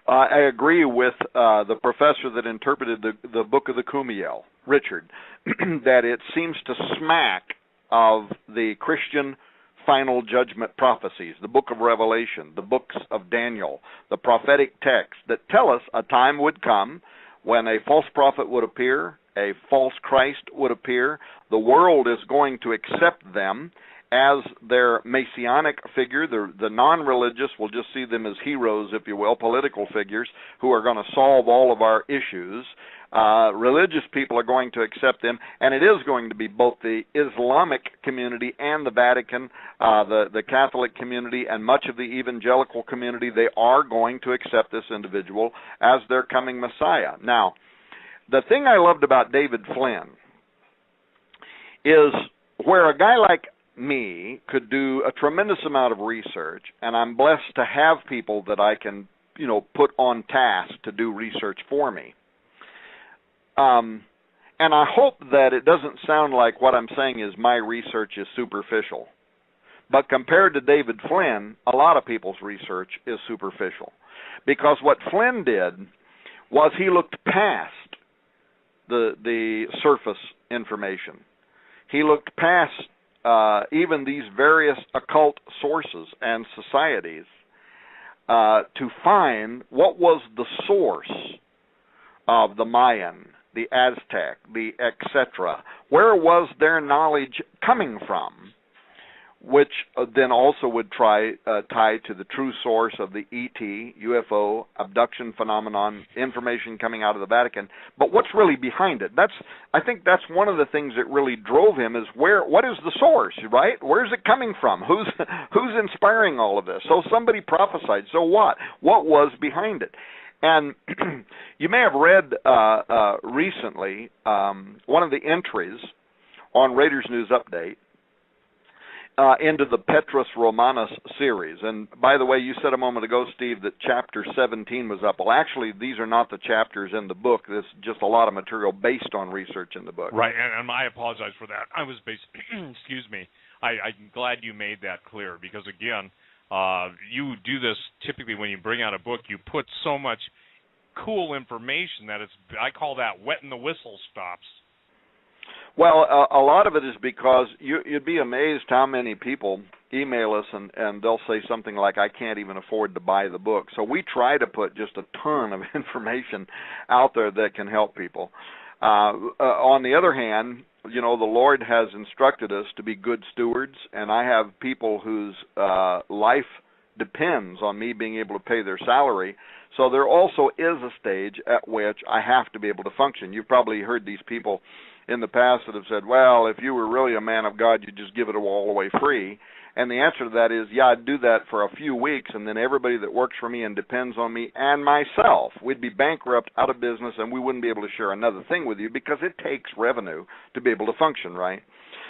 with the professor that interpreted the book of the Quayle, Richard, that it seems to smack of the Christian final judgment prophecies, the book of Revelation, the books of Daniel, the prophetic texts that tell us a time would come when a false prophet would appear, a false Christ would appear. The world is going to accept them as their messianic figure. The non-religious will just see them as heroes, if you will, political figures who are going to solve all of our issues. Religious people are going to accept them, and it is going to be both the Islamic community and the Vatican, the Catholic community, and much of the evangelical community. They are going to accept this individual as their coming Messiah. Now, the thing I loved about David Flynn is where a guy like me could do a tremendous amount of research, and I'm blessed to have people that I can, put on task to do research for me. And I hope that it doesn't sound like what I'm saying is my research is superficial. But compared to David Flynn, a lot of people's research is superficial. Because what Flynn did was he looked past the surface information. He looked past even these various occult sources and societies to find what was the source of the Mayan, the Aztec, the etc. Where was their knowledge coming from? Which then also would tie to the true source of the ET, UFO, abduction phenomenon, information coming out of the Vatican. But what's really behind it? I think that's one of the things that really drove him is what is the source, right? Where's it coming from? Who's inspiring all of this? So somebody prophesied. So what? What was behind it? And you may have read recently one of the entries on Raiders News Update. into the Petrus Romanus series. And by the way, you said a moment ago, Steve, that chapter 17 was up. Well, actually, these are not the chapters in the book. This is just a lot of material based on research in the book. Right, and I apologize for that. I was excuse me. I'm glad you made that clear, because, again, you do this typically when you bring out a book. You put so much cool information that I call that wetting the whistle stops. Well, a lot of it is because you'd be amazed how many people email us and they'll say something like, I can't even afford to buy the book. So we try to put just a ton of information out there that can help people. On the other hand, the Lord has instructed us to be good stewards, and I have people whose life depends on me being able to pay their salary. So there also is a stage at which I have to be able to function. You've probably heard these people in the past that have said, well, if you were really a man of God, you'd just give it all away free. And the answer to that is, yeah, I'd do that for a few weeks, and then everybody that works for me and depends on me and myself, we'd be bankrupt, out of business, and we wouldn't be able to share another thing with you, because it takes revenue to be able to function, right?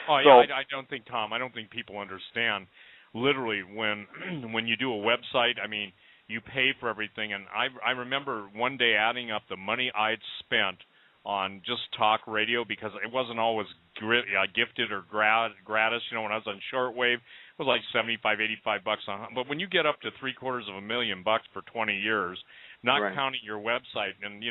Oh, yeah, I don't think, Tom, I don't think people understand. Literally, when you do a website, I mean, you pay for everything. And I remember one day adding up the money I'd spent on just talk radio, because it wasn't always gifted or gratis. When I was on shortwave, it was like $75, $85 but when you get up to $750,000 for 20 years, not right. counting your website, and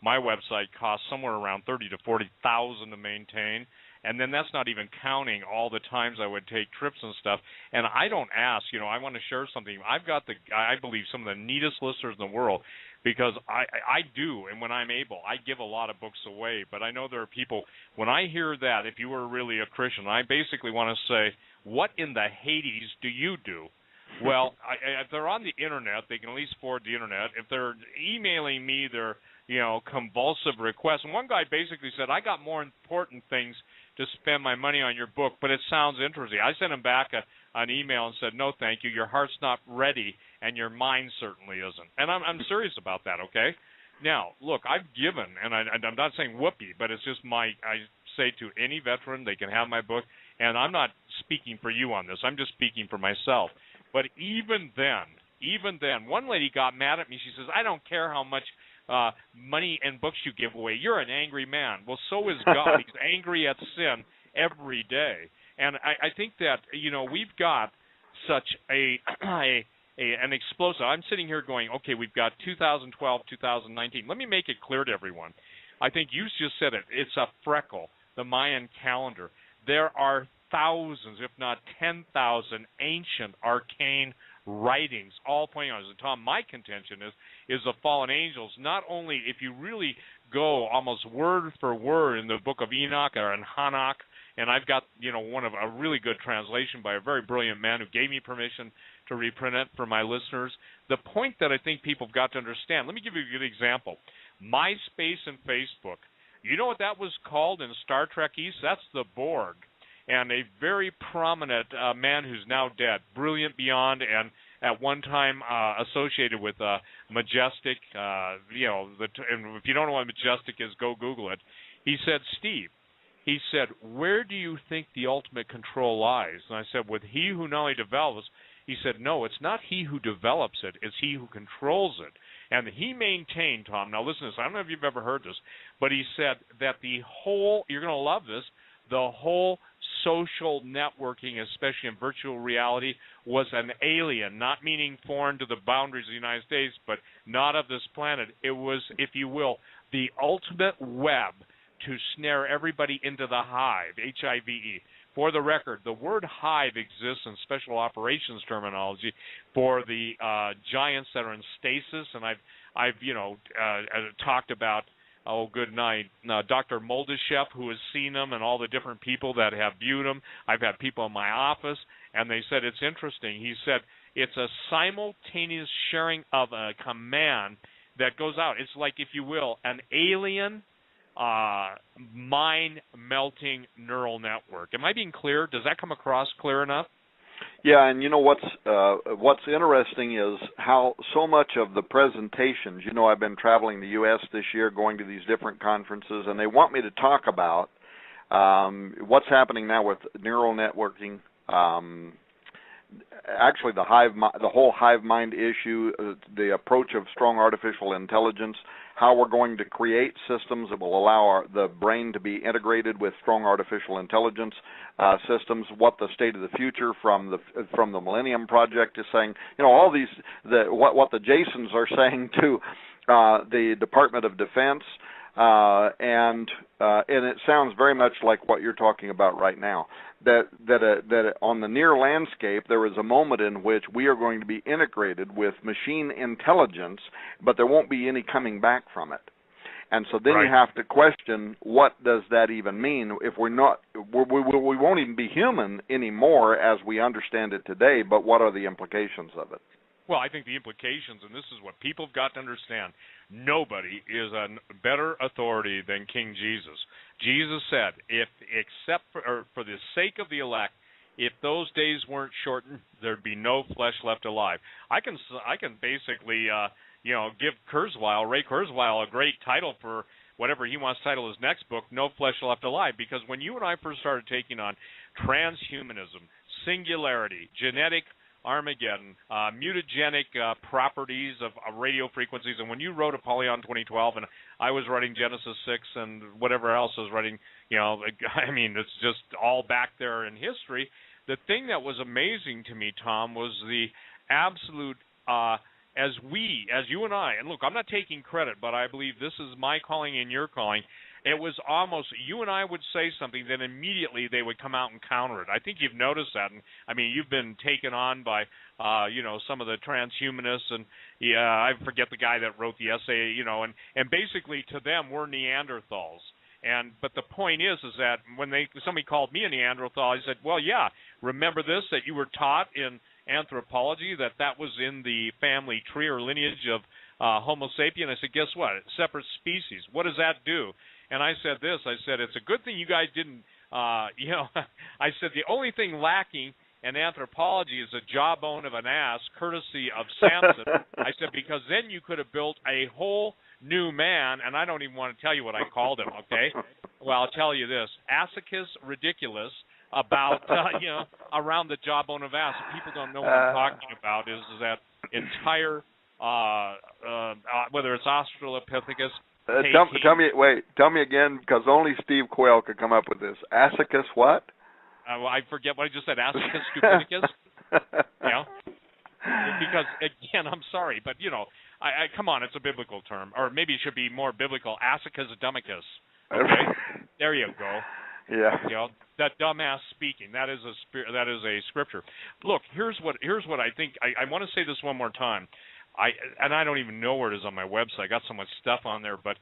my website costs somewhere around $30,000 to $40,000 to maintain. And then that's not even counting all the times I would take trips and stuff. And I don't ask, I want to share something. I've got I believe, some of the neatest listeners in the world, because I do, and when I'm able, I give a lot of books away. But I know there are people, when I hear that, if you were really a Christian, I basically want to say, what in the Hades do you do? Well, if they're on the Internet, they can at least afford the Internet. If they're emailing me their, convulsive requests. And one guy basically said, I got more important things to spend my money on your book, but it sounds interesting. I sent him back an email and said, no, thank you. Your heart's not ready, and your mind certainly isn't. And I'm serious about that, okay? Now, look, I've given, and I'm not saying whoopee, but it's just I say to any veteran, they can have my book, and I'm not speaking for you on this. I'm just speaking for myself. But even then, one lady got mad at me. She says, I don't care how much money and books you give away. You're an angry man. Well, so is God. He's angry at sin every day. And I think that, we've got such an explosive. I'm sitting here going, okay, we've got 2012, 2019. Let me make it clear to everyone. I think you just said it. It's a freckle, the Mayan calendar. There are thousands, if not 10,000, ancient arcane writings, all pointing out. And Tom, my contention is the fallen angels. Not only, if you really go almost word for word in the book of Enoch or in Hanok, and I've got one of a really good translation by a very brilliant man who gave me permission to reprint it for my listeners. The point that I think people have got to understand. Let me give you a good example. MySpace and Facebook. You know what that was called in Star Trek East? That's the Borg. And a very prominent man who's now dead, brilliant beyond, and at one time associated with Majestic. And if you don't know what Majestic is, go Google it. He said, Steve, he said, where do you think the ultimate control lies? And I said, with he who not only develops. He said, no, it's not he who develops it, it's he who controls it. And he maintained, Tom, now listen to this, I don't know if you've ever heard this, but he said that the whole, you're going to love this, the whole social networking, especially in virtual reality, was an alien, not meaning foreign to the boundaries of the United States, but not of this planet. It was, if you will, the ultimate web to snare everybody into the hive, H-I-V-E. For the record, the word hive exists in special operations terminology for the giants that are in stasis, and I've talked about, oh, good night, Dr. Moldeshev, who has seen them, and all the different people that have viewed them. I've had people in my office, and they said it's interesting. He said it's a simultaneous sharing of a command that goes out. It's like, if you will, an alien mind-melting neural network. Am I being clear? Does that come across clear enough? Yeah, and what's interesting is how so much of the presentations, I've been traveling the U.S. this year, going to these different conferences, and they want me to talk about what's happening now with neural networking, actually the whole hive mind issue, the approach of strong artificial intelligence, how we're going to create systems that will allow the brain to be integrated with strong artificial intelligence systems, what the state of the future from the Millennium Project is saying, all these, what the Jasons are saying to the Department of Defense, and it sounds very much like what you're talking about right now. That on the near landscape, there is a moment in which we are going to be integrated with machine intelligence, but there won't be any coming back from it. And so then you have to question, what does that even mean? If we won't even be human anymore as we understand it today, but what are the implications of it? Well, I think the implications, and this is what people have got to understand, nobody is a better authority than King Jesus. Jesus said, except for the sake of the elect, if those days weren't shortened, there'd be no flesh left alive. I can basically, give Ray Kurzweil, a great title for whatever he wants to title his next book, No Flesh Left Alive, because when you and I first started taking on transhumanism, singularity, genetic Armageddon, mutagenic properties of radio frequencies, and when you wrote Apollyon 2012, and I was writing Genesis 6 and whatever else I was writing, it's just all back there in history. The thing that was amazing to me, Tom, was the absolute, as you and I, and look, I'm not taking credit, but I believe this is my calling and your calling. It was almost, you and I would say something, then immediately they would come out and counter it. I think you've noticed that. And I mean, you've been taken on by, some of the transhumanists, and I forget the guy that wrote the essay, and basically to them, we're Neanderthals. But the point is that when somebody called me a Neanderthal, I said, well, yeah, remember this, that you were taught in anthropology that was in the family tree or lineage of Homo sapien. I said, guess what? Separate species. What does that do? And I said this, it's a good thing you guys didn't, I said the only thing lacking in anthropology is the jawbone of an ass, courtesy of Samson. I said, because then you could have built a whole new man, and I don't even want to tell you what I called him, okay? Well, I'll tell you this, Assicus ridiculous, about, around the jawbone of ass. People don't know what I'm talking about, is that entire, whether it's Australopithecus, tell me again, because only Steve Quayle could come up with this. Assicus what? I forget what I just said. Assicus stupidicus. Because again, I'm sorry, but I come on, it's a biblical term, or maybe it should be more biblical. Assicus dumicus. Okay, there you go. Yeah. That dumbass speaking. That is a scripture. Look, here's what I think. I want to say this one more time. I don't even know where it is on my website. I got so much stuff on there, but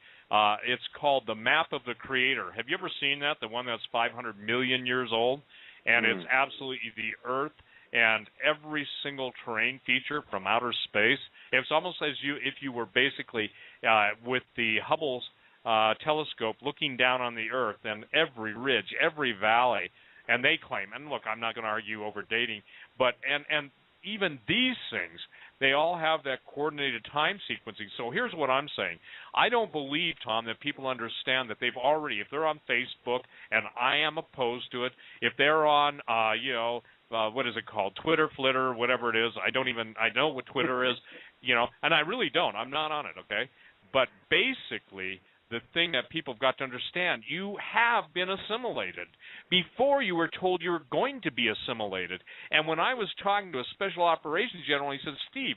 it's called The Map of the Creator. Have you ever seen that? The one that's 500 million years old, and it's absolutely the Earth and every single terrain feature from outer space. It's almost as if you were basically with the Hubble's telescope looking down on the Earth and every ridge, every valley, and they claim, and look, I'm not going to argue over dating, but and even these things, they all have that coordinated time sequencing. So here's what I'm saying. I don't believe, Tom, that people understand that they've already, if they're on Facebook, and I am opposed to it, if they're on, what is it called, Twitter, Flitter, whatever it is, I know what Twitter is, and I really don't. I'm not on it, okay? But basically, the thing that people have got to understand, you have been assimilated. Before you were told you were going to be assimilated. And when I was talking to a special operations general, he said, Steve,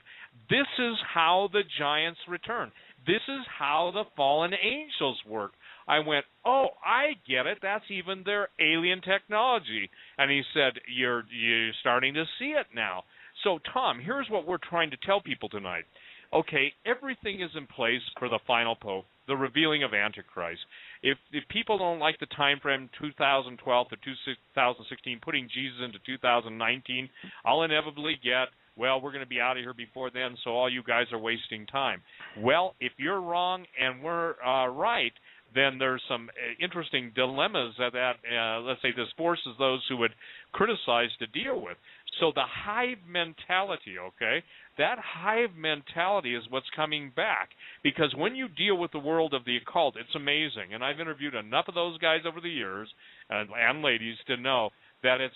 this is how the giants return. This is how the fallen angels work. I went, oh, I get it. That's even their alien technology. And he said, you're starting to see it now. So, Tom, here's what we're trying to tell people tonight. Okay, everything is in place for the final pope, the revealing of Antichrist. If people don't like the time frame 2012 to 2016, putting Jesus into 2019, I'll inevitably get, well, we're going to be out of here before then, so all you guys are wasting time. Well, if you're wrong and we're right, then there's some interesting dilemmas that let's say, this forces those who would criticize to deal with. So the hive mentality, okay, that hive mentality is what's coming back. Because when you deal with the world of the occult, it's amazing. And I've interviewed enough of those guys over the years, and ladies, to know that it's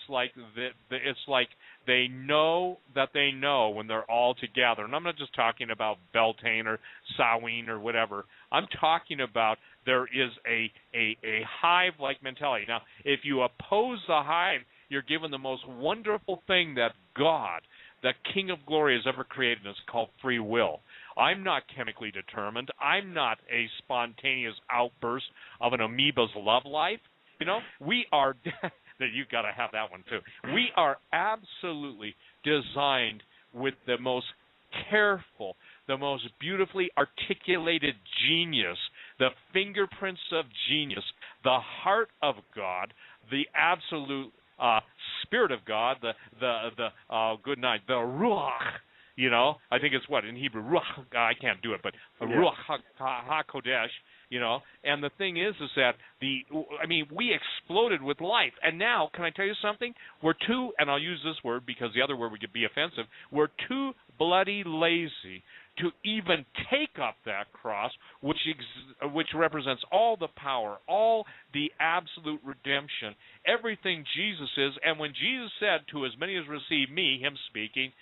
like they know that they know when they're all together. And I'm not just talking about Beltane or Samhain or whatever. I'm talking about there is a hive-like mentality. Now, if you oppose the hive, you're given the most wonderful thing that God, the King of Glory, has ever created, and it's called free will. I'm not chemically determined. I'm not a spontaneous outburst of an amoeba's love life. You know, we are you've got to have that one too. We are absolutely designed with the most careful, the most beautifully articulated genius, the fingerprints of genius, the heart of God, the absolute Spirit of God, the good night, the Ruach. You know, I think it's what in Hebrew, Ruach. I can't do it, but Ruach HaKodesh. You know, and the thing is that we exploded with life, and now, can I tell you something? We're too, and I'll use this word because the other word would be offensive. We're too bloody lazy to even take up that cross, which represents all the power, all the absolute redemption, everything Jesus is. And when Jesus said, "To as many as receive me," him speaking,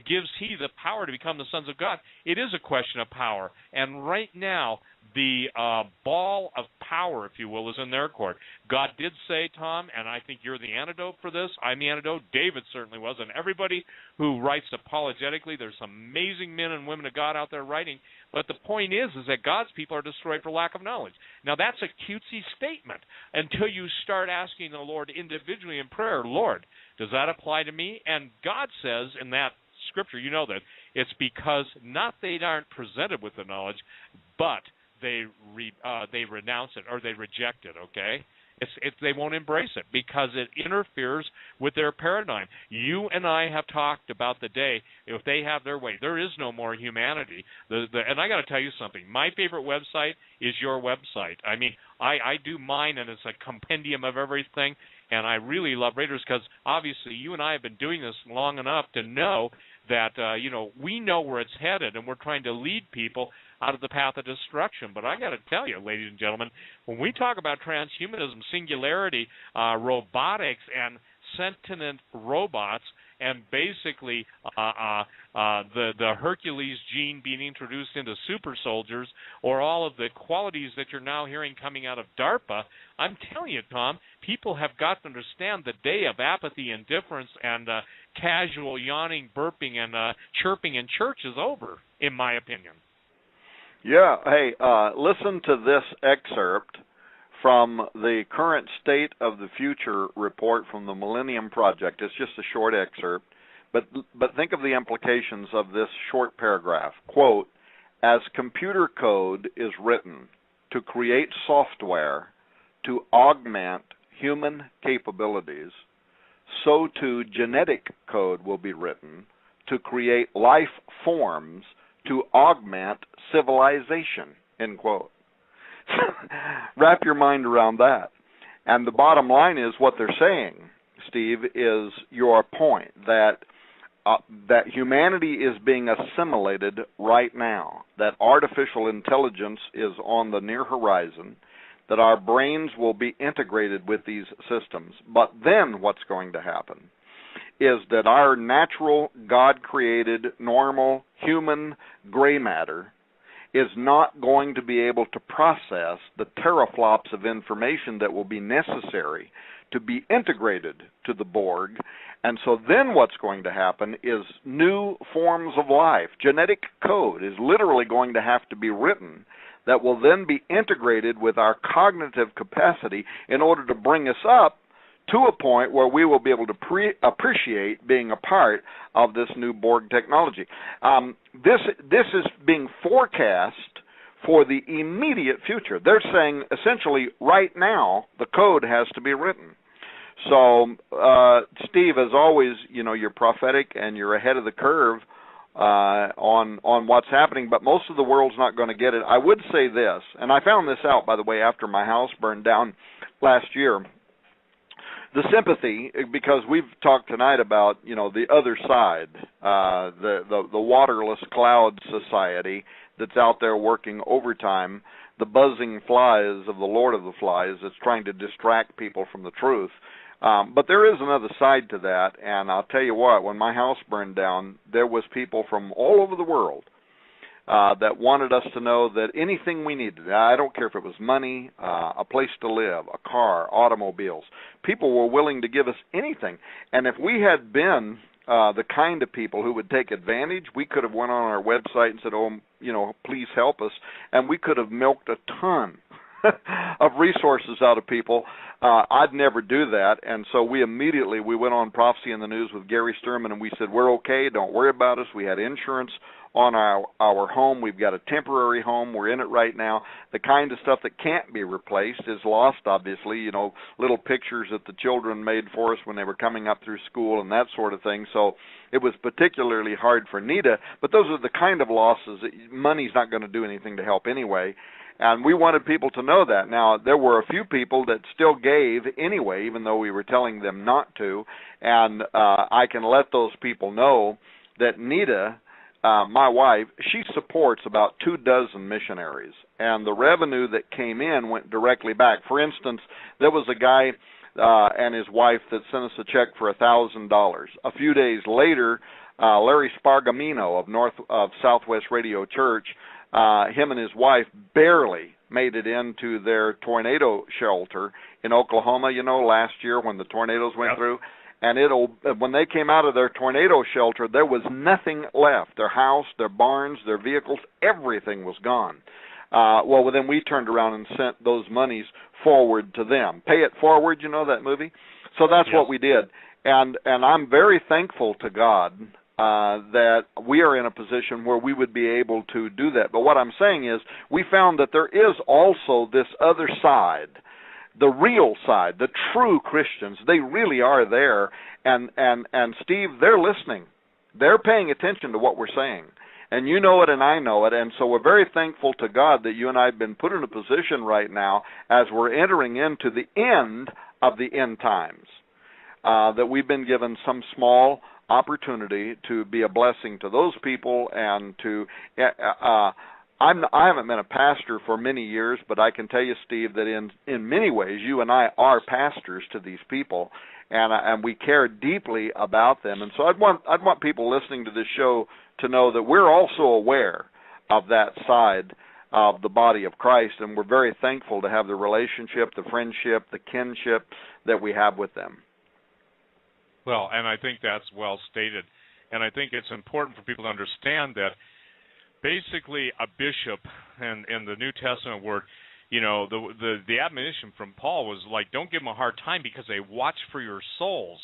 gives he the power to become the sons of God. It is a question of power. And right now, the ball of power, if you will, is in their court. God did say, Tom, and I think you're the antidote for this. I'm the antidote. David certainly was. And everybody who writes apologetically, there's some amazing men and women of God out there writing. But the point is that God's people are destroyed for lack of knowledge. Now, that's a cutesy statement until you start asking the Lord individually in prayer, Lord, does that apply to me? And God says in that Scripture, you know that, it's because not they aren't presented with the knowledge, but they renounce it or they reject it, okay? They won't embrace it because it interferes with their paradigm. You and I have talked about the day, if they have their way, there is no more humanity. And I got to tell you something. My favorite website is your website. I mean, I do mine, and it's a compendium of everything, and I really love Raiders because obviously you and I have been doing this long enough to know that, we know where it's headed, and we're trying to lead people out of the path of destruction. But I got to tell you, ladies and gentlemen, when we talk about transhumanism, singularity, robotics, and sentient robots, and basically the Hercules gene being introduced into super soldiers, or all of the qualities that you're now hearing coming out of DARPA, I'm telling you, Tom, people have got to understand the day of apathy, indifference, and casual yawning, burping, and chirping in church is over, in my opinion. Yeah, hey, listen to this excerpt from the current State of the Future report from the Millennium Project. It's just a short excerpt, but think of the implications of this short paragraph. Quote, as computer code is written to create software to augment human capabilities, so too genetic code will be written to create life forms to augment civilization, end quote. Wrap your mind around that. And the bottom line is what they're saying, Steve, is your point, that humanity is being assimilated right now, that artificial intelligence is on the near horizon, that our brains will be integrated with these systems. But then what's going to happen is that our natural, God-created, normal, human gray matter is not going to be able to process the teraflops of information that will be necessary to be integrated to the Borg. And so then what's going to happen is new forms of life, genetic code is literally going to have to be written that will then be integrated with our cognitive capacity in order to bring us up to a point where we will be able to appreciate being a part of this new Borg technology. This is being forecast for the immediate future. They're saying essentially right now the code has to be written. So, Steve, as always, you're prophetic and you're ahead of the curve on what's happening, but most of the world's not going to get it. I would say this, and I found this out, by the way, after my house burned down last year. The sympathy, because we've talked tonight about, the other side, the waterless cloud society that's out there working overtime, the buzzing flies of the Lord of the Flies that's trying to distract people from the truth. But there is another side to that, and I'll tell you what, when my house burned down, there was people from all over the world that wanted us to know that anything we needed, I don't care if it was money, a place to live, a car, automobiles, people were willing to give us anything. And if we had been the kind of people who would take advantage, we could have went on our website and said, please help us, and we could have milked a ton of resources out of people. I'd never do that, and so we went on Prophecy in the News with Gary Sturman, and we said, we're okay, don't worry about us. We had insurance on our home. We've got a temporary home. We're in it right now. The kind of stuff that can't be replaced is lost, obviously, little pictures that the children made for us when they were coming up through school and that sort of thing. So it was particularly hard for Nita, but those are the kind of losses that money's not going to do anything to help anyway. And we wanted people to know that. Now, there were a few people that still gave anyway, even though we were telling them not to, and I can let those people know that Nita, my wife, she supports about 24 missionaries, and the revenue that came in went directly back. For instance, there was a guy and his wife that sent us a check for $1,000. A few days later, Larry Spargamino of Southwest Radio Church, him and his wife barely made it into their tornado shelter in Oklahoma, last year when the tornadoes went through. And when they came out of their tornado shelter, there was nothing left. Their house, their barns, their vehicles, everything was gone. Well, then we turned around and sent those monies forward to them. Pay it forward, that movie? So that's what we did. And I'm very thankful to God that we are in a position where we would be able to do that. But what I'm saying is we found that there is also this other side, the real side, the true Christians. They really are there. And Steve, they're listening. They're paying attention to what we're saying. And you know it and I know it. And so we're very thankful to God that you and I have been put in a position right now as we're entering into the end of the end times, that we've been given some small opportunity to be a blessing to those people and to I haven't been a pastor for many years, but I can tell you, Steve, that in many ways you and I are pastors to these people, and we care deeply about them. And so I'd want people listening to this show to know that we're also aware of that side of the body of Christ, and we're very thankful to have the relationship, the friendship, the kinship that we have with them. Well, and I think that's well stated. And I think it's important for people to understand that basically a bishop and in the New Testament word, the admonition from Paul was like, don't give them a hard time because they watch for your souls.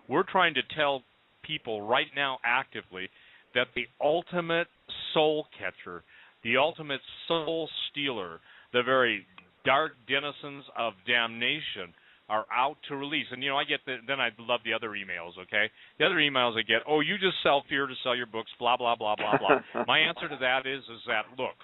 We're trying to tell people right now actively that the ultimate soul catcher, the ultimate soul stealer, the very dark denizens of damnation are out to release. And, I get then I love the other emails, okay? The other emails I get, you just sell fear to sell your books, blah, blah, blah, blah, blah. My answer to that is that, look,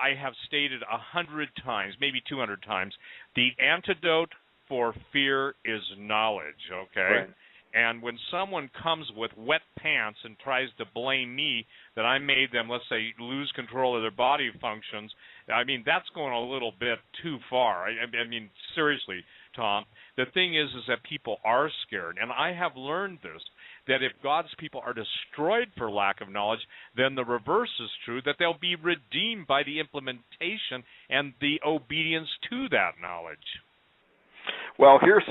I have stated 100 times, maybe 200 times, the antidote for fear is knowledge, okay? Right. And when someone comes with wet pants and tries to blame me that I made them, let's say, lose control of their body functions, I mean, that's going a little bit too far. I mean, seriously, Tom, the thing is that people are scared, and I have learned this, that if God's people are destroyed for lack of knowledge, then the reverse is true, that they'll be redeemed by the implementation and the obedience to that knowledge. Well, here's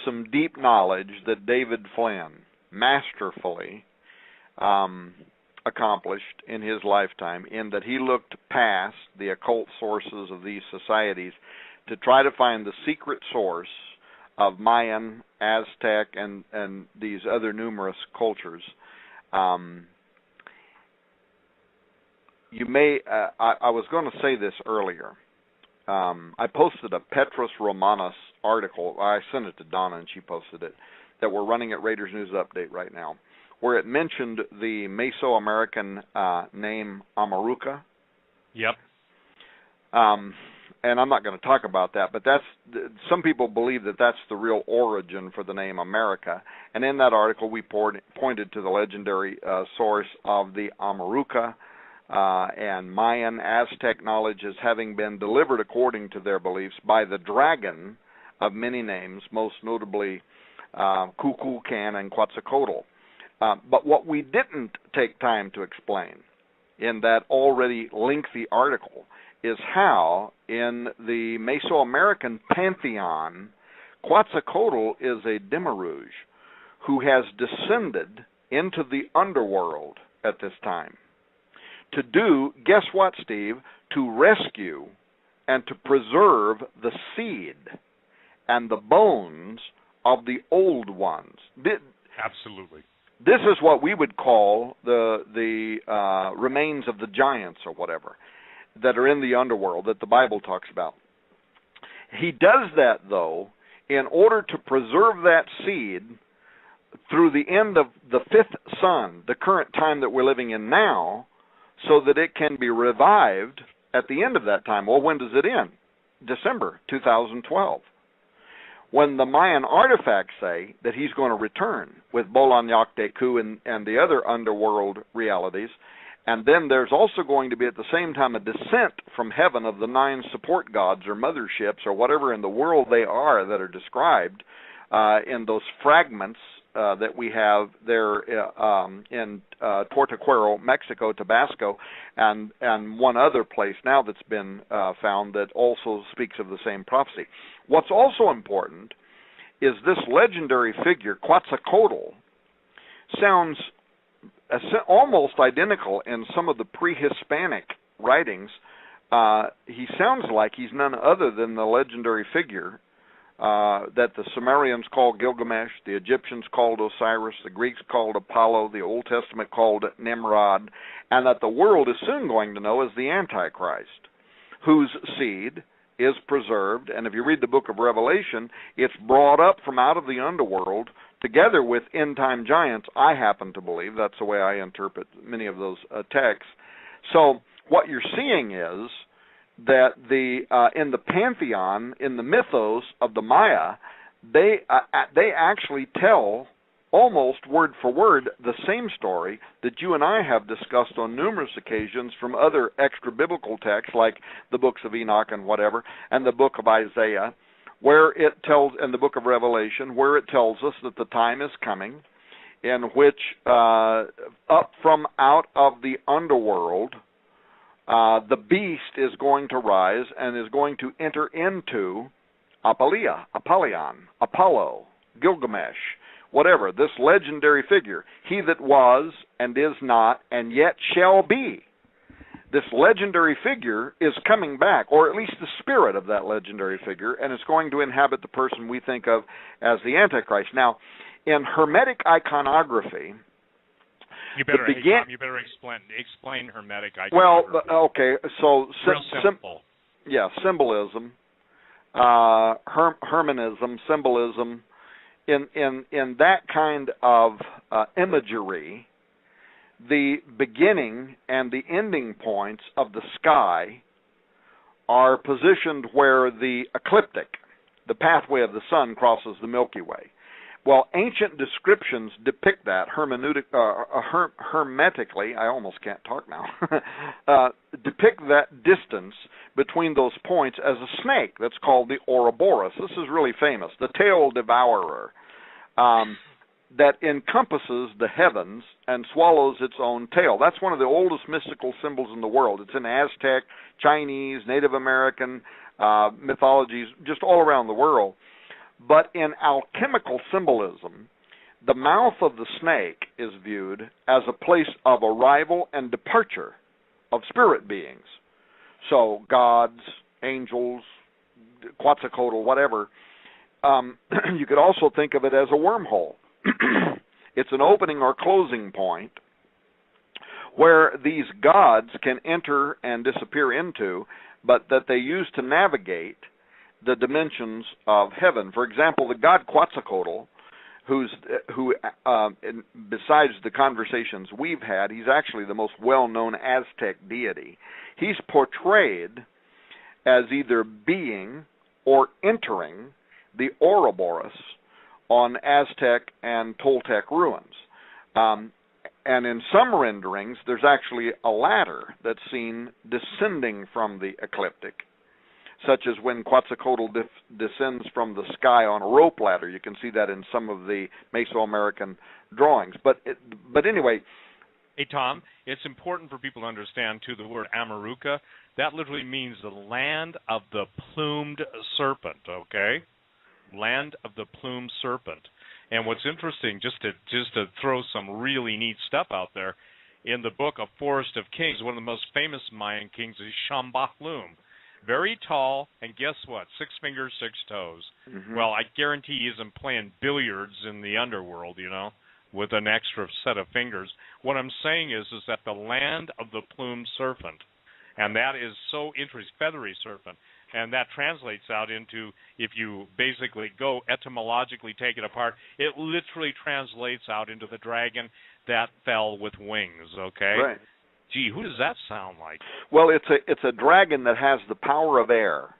some deep knowledge that David Flynn masterfully accomplished in his lifetime, in that he looked past the occult sources of these societies to try to find the secret source of Mayan, Aztec, and these other numerous cultures. You may, I was going to say this earlier. I posted a Petrus Romanus article. I sent it to Donna, and she posted it, that we're running at Raiders News Update right now, where it mentioned the Mesoamerican name Amaruca. Yep. And I'm not going to talk about that, but some people believe that that's the real origin for the name America. And in that article, we pointed to the legendary source of the Amaruca and Mayan, Aztec knowledge as having been delivered according to their beliefs by the dragon of many names, most notably Chan-QAnon and Quetzalcoatl. But what we didn't take time to explain in that already lengthy article is how in the Mesoamerican pantheon, Quetzalcoatl is a demiurge who has descended into the underworld at this time to do, guess what, Steve, to rescue and to preserve the seed and the bones of the old ones. Absolutely. This is what we would call the remains of the giants or whatever that are in the underworld that the Bible talks about. He does that, though, in order to preserve that seed through the end of the fifth sun, the current time that we're living in now, so that it can be revived at the end of that time. Well, when does it end? December 2012. When the Mayan artifacts say that he's going to return with Bolan-Yakteku and the other underworld realities, and then there's also going to be at the same time a descent from heaven of the 9 support gods or motherships or whatever in the world they are that are described in those fragments that we have there in Tortequero, Mexico, Tabasco, and one other place now that's been found that also speaks of the same prophecy. What's also important is this legendary figure, Quetzalcoatl, sounds almost identical in some of the pre-Hispanic writings. He sounds like he's none other than the legendary figure that the Sumerians called Gilgamesh, the Egyptians called Osiris, the Greeks called Apollo, the Old Testament called Nimrod, and that the world is soon going to know as the Antichrist, whose seed is preserved. And if you read the book of Revelation, it's brought up from out of the underworld together with end-time giants, I happen to believe. That's the way I interpret many of those texts. So what you're seeing is that in the pantheon, in the mythos of the Maya, they actually tell almost word for word the same story that you and I have discussed on numerous occasions from other extra-biblical texts like the books of Enoch and whatever, and the book of Isaiah, where it tells, and the book of Revelation, where it tells us that the time is coming in which up from out of the underworld, the beast is going to rise and is going to enter into Apollyon, Apollo, Gilgamesh, whatever, this legendary figure, he that was and is not and yet shall be. This legendary figure is coming back, or at least the spirit of that legendary figure, and it's going to inhabit the person we think of as the Antichrist. Now, in Hermetic iconography, you better explain Hermetic iconography. Well, okay, so real simple. Symbolism, Hermenism, symbolism. In that kind of imagery, the beginning and the ending points of the sky are positioned where the ecliptic, the pathway of the sun, crosses the Milky Way. Well, ancient descriptions depict that hermetically, I almost can't talk now, depict that distance between those points as a snake that's called the Ouroboros. This is really famous, the tail devourer, that encompasses the heavens and swallows its own tail. That's one of the oldest mystical symbols in the world. It's in Aztec, Chinese, Native American mythologies, just all around the world. But in alchemical symbolism, the mouth of the snake is viewed as a place of arrival and departure of spirit beings. So gods, angels, Quetzalcoatl, whatever. You could also think of it as a wormhole. It's an opening or closing point where these gods can enter and disappear into, but that they use to navigate the dimensions of heaven. For example, the god Quetzalcoatl, who besides the conversations we've had, he's actually the most well-known Aztec deity. He's portrayed as either being or entering the Ouroboros on Aztec and Toltec ruins. And in some renderings, there's actually a ladder that's seen descending from the ecliptic such as when Quetzalcoatl descends from the sky on a rope ladder. You can see that in some of the Mesoamerican drawings. But anyway. Hey, Tom, it's important for people to understand, too, the word Amaruca. That literally means the land of the plumed serpent, okay? Land of the plumed serpent. And what's interesting, just to throw some really neat stuff out there, in the book of Forest of Kings, one of the most famous Mayan kings is Shambhala. Very tall, and guess what? 6 fingers, 6 toes. Mm-hmm. Well, I guarantee he isn't playing billiards in the underworld, you know, with an extra set of fingers. What I'm saying is that the land of the plumed serpent, and that is so interesting, feathery serpent, and that translates out into, if you basically go etymologically take it apart, it literally translates out into the dragon that fell with wings, okay? Right. Gee, who does that sound like? Well, it's a dragon that has the power of air.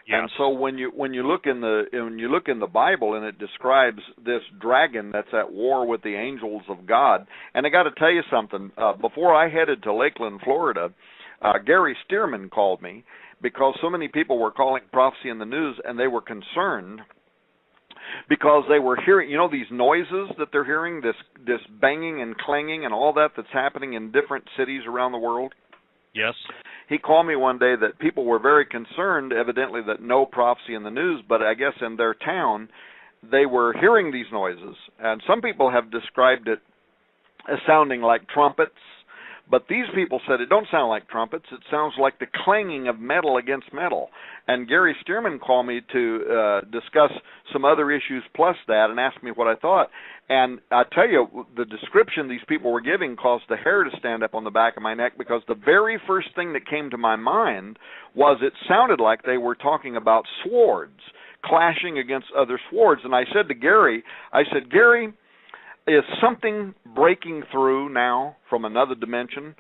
Yes. And so when you look in the Bible, and it describes this dragon that's at war with the angels of God, and I got to tell you something. Before I headed to Lakeland, Florida, Gary Stearman called me because so many people were calling prophecy in the news, and they were concerned because they were hearing, you know, these noises that they're hearing, this banging and clanging and all that's happening in different cities around the world. Yes. He called me one day that people were very concerned, evidently, that no prophecy in the news, but I guess in their town they were hearing these noises. And some people have described it as sounding like trumpets, but these people said it don't sound like trumpets. It sounds like the clanging of metal against metal. And Gary Stearman called me to discuss some other issues plus that and asked me what I thought. And I tell you, the description these people were giving caused the hair to stand up on the back of my neck, because the very first thing that came to my mind was it sounded like they were talking about swords clashing against other swords. And I said to Gary, Gary, is something breaking through now from another dimension?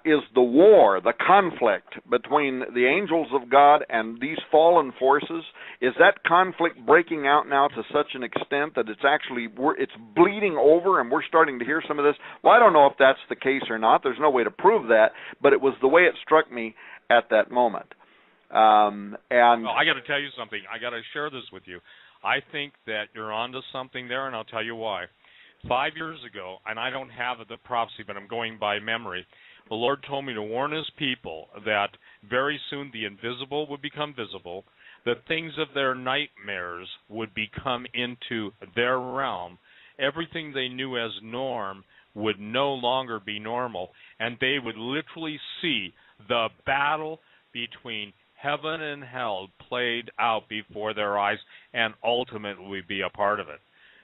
Is the war, the conflict between the angels of God and these fallen forces, is that conflict breaking out now to such an extent that it's bleeding over and we're starting to hear some of this? Well, I don't know if that's the case or not. There's no way to prove that, but it was the way it struck me at that moment. And well, I got to tell you something. I got to share this with you. I think that you're onto something there, and I'll tell you why. 5 years ago, and I don't have the prophecy, but I'm going by memory, the Lord told me to warn His people that very soon the invisible would become visible, the things of their nightmares would become into their realm, everything they knew as norm would no longer be normal, and they would literally see the battle between heaven and hell played out before their eyes and ultimately be a part of it.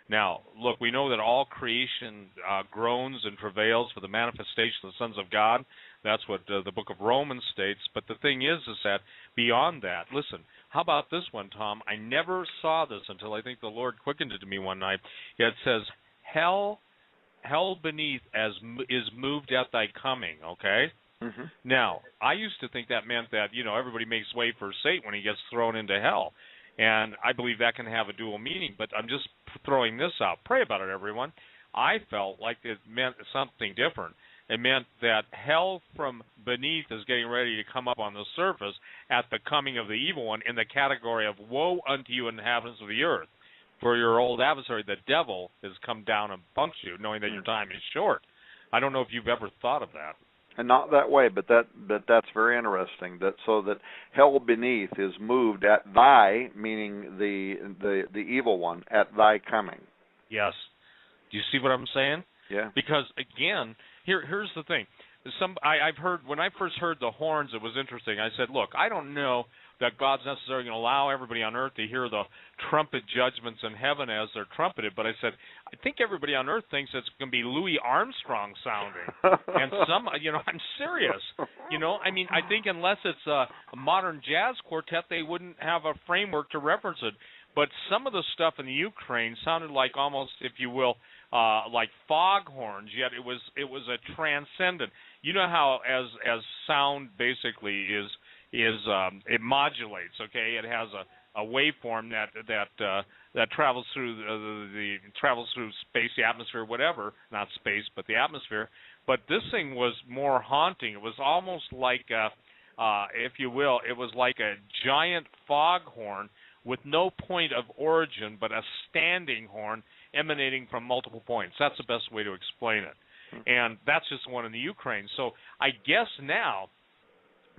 Now, look, we know that all creation groans and travails for the manifestation of the sons of God. That's what the book of Romans states. But the thing is that beyond that, listen, how about this one, Tom? I never saw this until I think the Lord quickened it to me one night. It says, hell beneath is moved at thy coming, okay? Mm-hmm. Now, I used to think that meant that, everybody makes way for Satan when he gets thrown into hell. And I believe that can have a dual meaning, but I'm just throwing this out. Pray about it, everyone. I felt like it meant something different. It meant that hell from beneath is getting ready to come up on the surface at the coming of the evil one, in the category of woe unto you, inhabitants of the earth. For your old adversary, the devil, has come down and punked you, knowing that your time is short. I don't know if you've ever thought of that. And not that way, but that's very interesting. That hell beneath is moved at thy, meaning the evil one, at thy coming. Yes. Do you see what I'm saying? Yeah. Because again, here's the thing. I've heard, when I first heard the horns, it was interesting. I said, look, I don't know that God's necessarily going to allow everybody on earth to hear the trumpet judgments in heaven as they're trumpeted, but I said, I think everybody on earth thinks it's going to be Louis Armstrong sounding. And I'm serious. I think unless it's a modern jazz quartet, they wouldn't have a framework to reference it. But some of the stuff in the Ukraine sounded like almost, if you will, like foghorns, yet it was a transcendent. You know how as sound basically is it modulates, okay? It has a waveform that travels through travels through space, the atmosphere, whatever, not space, but the atmosphere. But this thing was more haunting. It was almost like if you will, it was like a giant foghorn with no point of origin but a standing horn emanating from multiple points. That's the best way to explain it. And that's just one in the Ukraine. So I guess now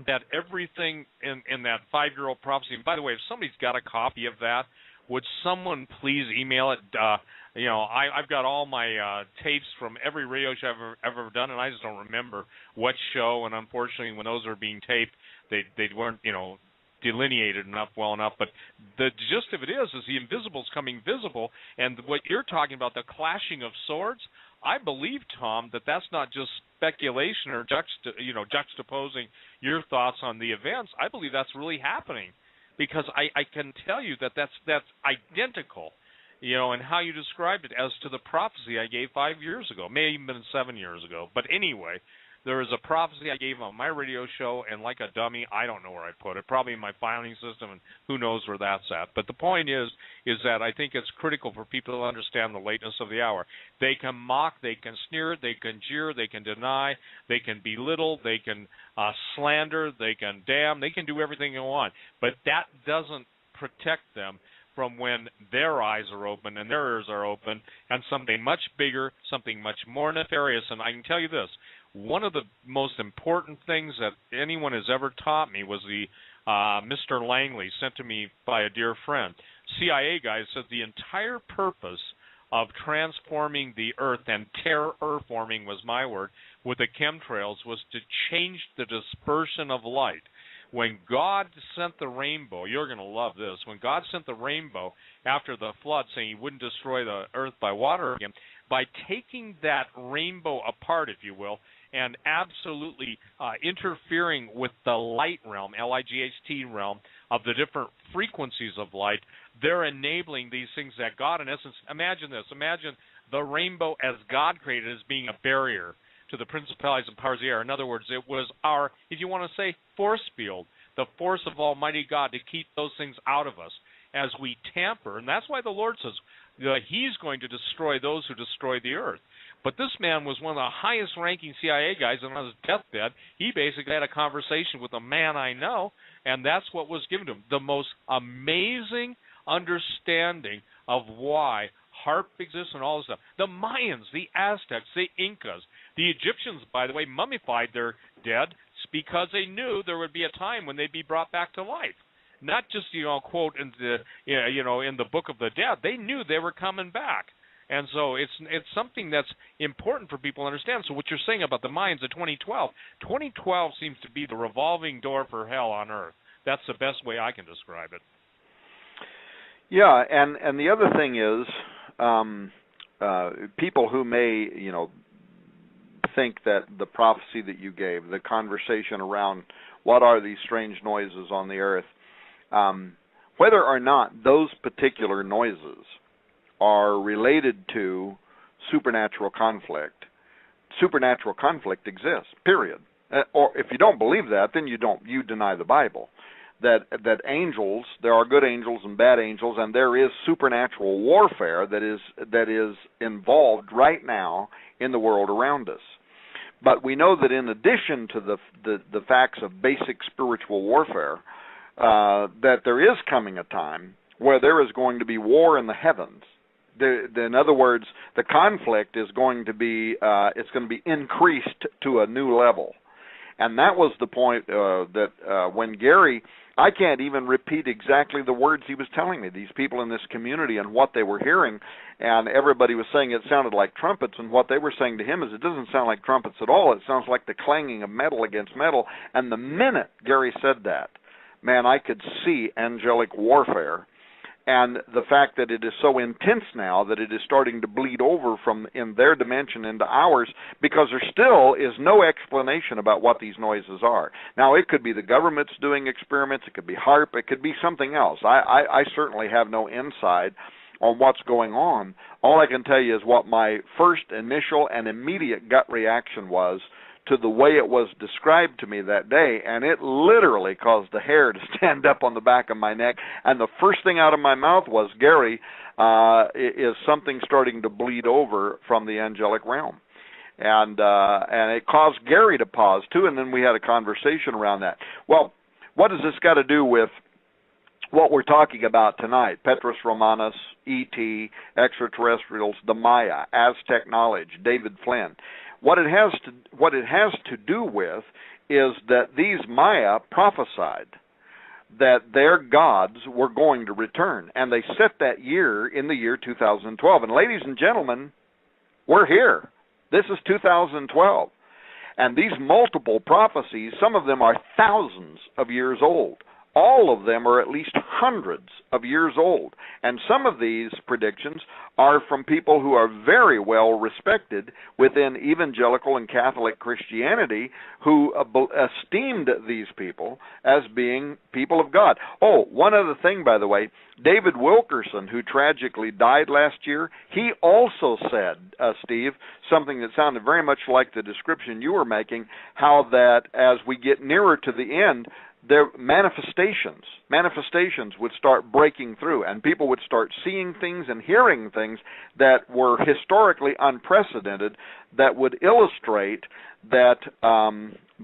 that everything in that 5-year-old prophecy, and by the way, if somebody's got a copy of that, would someone please email it? I've got all my tapes from every radio show I've ever done, and I just don't remember what show. And unfortunately, when those are being taped, they weren't, delineated well enough. But the gist of it is the invisible's coming visible, and what you're talking about, the clashing of swords, I believe, Tom, that's not just speculation or juxtaposing your thoughts on the events. I believe that's really happening, because I can tell you that's identical, and how you described it as to the prophecy I gave 5 years ago, may have even been 7 years ago. But anyway, there is a prophecy I gave on my radio show, and like a dummy, I don't know where I put it, probably in my filing system, and who knows where that's at. But the point is that I think it's critical for people to understand the lateness of the hour. They can mock, they can sneer, they can jeer, they can deny, they can belittle, they can slander, they can damn, they can do everything they want. But that doesn't protect them from when their eyes are open and their ears are open, and something much bigger, something much more nefarious. And I can tell you this, one of the most important things that anyone has ever taught me was the Mr. Langley, sent to me by a dear friend. CIA guy said the entire purpose of transforming the Earth, and terraforming was my word, with the chemtrails, was to change the dispersion of light. When God sent the rainbow, you're going to love this, when God sent the rainbow after the flood, saying he wouldn't destroy the Earth by water again, by taking that rainbow apart, if you will, and absolutely interfering with the light realm, L-I-G-H-T realm, of the different frequencies of light, they're enabling these things that God, in essence, imagine this, imagine the rainbow as God created as being a barrier to the principalities and powers of the air. In other words, it was our, if you want to say, force field, the force of Almighty God to keep those things out of us as we tamper. And that's why the Lord says that he's going to destroy those who destroy the earth. But this man was one of the highest-ranking CIA guys, and on his deathbed, he basically had a conversation with a man I know, and that's what was given to him, the most amazing understanding of why HARP exists and all this stuff. The Mayans, the Aztecs, the Incas, the Egyptians, by the way, mummified their dead because they knew there would be a time when they'd be brought back to life. Not just, quote, in the Book of the Dead. They knew they were coming back. And so it's something that's important for people to understand. So what you're saying about the Mayans of 2012 seems to be the revolving door for hell on earth. That's the best way I can describe it. Yeah, and the other thing is, people who may, think that the prophecy that you gave, the conversation around what are these strange noises on the earth, whether or not those particular noises are related to supernatural conflict exists, period. Or if you don't believe that, then you deny the Bible. That angels, there are good angels and bad angels, and there is supernatural warfare that is involved right now in the world around us. But we know that in addition to the facts of basic spiritual warfare, that there is coming a time where there is going to be war in the heavens. In other words, the conflict is going to be increased to a new level. And that was the point that when Gary, I can't even repeat exactly the words he was telling me, these people in this community and what they were hearing, and everybody was saying it sounded like trumpets, and what they were saying to him is it doesn't sound like trumpets at all, it sounds like the clanging of metal against metal. And the minute Gary said that, man, I could see angelic warfare. And the fact that it is so intense now that it is starting to bleed over from in their dimension into ours, because there still is no explanation about what these noises are. Now, it could be the government's doing experiments, it could be HARP, it could be something else. I certainly have no insight on what's going on. All I can tell you is what my first initial and immediate gut reaction was to the way it was described to me that day, and it literally caused the hair to stand up on the back of my neck, and the first thing out of my mouth was, Gary, is something starting to bleed over from the angelic realm? And it caused Gary to pause, too, and then we had a conversation around that. Well, what does this got to do with what we're talking about tonight? Petrus Romanus, E.T., extraterrestrials, the Maya, Aztec knowledge, David Flynn. What it has to do with is that these Maya prophesied that their gods were going to return, and they set that year in the year 2012. And ladies and gentlemen, we're here. This is 2012. And these multiple prophecies, some of them are thousands of years old. All of them are at least hundreds of years old. And some of these predictions are from people who are very well respected within evangelical and Catholic Christianity, who esteemed these people as being people of God. Oh, one other thing, by the way, David Wilkerson, who tragically died last year, he also said, Steve, something that sounded very much like the description you were making, how that as we get nearer to the end, their manifestations would start breaking through, and people would start seeing things and hearing things that were historically unprecedented, that would illustrate that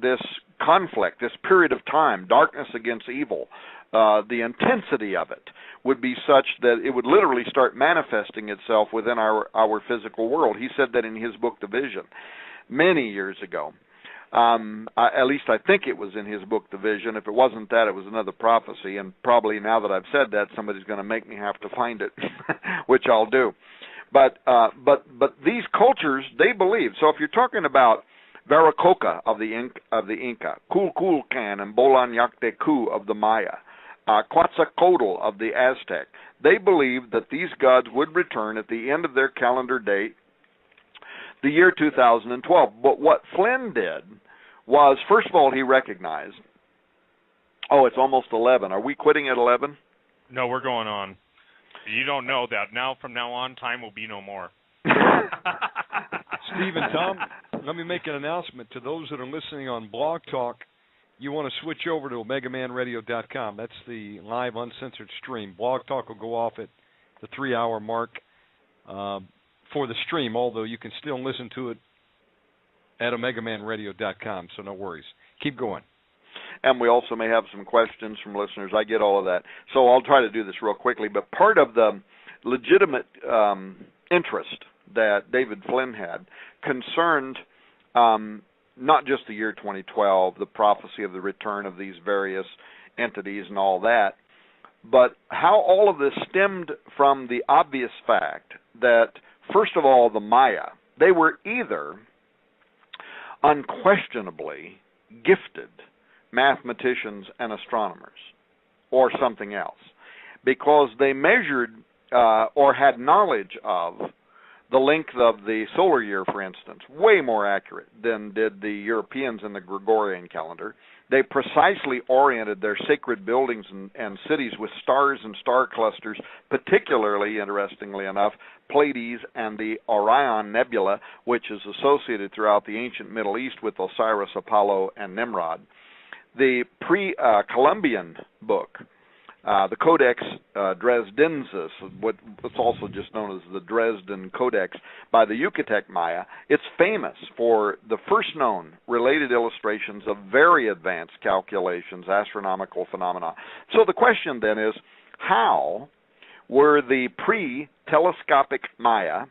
this conflict, this period of time, darkness against evil, the intensity of it would be such that it would literally start manifesting itself within our physical world. He said that in his book, The Vision, many years ago. At least I think it was in his book, The Vision. If it wasn't that, it was another prophecy, and probably now that I've said that, somebody's going to make me have to find it, which I'll do. But these cultures, they believe. So if you're talking about Viracocha of the Inca, Kulkulcan and Bolanyactecu of the Maya, Quetzalcoatl of the Aztec, they believed that these gods would return at the end of their calendar date, the year 2012. But what Flynn did was, first of all, he recognized, oh, it's almost 11. Are we quitting at 11? No, we're going on. You don't know that. Now, from now on, time will be no more. Steve and Tom, let me make an announcement to those that are listening on Blog Talk. You want to switch over to OmegaManRadio.com. That's the live, uncensored stream. Blog Talk will go off at the 3-hour mark for the stream, although you can still listen to it at OmegaManRadio.com, so no worries. Keep going. And we also may have some questions from listeners. I get all of that. So I'll try to do this real quickly. But part of the legitimate interest that David Flynn had concerned not just the year 2012, the prophecy of the return of these various entities and all that, but how all of this stemmed from the obvious fact that, first of all, the Maya, they were either unquestionably gifted mathematicians and astronomers or something else, because they measured or had knowledge of the length of the solar year, for instance, way more accurate than did the Europeans in the Gregorian calendar. They precisely oriented their sacred buildings and cities with stars and star clusters, particularly, interestingly enough, Pleiades and the Orion Nebula, which is associated throughout the ancient Middle East with Osiris, Apollo, and Nimrod. The pre-Columbian book, the Codex Dresdensis, what's also just known as the Dresden Codex by the Yucatec Maya, it's famous for the first known related illustrations of very advanced calculations, astronomical phenomena. So the question then is, how were the pre-telescopic Maya,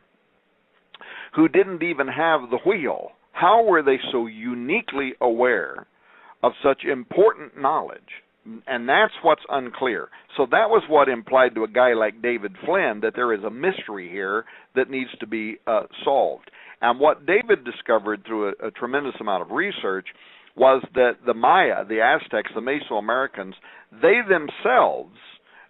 who didn't even have the wheel, how were they so uniquely aware of such important knowledge? And that's what's unclear. So that was what implied to a guy like David Flynn that there is a mystery here that needs to be solved. And what David discovered through a tremendous amount of research was that the Maya, the Aztecs, the Mesoamericans, they themselves,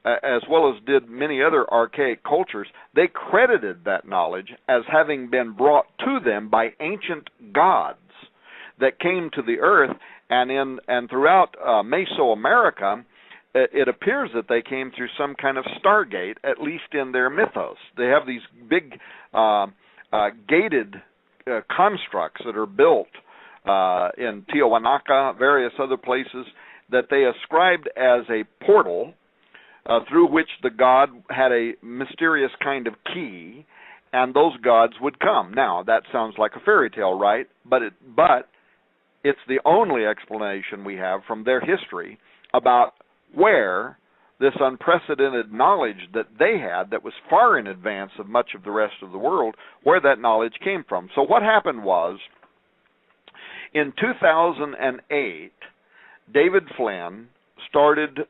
as well as did many other archaic cultures, they credited that knowledge as having been brought to them by ancient gods that came to the earth. And throughout Mesoamerica, it appears that they came through some kind of stargate, at least in their mythos. They have these big gated constructs that are built in Tiahuanaca, various other places, that they ascribed as a portal through which the god had a mysterious kind of key, and those gods would come. Now, that sounds like a fairy tale, right? But it's the only explanation we have from their history about where this unprecedented knowledge that they had that was far in advance of much of the rest of the world, where that knowledge came from. So what happened was, in 2008, David Flynn started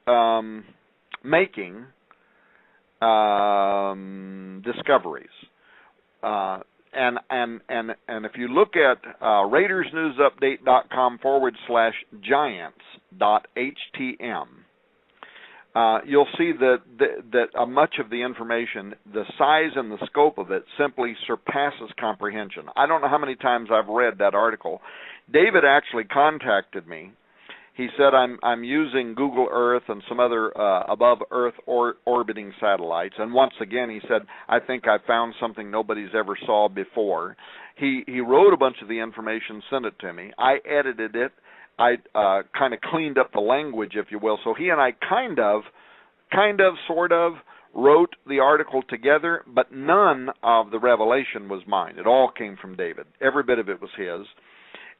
making discoveries. And if you look at RaidersNewsUpdate.com/giants.htm, you'll see that much of the information, the size and the scope of it, simply surpasses comprehension. I don't know how many times I've read that article. David actually contacted me. He said, I'm using Google Earth and some other above Earth orbiting satellites. And once again, he said, I think I found something nobody's ever saw before. He wrote a bunch of the information, sent it to me. I edited it. I kind of cleaned up the language, if you will. So he and I kind of, sort of, wrote the article together, but none of the revelation was mine. It all came from David. Every bit of it was his.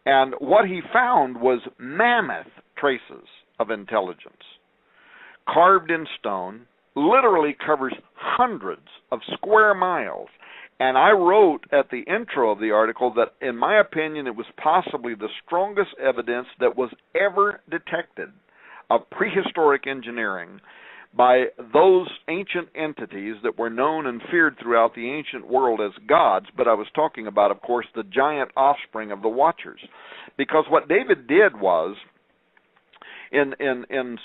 And what he found was mammoth traces of intelligence, carved in stone, literally covers hundreds of square miles. And I wrote at the intro of the article that, in my opinion, it was possibly the strongest evidence that was ever detected of prehistoric engineering by those ancient entities that were known and feared throughout the ancient world as gods. But I was talking about, of course, the giant offspring of the Watchers. Because what David did was, in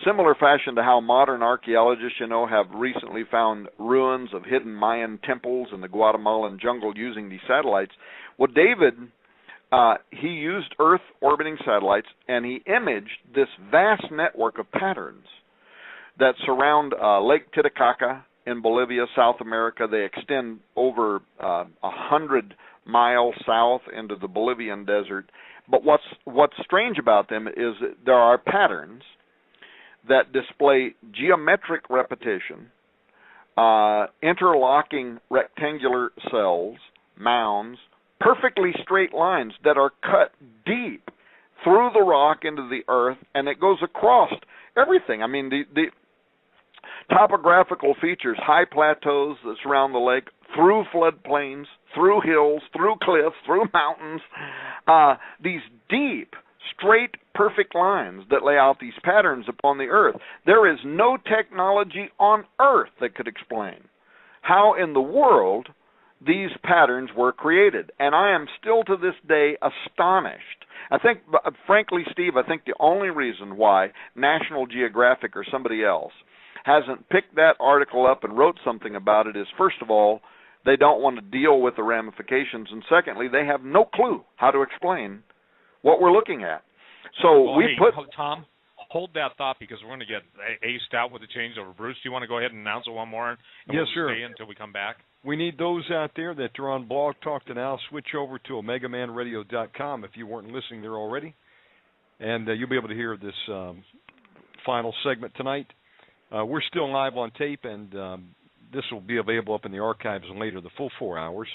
similar fashion to how modern archaeologists, have recently found ruins of hidden Mayan temples in the Guatemalan jungle using these satellites, well, David, he used Earth orbiting satellites, and he imaged this vast network of patterns that surround Lake Titicaca in Bolivia, South America. They extend over 100 miles south into the Bolivian desert. But what's strange about them is that there are patterns that display geometric repetition, interlocking rectangular cells, mounds, perfectly straight lines that are cut deep through the rock into the earth, and it goes across everything. I mean, the topographical features, high plateaus that surround the lake, through floodplains, through hills, through cliffs, through mountains, these deep, straight, perfect lines that lay out these patterns upon the earth. There is no technology on earth that could explain how in the world these patterns were created. And I am still to this day astonished. I think, frankly, Steve, I think the only reason why National Geographic or somebody else hasn't picked that article up and wrote something about it is, first of all, they don't want to deal with the ramifications, and secondly, they have no clue how to explain what we're looking at. So Tom, hold that thought, because we're going to get aced out with the changeover. Bruce, do you want to go ahead and announce it one more? And yes, we'll sir. Stay until we come back. We need those out there that are on Blog Talk to now switch over to OmegaManRadio.com if you weren't listening there already, and you'll be able to hear this final segment tonight. We're still live on tape, and this will be available up in the archives later, the full 4 hours,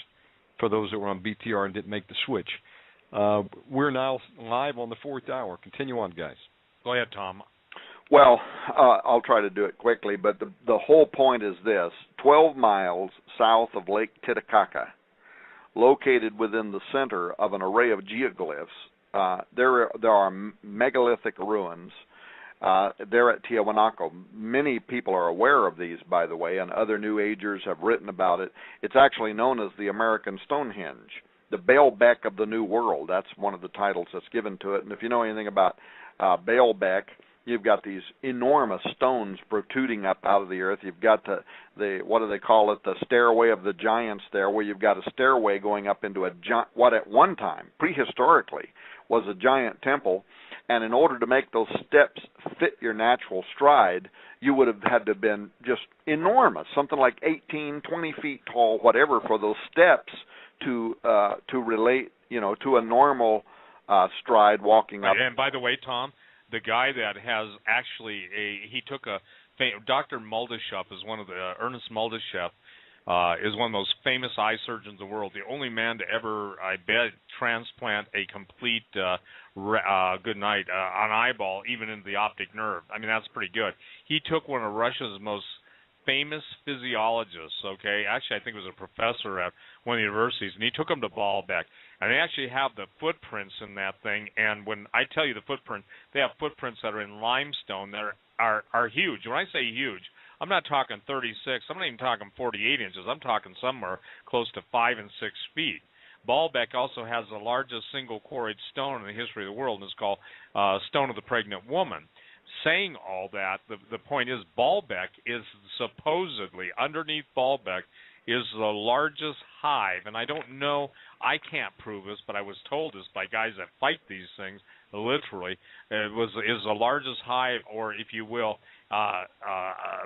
for those that were on BTR and didn't make the switch. We're now live on the 4th hour. Continue on, guys. Go ahead, Tom. Well, I'll try to do it quickly, but the whole point is this. 12 miles south of Lake Titicaca, located within the center of an array of geoglyphs, there are megalithic ruins. There at Tiahuanaco. Many people are aware of these, by the way, and other New Agers have written about it. It's actually known as the American Stonehenge, the Baalbek of the New World. That's one of the titles that's given to it. And if you know anything about Baalbek, you've got these enormous stones protruding up out of the earth. You've got the what do they call it, the stairway of the giants there, where you've got a stairway going up into what at one time, prehistorically, was a giant temple. And in order to make those steps fit your natural stride, you would have had to have been just enormous, something like 18, 20 feet tall, whatever, for those steps to relate, to a normal stride walking up. And by the way, Tom, the guy that has actually Dr. Muldeshep is one of the, Ernest Muldeshep is one of the most famous eye surgeons in the world, the only man to ever, I bet, transplant a complete an eyeball, even into the optic nerve. I mean, that's pretty good. He took one of Russia's most famous physiologists, okay? Actually, I think it was a professor at one of the universities, and he took him to Baalbek. And they actually have the footprints in that thing, and when I tell you the footprint, they have footprints that are in limestone that are huge. When I say huge, I'm not talking 36. I'm not even talking 48 inches. I'm talking somewhere close to 5 and 6 feet. Baalbek also has the largest single quarried stone in the history of the world, and it's called Stone of the Pregnant Woman. Saying all that, the point is Baalbek is supposedly, underneath Baalbek, is the largest hive, and I don't know, I can't prove this, but I was told this by guys that fight these things, literally, is the largest hive, or if you will,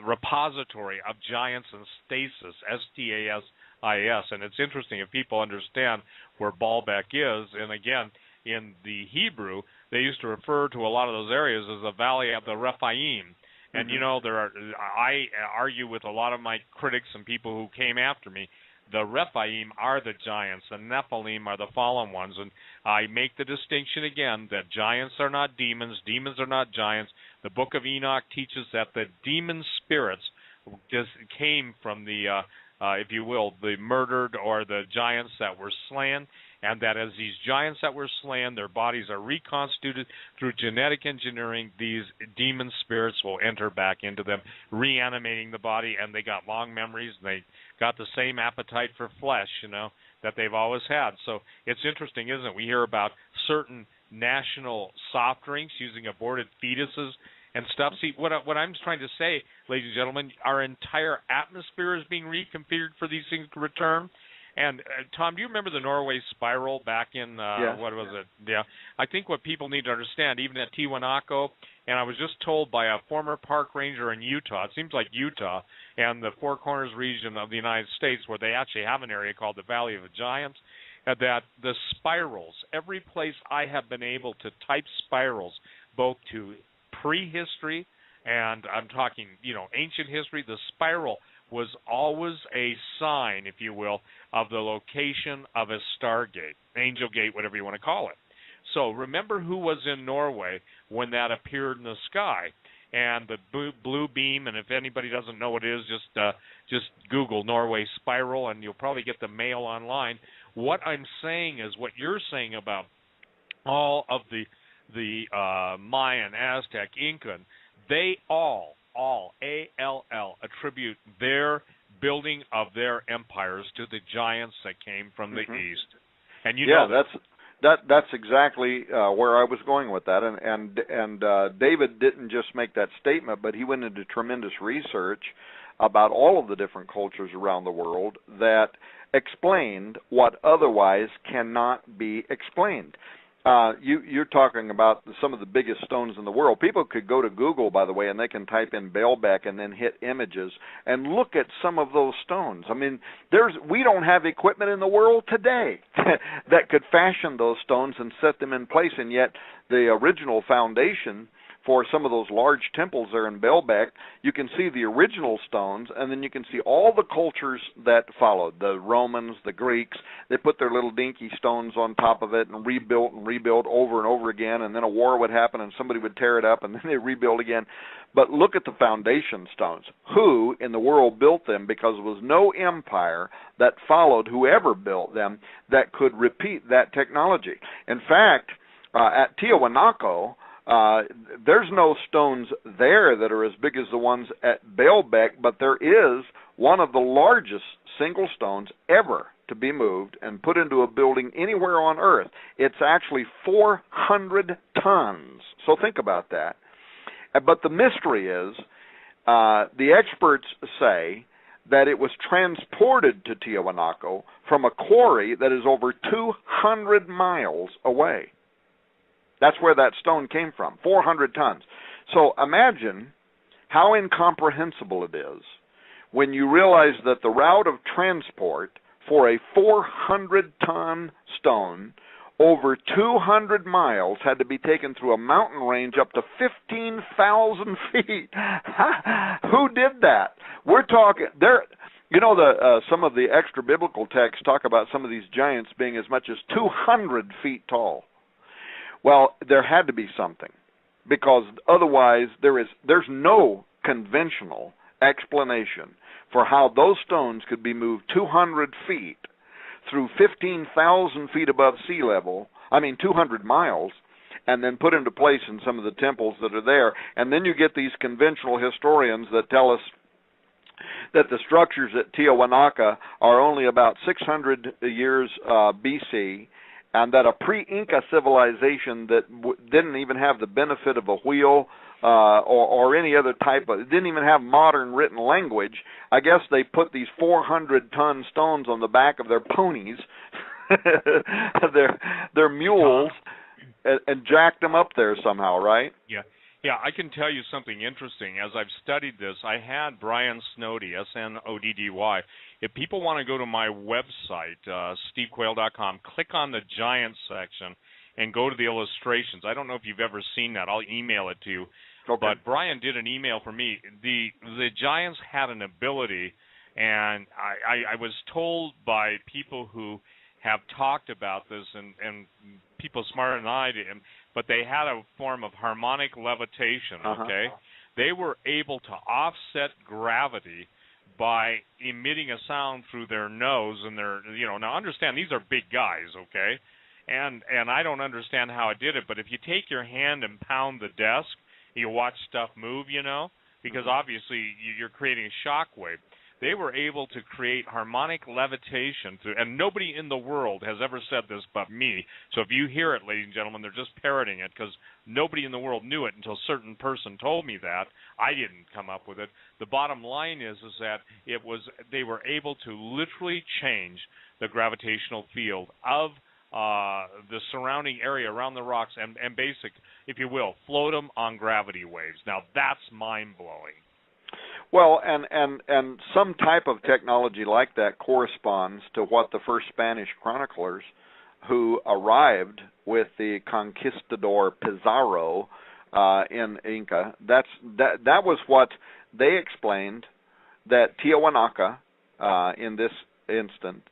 repository of giants in stasis, S-T-A-S-I-S, and it's interesting if people understand where Baalbek is, and again, in the Hebrew, they used to refer to a lot of those areas as the Valley of the Rephaim. And, you know, I argue with a lot of my critics and people who came after me. The Rephaim are the giants. The Nephilim are the fallen ones. And I make the distinction again that giants are not demons. Demons are not giants. The book of Enoch teaches that the demon spirits just came from the, if you will, the murdered or the giants that were slain. And that as these giants that were slain, their bodies are reconstituted through genetic engineering, these demon spirits will enter back into them, reanimating the body, and they got long memories, and they got the same appetite for flesh, you know, that they've always had. So it's interesting, isn't it? We hear about certain national soft drinks using aborted fetuses and stuff. See, what I'm trying to say, ladies and gentlemen, our entire atmosphere is being reconfigured for these things to return. And, Tom, do you remember the Norway spiral back in, what was it? Yeah. I think what people need to understand, even at Tiwanaku, and I was just told by a former park ranger in Utah, it seems like Utah and the Four Corners region of the United States, where they actually have an area called the Valley of the Giants, that the spirals, every place I have been able to type spirals, both to prehistory and I'm talking, you know, ancient history, the spiral was always a sign, if you will, of the location of a stargate, angel gate, whatever you want to call it. So remember who was in Norway when that appeared in the sky, and the blue beam. And if anybody doesn't know what it is, just Google Norway spiral, and you'll probably get the mail online. What I'm saying is what you're saying about all of the Mayan, Aztec, Incan, they all A-L-L, attribute their building of their empires to the giants that came from the east. And you know that's exactly where I was going with that. And David didn't just make that statement, but he went into tremendous research about all of the different cultures around the world that explained what otherwise cannot be explained. You're talking about some of the biggest stones in the world. People could go to Google, by the way, and they can type in Baalbek and then hit images and look at some of those stones. I mean, we don't have equipment in the world today that could fashion those stones and set them in place, and yet the original foundation for some of those large temples there in Baalbek, you can see the original stones, and then you can see all the cultures that followed. The Romans, the Greeks, they put their little dinky stones on top of it and rebuilt over and over again, and then a war would happen and somebody would tear it up and then they rebuild again. But look at the foundation stones. Who in the world built them? Because there was no empire that followed whoever built them that could repeat that technology. In fact, at Tiwanaku, there's no stones there that are as big as the ones at Baalbek, but there is one of the largest single stones ever to be moved and put into a building anywhere on Earth. It's actually 400 tons. So think about that. But the mystery is, the experts say that it was transported to Tiwanaku from a quarry that is over 200 miles away. That's where that stone came from, 400 tons. So imagine how incomprehensible it is when you realize that the route of transport for a 400-ton stone over 200 miles had to be taken through a mountain range up to 15,000 feet. Who did that? We're talking, You know, some of the extra biblical texts talk about some of these giants being as much as 200 feet tall. Well, there had to be something, because otherwise there's no conventional explanation for how those stones could be moved 200 feet through 15,000 feet above sea level, 200 miles, and then put into place in some of the temples that are there. And then you get these conventional historians that tell us that the structures at Tiahuanaca are only about 600 years BC, and that a pre-Inca civilization that didn't even have the benefit of a wheel or any other type of, didn't even have modern written language. I guess they put these 400-ton stones on the back of their ponies, their mules, and jacked them up there somehow, right? Yeah. Yeah, I can tell you something interesting. As I've studied this, I had Brian Snoddy, SNODDY. If people want to go to my website, stevequayle.com, click on the Giants section and go to the illustrations. I don't know if you've ever seen that. I'll email it to you. Okay. But Brian did an email for me. The Giants had an ability, and I was told by people who have talked about this, and people smarter than I did, but they had a form of harmonic levitation, okay? They were able to offset gravity by emitting a sound through their nose and their, now understand, these are big guys, okay? And I don't understand how it did it, but if you take your hand and pound the desk, you watch stuff move, because obviously you're creating a shock wave. They were able to create harmonic levitation, and nobody in the world has ever said this but me. So if you hear it, ladies and gentlemen, they're just parroting it, because nobody in the world knew it until a certain person told me that. I didn't come up with it. The bottom line is that they were able to literally change the gravitational field of the surrounding area around the rocks and basic, if you will, float them on gravity waves. Now that's mind-blowing. Well, and some type of technology like that corresponds to what the first Spanish chroniclers who arrived with the conquistador Pizarro in Inca, that was what they explained, that Tiahuanaca, in this instance,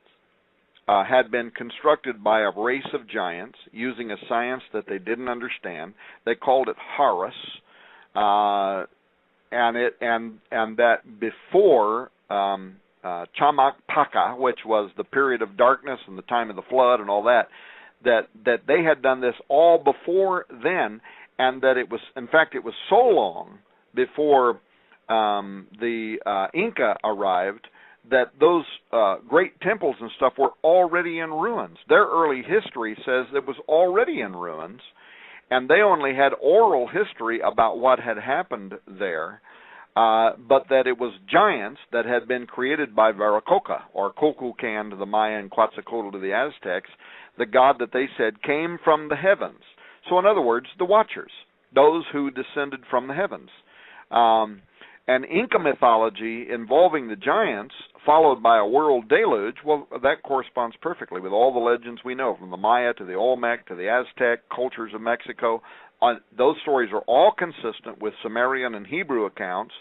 had been constructed by a race of giants using a science that they didn't understand. They called it Horus. And that before Chamacpaca, which was the period of darkness and the time of the flood and all that they had done this all before then, and that it was so long before the Inca arrived that those great temples and stuff were already in ruins. Their early history says it was already in ruins, and they only had oral history about what had happened there, but that it was giants that had been created by Viracocha, or Coculcan to the Maya and Quetzalcoatl to the Aztecs, the god that they said came from the heavens. So in other words, the Watchers, those who descended from the heavens. And Inca mythology involving the giants, followed by a world deluge, well, that corresponds perfectly with all the legends we know, from the Maya to the Olmec to the Aztec cultures of Mexico. Those stories are all consistent with Sumerian and Hebrew accounts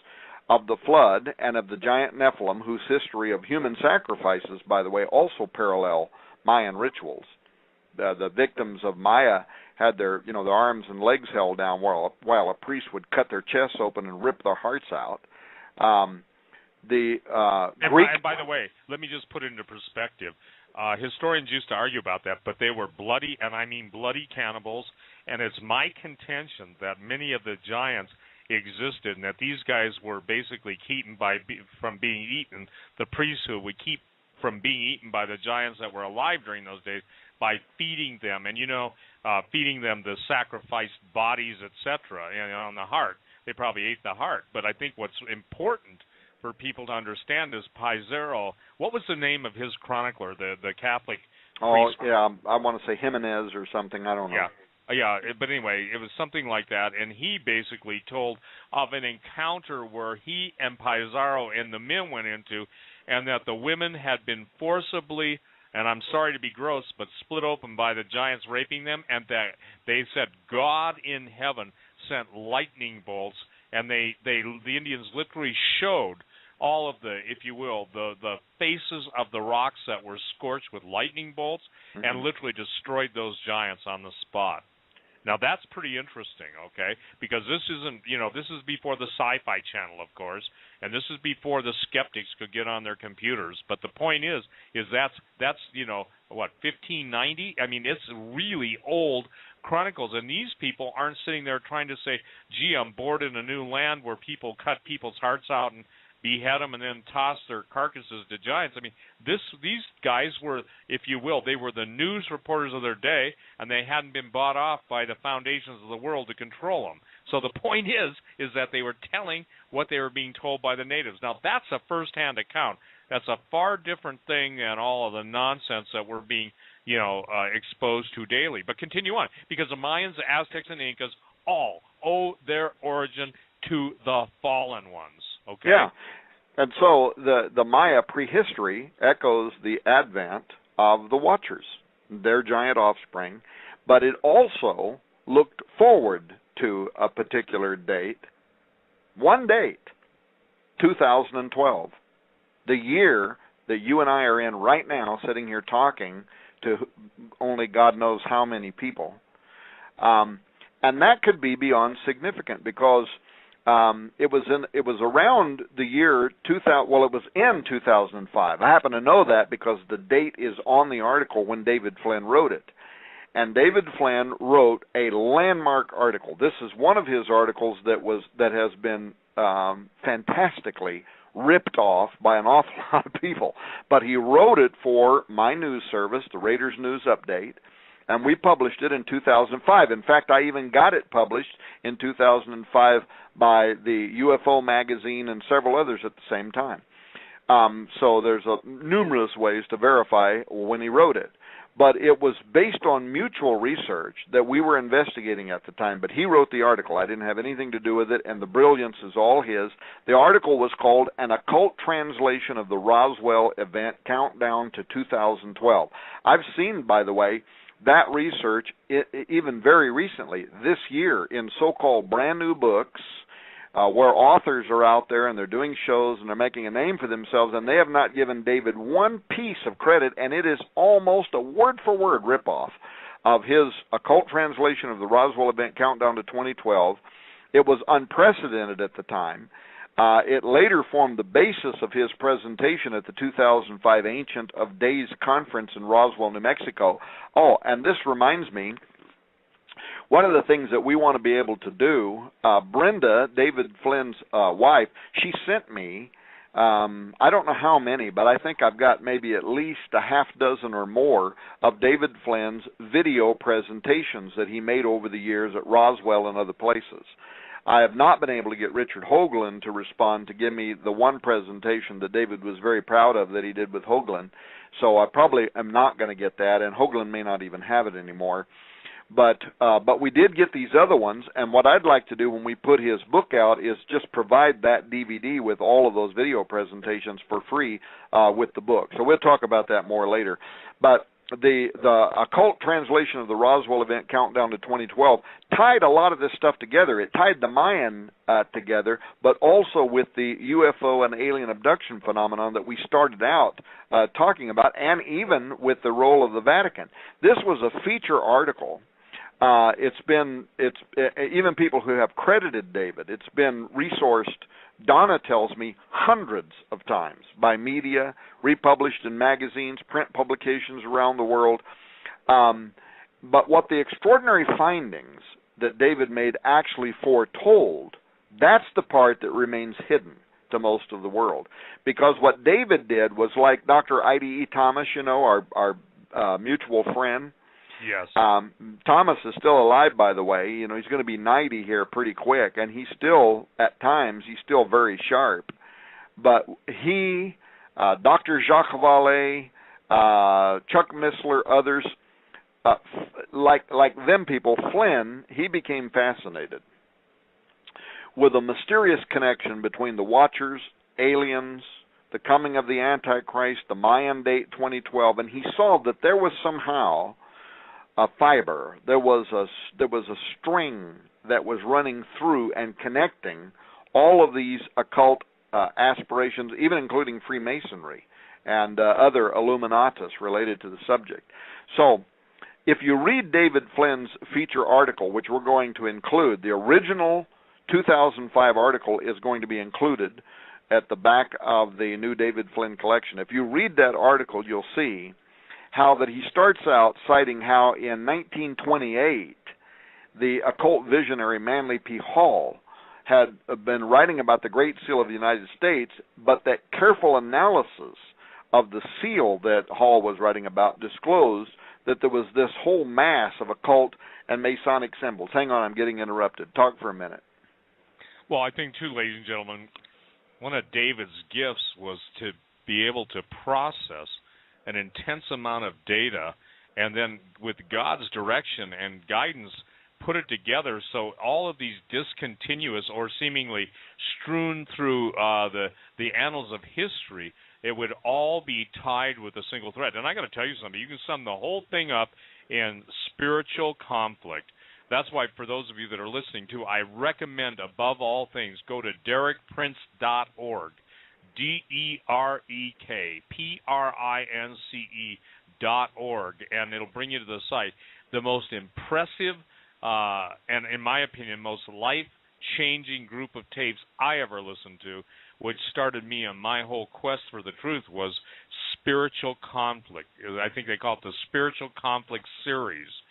of the flood and of the giant Nephilim, whose history of human sacrifices, by the way, also parallel Mayan rituals. The victims of Maya had their arms and legs held down while a priest would cut their chests open and rip their hearts out. Greek. And by the way, let me just put it into perspective. Historians used to argue about that, but they were bloody, and I mean bloody cannibals. And it's my contention that many of the giants existed, and that these guys were basically kept from being eaten. The priesthood would keep from being eaten by the giants that were alive during those days by feeding them, and feeding them the sacrificed bodies, etc. On the heart. They probably ate the heart. But I think what's important for people to understand is Pizarro. What was the name of his chronicler, the Catholic priest? Oh, yeah, I want to say Jimenez or something. I don't know. Yeah, but anyway, it was something like that, and he basically told of an encounter where he and Pizarro and the men went into, and that the women had been forcibly, and I'm sorry to be gross, but split open by the giants raping them, and that they said God in heaven sent lightning bolts, and the Indians literally showed all of the, if you will, the faces of the rocks that were scorched with lightning bolts and literally destroyed those giants on the spot. Now, that's pretty interesting, okay, because this isn't, this is before the Sci-Fi Channel, of course, and this is before the skeptics could get on their computers. But the point is that's 1590? I mean, it's really old chronicles, and these people aren't sitting there trying to say, gee, I'm bored in a new land where people cut people's hearts out and behead them and then toss their carcasses to giants. I mean, these guys were, if you will, they were the news reporters of their day, and they hadn't been bought off by the foundations of the world to control them. So the point is that they were telling what they were being told by the natives. Now, that's a first-hand account. That's a far different thing than all of the nonsense that we're being, exposed to daily. But continue on, because the Mayans, the Aztecs, and the Incas all owe their origin to the fallen ones. Okay. Yeah, and so the Maya prehistory echoes the advent of the Watchers, their giant offspring, but it also looked forward to a particular date, one date, 2012, the year that you and I are in right now, sitting here talking to only God knows how many people, and that could be beyond significant because it was around the year 2000. Well, it was in 2005. I happen to know that because the date is on the article when David Flynn wrote it. And David Flynn wrote a landmark article. This is one of his articles that has been fantastically ripped off by an awful lot of people. But he wrote it for my news service, the Raiders News Update, and we published it in 2005. In fact, I even got it published in 2005 by the UFO magazine and several others at the same time. So there's numerous ways to verify when he wrote it. But it was based on mutual research that we were investigating at the time. But he wrote the article. I didn't have anything to do with it, and the brilliance is all his. The article was called An Occult Translation of the Roswell Event Countdown to 2012. I've seen, by the way, that research, even very recently, this year, in so-called brand new books, where authors are out there and they're doing shows and they're making a name for themselves, and they have not given David one piece of credit, and it is almost a word-for-word ripoff of his occult translation of the Roswell Event Countdown to 2012. It was unprecedented at the time. It later formed the basis of his presentation at the 2005 Ancient of Days Conference in Roswell, New Mexico. Oh, and this reminds me, one of the things that we want to be able to do, Brenda, David Flynn's wife, she sent me, I don't know how many, but I think I've got maybe at least a half dozen or more of David Flynn's video presentations that he made over the years at Roswell and other places. I have not been able to get Richard Hoagland to respond to give me the one presentation that David was very proud of that he did with Hoagland, so I probably am not going to get that, and Hoagland may not even have it anymore. But we did get these other ones, and what I'd like to do when we put his book out is just provide that DVD with all of those video presentations for free with the book. So we'll talk about that more later. But the occult translation of the Roswell Event Countdown to 2012 tied a lot of this stuff together. It tied the Mayan together, but also with the UFO and alien abduction phenomenon that we started out talking about, and even with the role of the Vatican. This was a feature article. It's even people who have credited David, it's been resourced, Donna tells me, hundreds of times by media, republished in magazines, print publications around the world. But what the extraordinary findings that David made actually foretold, that's the part that remains hidden to most of the world. Because what David did was like Dr. I.D.E. Thomas, our mutual friend. Yes. Thomas is still alive, by the way. He's going to be 90 here pretty quick, and he's still, at times, he's still very sharp. But he, Dr. Jacques Vallée, Chuck Missler, others, like them people, Flynn, he became fascinated with a mysterious connection between the Watchers, aliens, the coming of the Antichrist, the Mayan date 2012, and he saw that there was somehow a fiber, there was a string that was running through and connecting all of these occult aspirations, even including Freemasonry and other Illuminatus related to the subject. So if you read David Flynn's feature article, which we're going to include, the original 2005 article is going to be included at the back of the new David Flynn collection. If you read that article, you'll see how that he starts out citing how in 1928 the occult visionary Manly P. Hall had been writing about the Great Seal of the United States, but that careful analysis of the seal that Hall was writing about disclosed that there was this whole mass of occult and Masonic symbols. Hang on, I'm getting interrupted. Talk for a minute. Well, I think, too, ladies and gentlemen, one of David's gifts was to be able to process an intense amount of data and then, with God's direction and guidance, put it together so all of these discontinuous or seemingly strewn through the annals of history, it would all be tied with a single thread. And I got to tell you something. You can sum the whole thing up in spiritual conflict. That's why, for those of you that are listening to, I recommend above all things, go to DerekPrince.org, DerekPrince.org, and it'll bring you to the site. The most impressive and, in my opinion, most life-changing group of tapes I ever listened to, which started me on my whole quest for the truth, was Spiritual Conflict. I think they call it the Spiritual Conflict Series.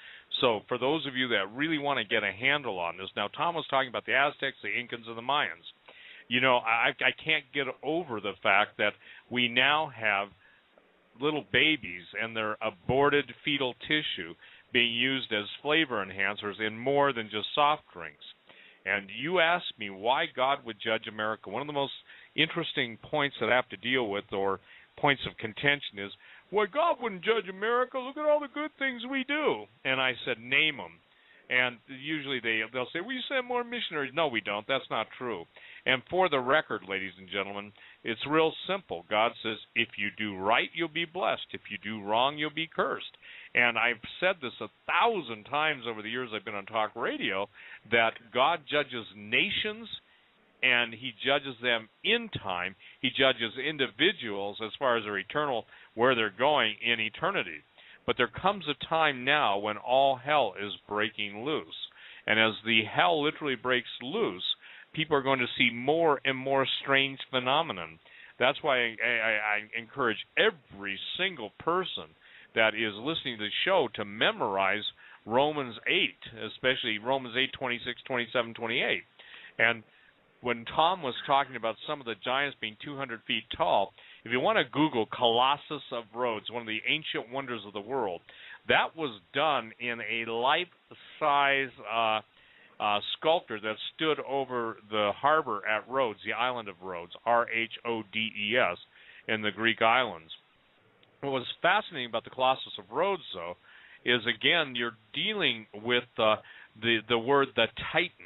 So for those of you that really want to get a handle on this, now Tom was talking about the Aztecs, the Incans, and the Mayans. You know, I can't get over the fact that we now have little babies and their aborted fetal tissue being used as flavor enhancers in more than just soft drinks. And you asked me why God would judge America. One of the most interesting points that I have to deal with, or points of contention, is, well, God wouldn't judge America. Look at all the good things we do. And I said, name them. And usually they'll say, well, you send more missionaries. No, we don't. That's not true. And for the record, ladies and gentlemen, it's real simple. God says, if you do right, you'll be blessed. If you do wrong, you'll be cursed. And I've said this 1,000 times over the years I've been on talk radio, that God judges nations, and he judges them in time. He judges individuals as far as their eternal, where they're going in eternity. But there comes a time now when all hell is breaking loose. And as the hell literally breaks loose, people are going to see more and more strange phenomenon. That's why I encourage every single person that is listening to the show to memorize Romans 8, especially Romans 8, 26, 27, 28. And when Tom was talking about some of the giants being 200 feet tall, if you want to Google Colossus of Rhodes, one of the ancient wonders of the world, that was done in a life-size sculpture that stood over the harbor at Rhodes, the island of Rhodes, Rhodes, in the Greek islands. What was fascinating about the Colossus of Rhodes, though, is, again, you're dealing with the word the Titans.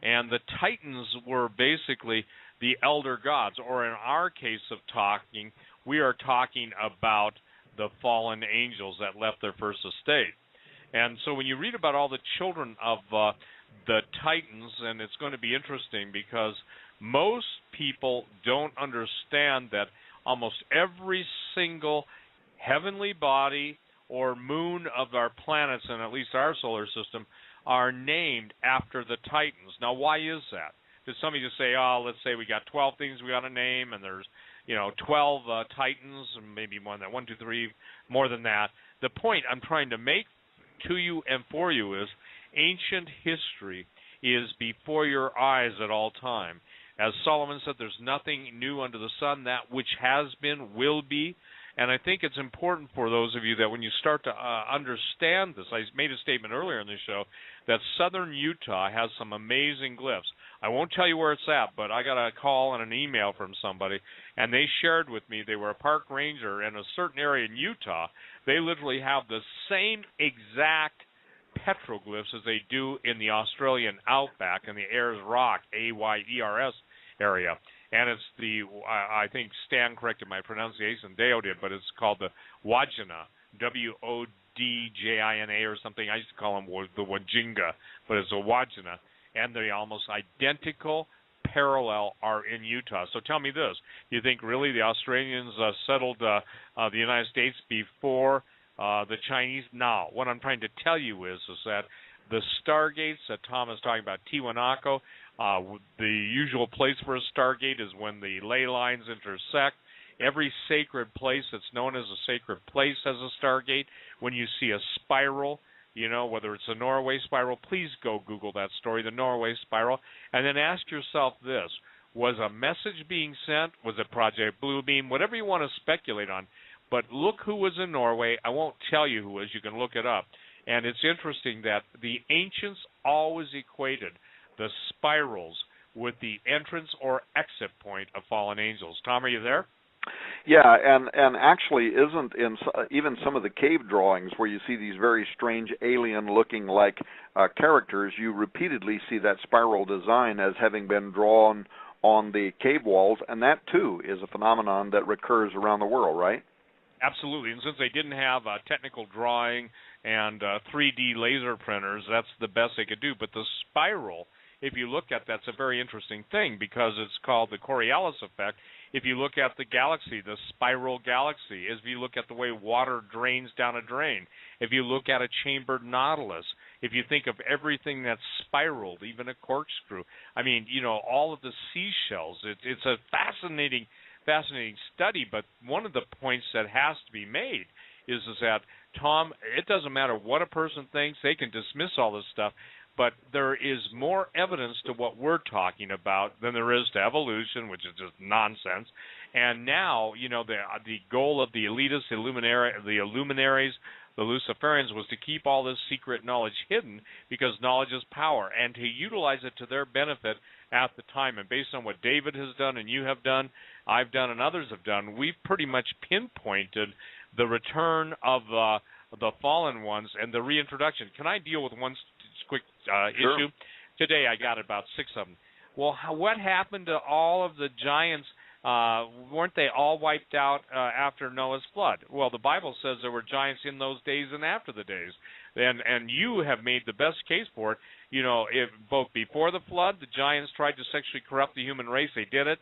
And the Titans were basically the elder gods, or in our case of talking, we are talking about the fallen angels that left their first estate. And so when you read about all the children of the Titans, and it's going to be interesting because most people don't understand that almost every single heavenly body or moon of our planets, and at least our solar system, are named after the Titans. Now, why is that? Did somebody just say, oh, let's say we got 12 things we got to name, and there's, 12 Titans, and maybe more than that, 1, 2, 3, more than that. The point I'm trying to make to you and for you is ancient history is before your eyes at all time. As Solomon said, there's nothing new under the sun. That which has been will be. And I think it's important for those of you that when you start to understand this, I made a statement earlier in the show that southern Utah has some amazing glyphs. I won't tell you where it's at, but I got a call and an email from somebody, and they shared with me they were a park ranger in a certain area in Utah. They literally have the same exact petroglyphs as they do in the Australian outback in the Ayers Rock, Ayers area. And it's the, I think Stan corrected my pronunciation, Deo did, but it's called the Wajina, W-O-D-J-I-N-A or something. I used to call them the Wajinga, but it's a Wajina. And they're almost identical parallel are in Utah. So tell me this. Do you think really the Australians settled the United States before the Chinese? No. What I'm trying to tell you is that the stargates that Tom is talking about, Tiwanaku, the usual place for a stargate is when the ley lines intersect. Every sacred place that's known as a sacred place has a stargate. When you see a spiral, you know, whether it's a Norway spiral, please go Google that story, the Norway spiral, and then ask yourself this. Was a message being sent? Was it Project Bluebeam? Whatever you want to speculate on. But look who was in Norway. I won't tell you who was. You can look it up. And it's interesting that the ancients always equated the spirals with the entrance or exit point of fallen angels. Tom, are you there? Yeah, and actually isn't in even some of the cave drawings where you see these very strange alien-looking like characters, you repeatedly see that spiral design as having been drawn on the cave walls, and that too is a phenomenon that recurs around the world, right? Absolutely, and since they didn't have technical drawing and 3D laser printers, that's the best they could do. But the spiral, if you look at that's a very interesting thing because it's called the Coriolis effect. If you look at the galaxy, the spiral galaxy, if you look at the way water drains down a drain, if you look at a chambered nautilus, if you think of everything that's spiraled, even a corkscrew, I mean, you know, all of the seashells, it's a fascinating study, but one of the points that has to be made is that, Tom, it doesn't matter what a person thinks, they can dismiss all this stuff, but there is more evidence to what we're talking about than there is to evolution, which is just nonsense. And now, you know, the goal of the elitists, the luminaries, the Luciferians was to keep all this secret knowledge hidden because knowledge is power, and to utilize it to their benefit at the time. And based on what David has done and you have done, I've done and others have done, we've pretty much pinpointed the return of the fallen ones and the reintroduction. Can I deal with one quick issue? Today I got about 6 of them. Well, what happened to all of the giants? Weren't they all wiped out after Noah's flood? Well, the Bible says there were giants in those days and after the days. And you have made the best case for it. You know, if both before the flood, the giants tried to sexually corrupt the human race. They did it.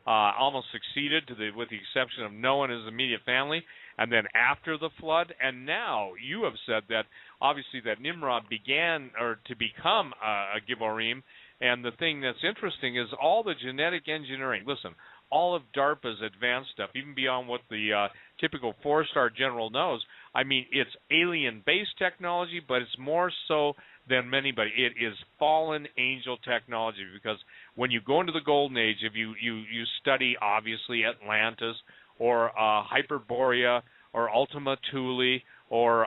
Almost succeeded, with the exception of Noah and his immediate family. And then after the flood, and now you have said that obviously that Nimrod began or to become a Gibborim. And the thing that's interesting is all the genetic engineering. Listen, all of DARPA's advanced stuff, even beyond what the typical 4-star general knows. I mean, it's alien-based technology, but it's more so than anybody. It is fallen angel technology because when you go into the Golden Age, if you study, obviously, Atlantis or Hyperborea or Ultima Thule or,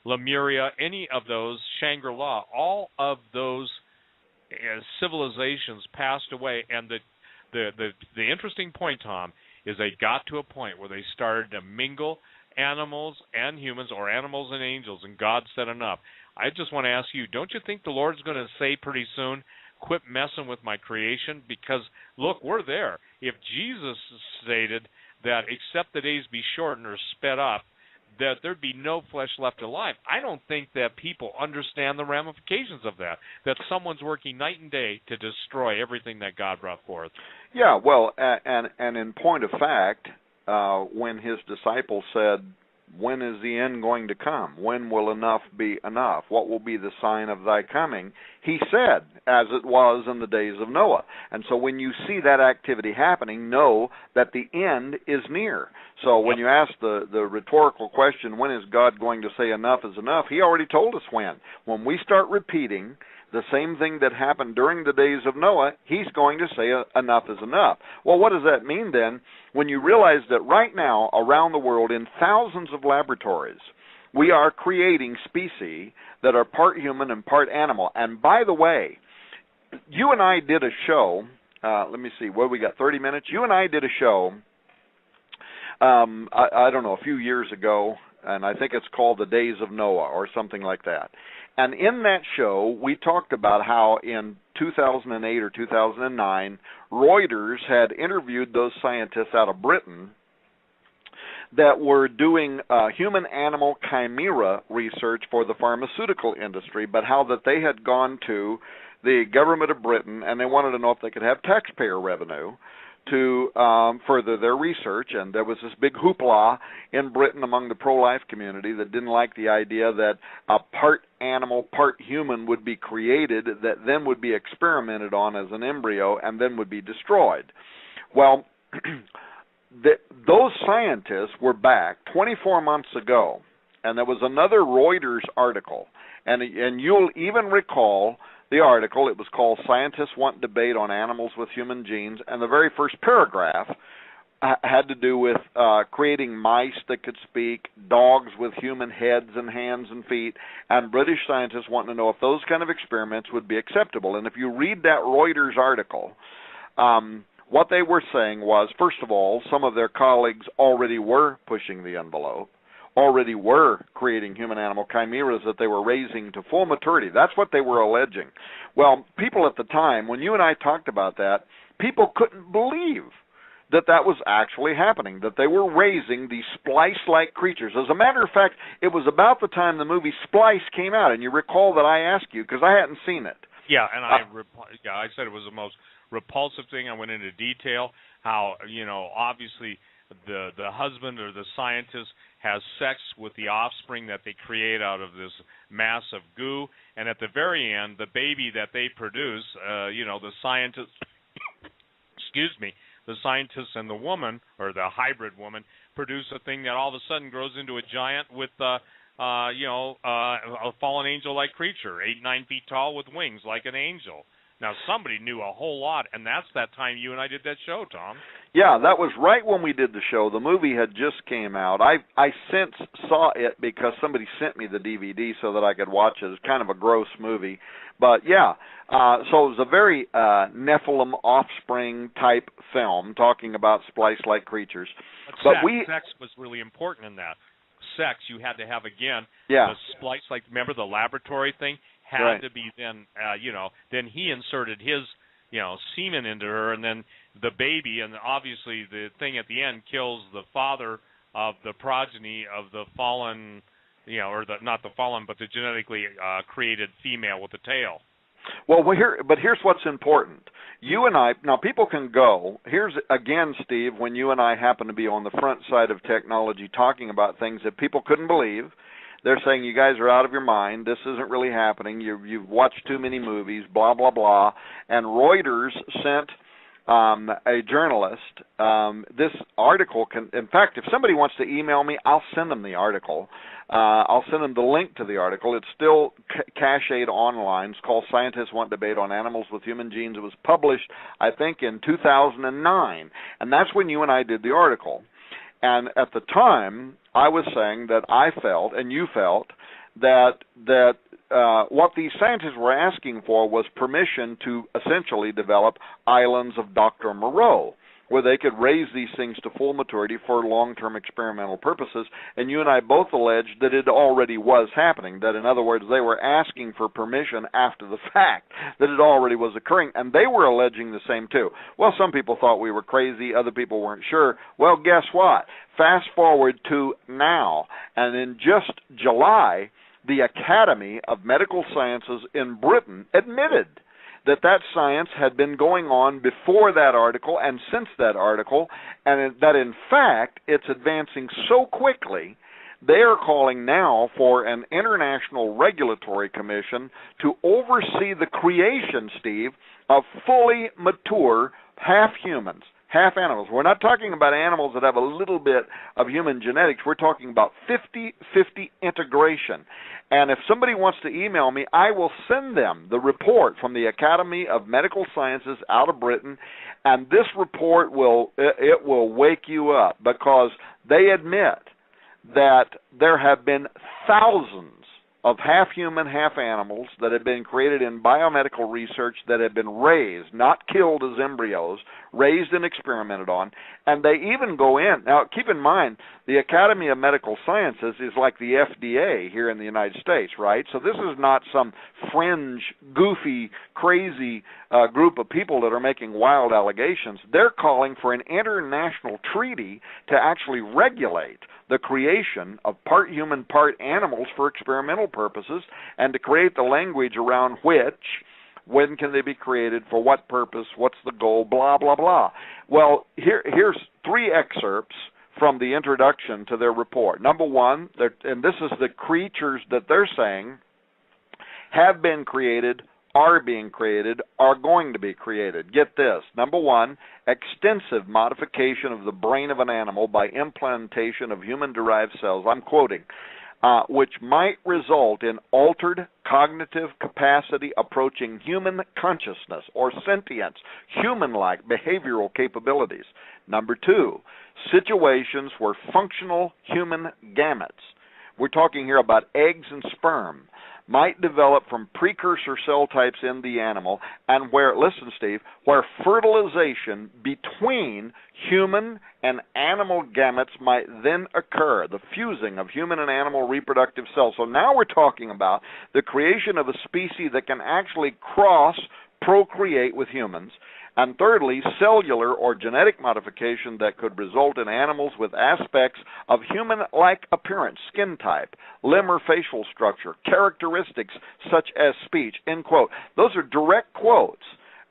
Lemuria, any of those, Shangri-La, all of those civilizations passed away. And the interesting point, Tom, is they got to a point where they started to mingle animals and humans, or animals and angels, and God said enough. I just want to ask you, don't you think the Lord's going to say pretty soon, quit messing with my creation? Because, look, we're there. If Jesus stated that except the days be shortened or sped up, that there'd be no flesh left alive, I don't think that people understand the ramifications of that someone's working night and day to destroy everything that God brought forth. Yeah, well, and in point of fact, when his disciples said, when is the end going to come? When will enough be enough? What will be the sign of thy coming? He said, as it was in the days of Noah. And so when you see that activity happening, know that the end is near. So when you ask the rhetorical question, when is God going to say enough is enough? He already told us when. When we start repeating the same thing that happened during the days of Noah, he's going to say enough is enough. Well, what does that mean then? When you realize that right now around the world in thousands of laboratories, we are creating species that are part human and part animal. And by the way, you and I did a show, let me see, what we got, 30 minutes? You and I did a show, I don't know, a few years ago, and I think it's called The Days of Noah or something like that. And in that show, we talked about how in 2008 or 2009, Reuters had interviewed those scientists out of Britain that were doing human-animal chimera research for the pharmaceutical industry, but how that they had gone to the government of Britain, and they wanted to know if they could have taxpayer revenue to further their research. And there was this big hoopla in Britain among the pro-life community that didn't like the idea that a part animal, part human would be created that then would be experimented on as an embryo and then would be destroyed. Well, those scientists were back 24 months ago, and there was another Reuters article, and you'll even recall the article. It was called "Scientists Want Debate on Animals with Human Genes," and the very first paragraph had to do with creating mice that could speak, dogs with human heads and hands and feet, and British scientists wanting to know if those kind of experiments would be acceptable. And if you read that Reuters article, what they were saying was, first of all, some of their colleagues already were pushing the envelope, already were creating human-animal chimeras that they were raising to full maturity. That's what they were alleging. Well, people at the time, when you and I talked about that, people couldn't believe that that was actually happening, that they were raising these splice-like creatures. As a matter of fact, it was about the time the movie Splice came out, and you recall that I asked you, because I hadn't seen it. Yeah, and I said it was the most repulsive thing. I went into detail how, obviously the husband or the scientist has sex with the offspring that they create out of this mass of goo, and at the very end, the baby that they produce, the scientist, the scientist and the woman, or the hybrid woman, produce a thing that all of a sudden grows into a giant with, a fallen angel-like creature, 8-9 feet tall with wings like an angel. Now, somebody knew a whole lot, and that's that time you and I did that show, Tom. Yeah, that was right when we did the show. The movie had just came out. I since saw it because somebody sent me the DVD so that I could watch it. It's kind of a gross movie. But, yeah, so it was a very Nephilim offspring type film talking about splice-like creatures. But sex was really important in that. Sex, you had to have, again, the splice-like, remember the laboratory thing? Had to be then, then he inserted his, semen into her, and then the baby, and obviously the thing at the end kills the father of the progeny of the fallen, not the fallen, but the genetically created female with the tail. Well, here's what's important. You and I, now people can go, here's, again, Steve, when you and I happen to be on the front side of technology talking about things that people couldn't believe. They're saying, you guys are out of your mind. This isn't really happening. You've watched too many movies, blah, blah, blah. And Reuters sent a journalist this article. In fact, if somebody wants to email me, I'll send them the article. I'll send them the link to the article. It's still cached online. It's called Scientists Want Debate on Animals with Human Genes. It was published, I think, in 2009. And that's when you and I did the article. And at the time, I was saying that I felt, and you felt, that what these scientists were asking for was permission to essentially develop islands of Dr. Moreau, where they could raise these things to full maturity for long-term experimental purposes. And you and I both alleged that it already was happening, that in other words, they were asking for permission after the fact, that it already was occurring, and they were alleging the same too. Well, some people thought we were crazy, other people weren't sure. Well, guess what? Fast forward to now, and in just July, the Academy of Medical Sciences in Britain admitted that science had been going on before that article and since that article, and that in fact it's advancing so quickly, they are calling now for an international regulatory commission to oversee the creation, Steve, of fully mature half-humans, half-animals. We're not talking about animals that have a little bit of human genetics. We're talking about 50-50 integration. And if somebody wants to email me, I will send them the report from the Academy of Medical Sciences out of Britain, and this report will wake you up, because they admit that there have been thousands of half-human, half-animals that have been created in biomedical research that have been raised, not killed as embryos, raised and experimented on, and they even go in. Now, keep in mind, the Academy of Medical Sciences is like the FDA here in the United States, right? So this is not some fringe, goofy, crazy group of people that are making wild allegations. They're calling for an international treaty to actually regulate the creation of part human, part animals for experimental purposes, and to create the language around which When can they be created? For what purpose? What's the goal? Blah, blah, blah. Well, here's 3 excerpts from the introduction to their report. Number 1, and this is the creatures that they're saying have been created, are being created, are going to be created. Get this. Number 1, extensive modification of the brain of an animal by implantation of human-derived cells. I'm quoting. Which might result in altered cognitive capacity approaching human consciousness or sentience, human-like behavioral capabilities. Number 2, situations where functional human gametes, we're talking here about eggs and sperm, might develop from precursor cell types in the animal, and where, listen, Steve, where fertilization between human and animal gametes might then occur, the fusing of human and animal reproductive cells. So now we're talking about the creation of a species that can actually procreate with humans. And thirdly, cellular or genetic modification that could result in animals with aspects of human-like appearance, skin type, limb or facial structure, characteristics such as speech, end quote. Those are direct quotes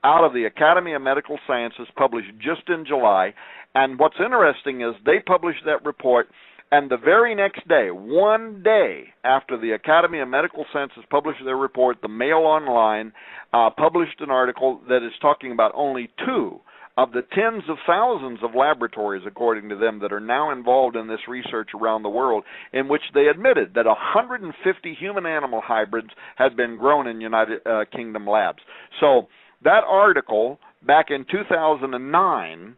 out of the Academy of Medical Sciences published just in July. And what's interesting is they published that report, and the very next day, one day after the Academy of Medical Sciences published their report, the Mail Online published an article that is talking about only 2 of the tens of thousands of laboratories, according to them, that are now involved in this research around the world, in which they admitted that 150 human-animal hybrids had been grown in United Kingdom labs. So that article, back in 2009,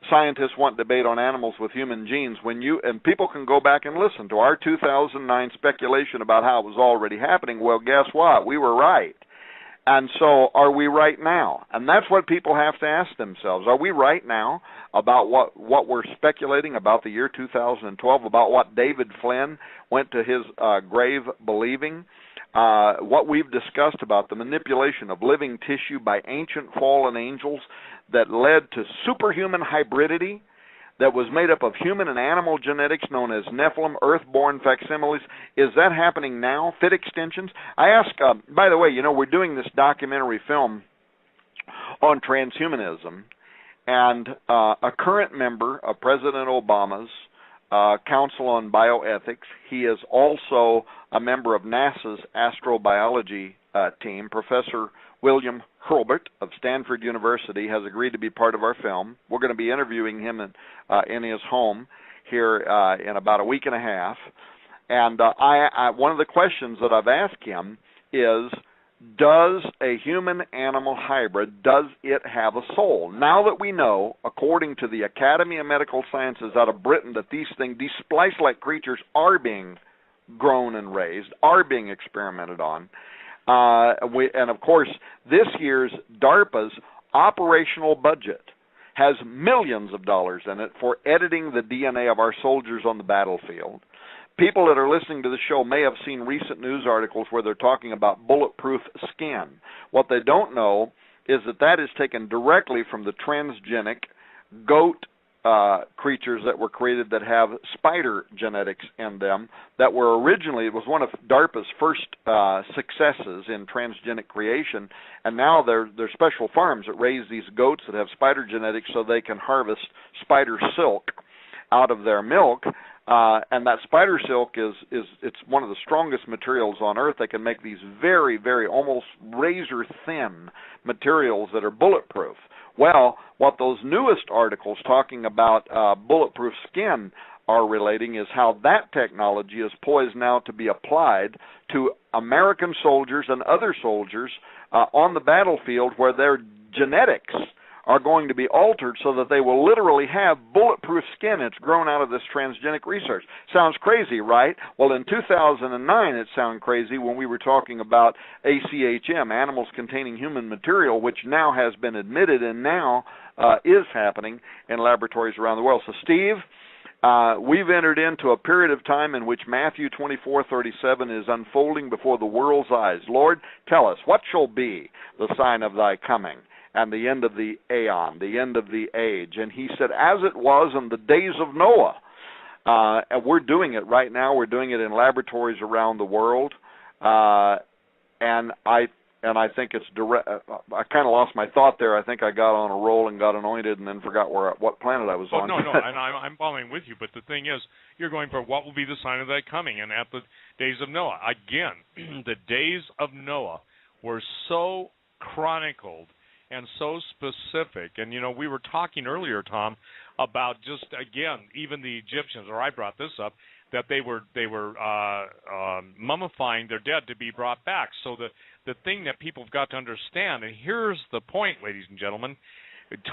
Scientists Want Debate on Animals with Human Genes, and people can go back and listen to our 2009 speculation about how it was already happening. Well, guess what? We were right. And so are we right now? And that's what people have to ask themselves. Are we right now about what we're speculating about the year 2012, about what David Flynn went to his grave believing? What we've discussed about the manipulation of living tissue by ancient fallen angels that led to superhuman hybridity that was made up of human and animal genetics known as Nephilim, earthborn facsimiles. Is that happening now? Fit extensions? I ask, by the way, we're doing this documentary film on transhumanism, and a current member of President Obama's Council on Bioethics, he is also a member of NASA's astrobiology team, Professor William Hurlbert of Stanford University, has agreed to be part of our film. We're going to be interviewing him in his home here in about a week and a half. And one of the questions that I've asked him is, does a human-animal hybrid, does it have a soul? Now that we know, according to the Academy of Medical Sciences out of Britain, that these splice-like creatures are being grown and raised, are being experimented on, and of course, this year's DARPA's operational budget has millions of dollars in it for editing the DNA of our soldiers on the battlefield. People that are listening to the show may have seen recent news articles where they're talking about bulletproof skin. What they don't know is that is taken directly from the transgenic goat creatures that were created that have spider genetics in them that were originally, it was one of DARPA's first successes in transgenic creation, and now they're special farms that raise these goats that have spider genetics so they can harvest spider silk out of their milk. And that spider silk it's one of the strongest materials on earth. They can make these very, very almost razor thin materials that are bulletproof. Well, what those newest articles talking about bulletproof skin are relating is how that technology is poised now to be applied to American soldiers and other soldiers on the battlefield, where their genetics are going to be altered so that they will literally have bulletproof skin that's grown out of this transgenic research. Sounds crazy, right? Well, in 2009, it sounded crazy when we were talking about ACHM, animals containing human material, which now has been admitted and now is happening in laboratories around the world. So, Steve, we've entered into a period of time in which Matthew 24:37 is unfolding before the world's eyes. Lord, tell us, what shall be the sign of thy coming and the end of the aeon, the end of the age? And he said, as it was in the days of Noah. And we're doing it right now. We're doing it in laboratories around the world. And I and I think it's direct. I kind of lost my thought there. I think I got on a roll and got anointed, and then forgot what planet I was on. No, and I'm following with you. But the thing is, you're going for what will be the sign of that coming, and at the days of Noah. Again, the days of Noah were so chronicled and so specific. And we were talking earlier, Tom, about just again, even the Egyptians, or I brought this up, that they were mummifying their dead to be brought back. So the thing that people have got to understand, and here's the point, ladies and gentlemen,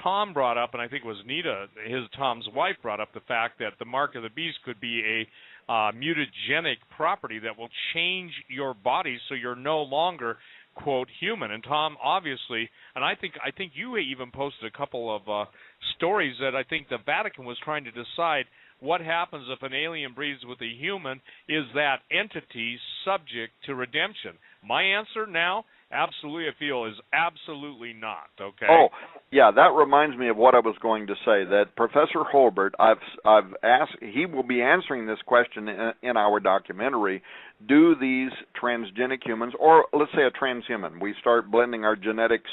Tom brought up, and I think it was Nita, Tom's wife, brought up the fact that the mark of the beast could be a mutagenic property that will change your body so you're no longer, quote, human. And Tom, obviously, and I think you even posted a couple of stories that I think the Vatican was trying to decide what happens if an alien breeds with a human. Is that entity subject to redemption? My answer now, absolutely, I feel, is absolutely not. Okay. Oh, yeah, that reminds me of what I was going to say. That Professor Holbert, I've asked. He will be answering this question in our documentary. Do these transgenic humans, or let's say a transhuman, we start blending our genetics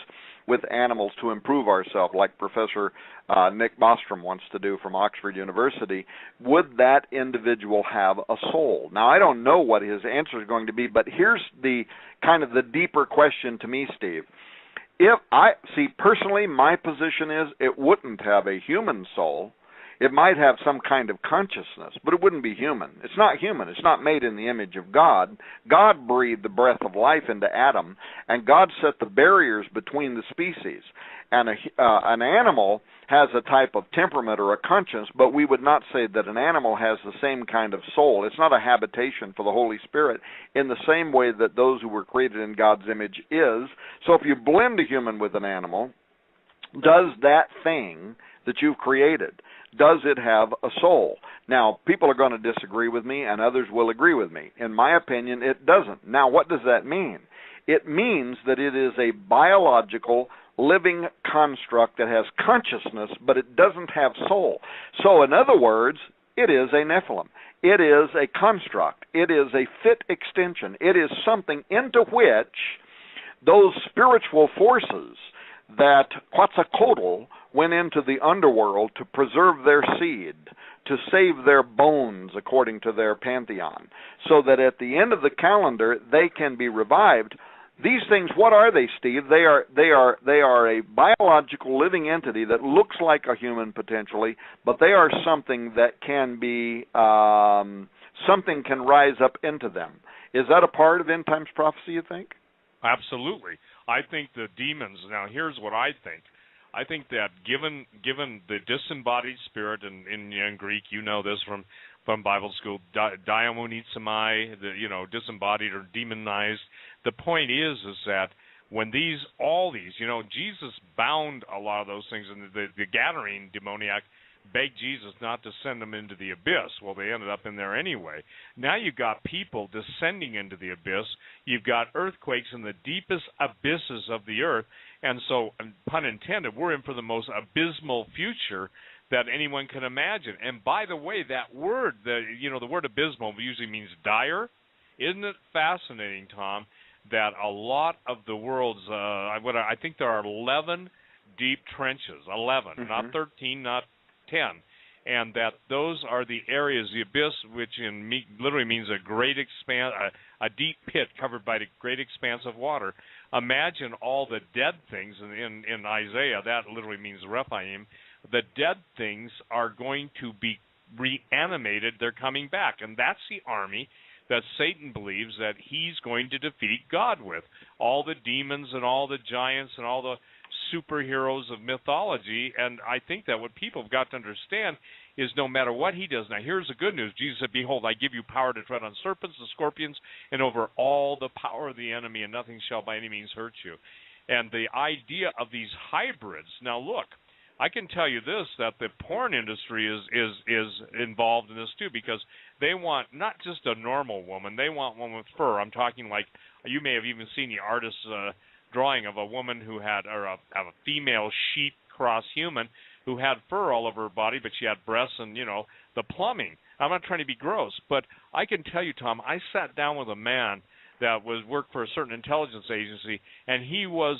with animals to improve ourselves, like Professor Nick Bostrom wants to do from Oxford University, would that individual have a soul? Now, I don't know what his answer is going to be, but here's the kind of the deeper question to me, Steve. If I see personally, my position is it wouldn't have a human soul. It might have some kind of consciousness, but it wouldn't be human. It's not human. It's not made in the image of God. God breathed the breath of life into Adam, and God set the barriers between the species. And an animal has a type of temperament or a conscience, but we would not say that an animal has the same kind of soul. It's not a habitation for the Holy Spirit in the same way that those who were created in God's image is. So if you blend a human with an animal, does that thing that you've created, does it have a soul? Now, people are going to disagree with me, and others will agree with me. In my opinion, it doesn't. Now, what does that mean? It means that it is a biological, living construct that has consciousness, but it doesn't have soul. So, in other words, it is a Nephilim. It is a construct. It is a fit extension. It is something into which those spiritual forces that Quetzalcoatl went into the underworld to preserve their seed, to save their bones, according to their pantheon, so that at the end of the calendar they can be revived. These things, what are they, Steve? They are a biological living entity that looks like a human potentially, but they are something that can be something can rise up into them. Is that a part of end times prophecy, you think? Absolutely. I think the demons, now here's what I think. I think that given the disembodied spirit, in Greek, you know this from Bible school, diamonizomai, the disembodied or demonized. The point is that when all these, Jesus bound a lot of those things, and the Gadarene demoniac begged Jesus not to send them into the abyss. Well, they ended up in there anyway. Now you've got people descending into the abyss. You've got earthquakes in the deepest abysses of the earth. And so, pun intended, we're in for the most abysmal future that anyone can imagine. And by the way, that word, the word abysmal usually means dire. Isn't it fascinating, Tom, that a lot of the world's, I think there are 11 deep trenches, 11, not 13, not 10, and that those are the areas, the abyss, which literally means a great expanse, a deep pit covered by a great expanse of water. Imagine all the dead things in Isaiah. That literally means Rephaim. The dead things are going to be reanimated. They're coming back, and that's the army that Satan believes that he's going to defeat God with. All the demons and all the giants and all the superheroes of mythology. And I think that what people have got to understand is no matter what he does. Now, here's the good news. Jesus said, behold, I give you power to tread on serpents and scorpions and over all the power of the enemy, and nothing shall by any means hurt you. And the idea of these hybrids. Now, look, I can tell you this, that the porn industry is involved in this too, because they want not just a normal woman, they want one with fur. I'm talking like, you may have even seen the artist's drawing of a woman who had, or a female sheep cross human who had fur all over her body, but she had breasts and, the plumbing. I'm not trying to be gross, but I can tell you, Tom, I sat down with a man that worked for a certain intelligence agency, and he was,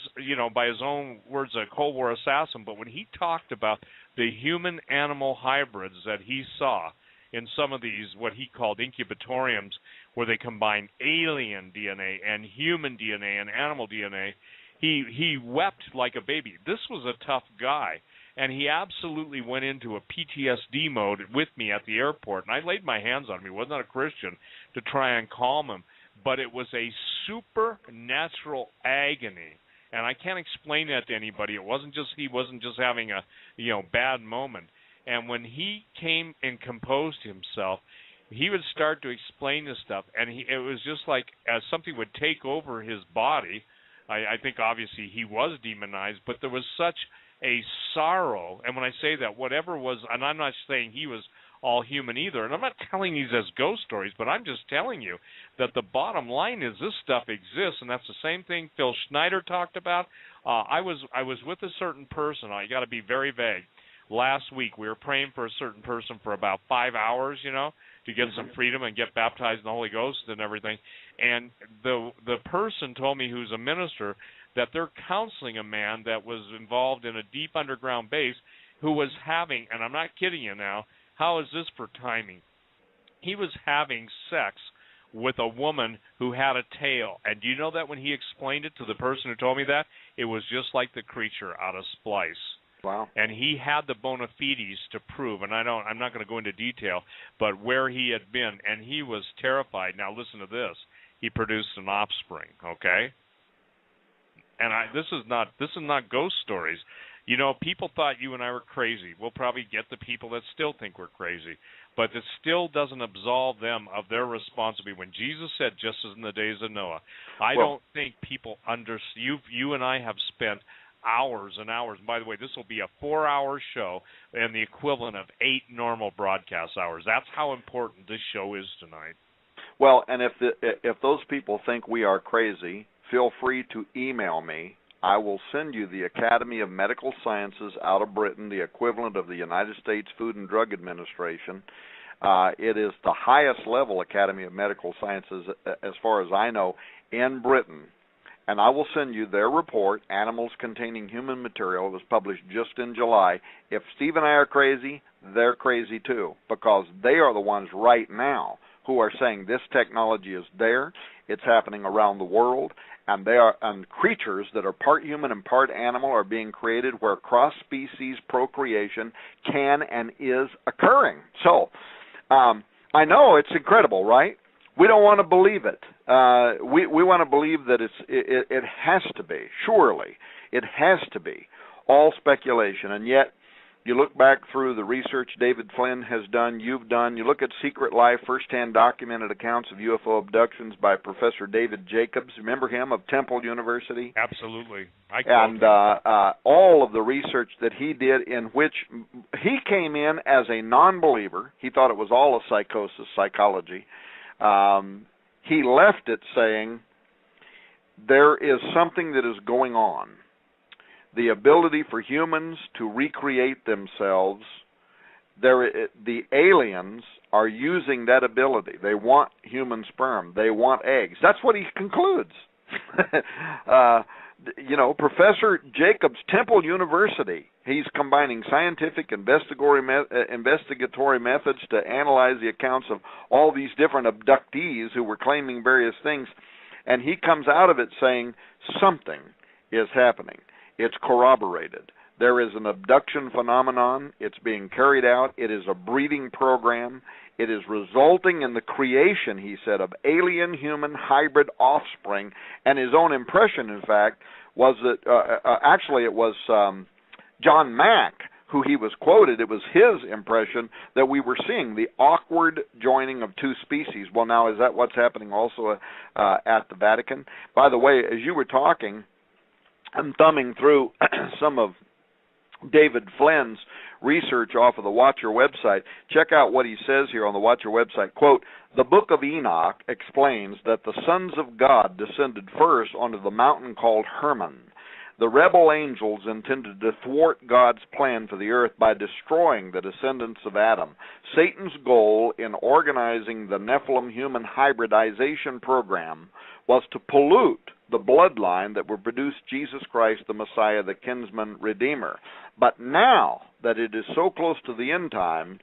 by his own words, a Cold War assassin. But when he talked about the human-animal hybrids that he saw in some of these, what he called incubatoriums, where they combine alien DNA and human DNA and animal DNA, he wept like a baby. This was a tough guy, and he absolutely went into a PTSD mode with me at the airport, and I laid my hands on him. He was not a Christian, to try and calm him. But it was a supernatural agony, and I can't explain that to anybody. He wasn't just having a bad moment. And when he came and composed himself, he would start to explain this stuff, and it was just like as something would take over his body. I think obviously he was demonized, but there was such a sorrow. And when I say that, whatever was, and I'm not saying he was all human either, and I'm not telling these as ghost stories, but I'm just telling you that the bottom line is this stuff exists, and that's the same thing Phil Schneider talked about. I was with a certain person. I got to be very vague. Last week we were praying for a certain person for about 5 hours, to get some freedom and get baptized in the Holy Ghost and everything. And the person told me, who's a minister, that they're counseling a man that was involved in a deep underground base who was having, and I'm not kidding you now, how is this for timing? He was having sex with a woman who had a tail. And do you know that when he explained it to the person who told me that, it was just like the creature out of Splice. Wow. And he had the bona fides to prove, and I'm not going to go into detail, but where he had been, and he was terrified. Now listen to this. He produced an offspring, okay? And this is not ghost stories. People thought you and I were crazy. We'll probably get the people that still think we're crazy. But it still doesn't absolve them of their responsibility. When Jesus said, just as in the days of Noah, I don't think people understand. You and I have spent hours and hours. By the way, this will be a 4-hour show and the equivalent of 8 normal broadcast hours. That's how important this show is tonight. Well, and if those people think we are crazy, feel free to email me. I will send you the Academy of Medical Sciences out of Britain, the equivalent of the United States Food and Drug Administration. It is the highest level Academy of Medical Sciences, as far as I know, in Britain. And I will send you their report, Animals Containing Human Material. It was published just in July. If Steve and I are crazy, they're crazy too, because they are the ones right now who are saying this technology is there, it's happening around the world, and creatures that are part human and part animal are being created where cross-species procreation can and is occurring. So, I know it's incredible, right? We don't want to believe it. We want to believe that it has to be, surely. It has to be all speculation, and yet you look back through the research David Flynn has done, you've done, you look at Secret Life, first-hand documented accounts of UFO abductions by Professor David Jacobs, remember him, of Temple University? Absolutely. And all of the research that he did, in which he came in as a non-believer. He thought it was all a psychology. He left it saying, there is something that is going on. The ability for humans to recreate themselves, the aliens are using that ability. They want human sperm. They want eggs. That's what he concludes. Professor Jacobs, Temple University, he's combining scientific investigatory methods to analyze the accounts of all these different abductees who were claiming various things, and he comes out of it saying something is happening. It's corroborated. There is an abduction phenomenon. It's being carried out. It is a breeding program. It is resulting in the creation, he said, of alien-human hybrid offspring. And his own impression, in fact, was that actually it was John Mack who he was quoted. It was his impression that we were seeing the awkward joining of two species. Well, now, is that what's happening also at the Vatican? By the way, as you were talking, I'm thumbing through some of David Flynn's research off of the Watcher website. Check out what he says here on the Watcher website. Quote, the Book of Enoch explains that the sons of God descended first onto the mountain called Hermon. The rebel angels intended to thwart God's plan for the earth by destroying the descendants of Adam. Satan's goal in organizing the Nephilim human hybridization program was to pollute the bloodline that would produce Jesus Christ, the Messiah, the kinsman redeemer. But now that it is so close to the end time,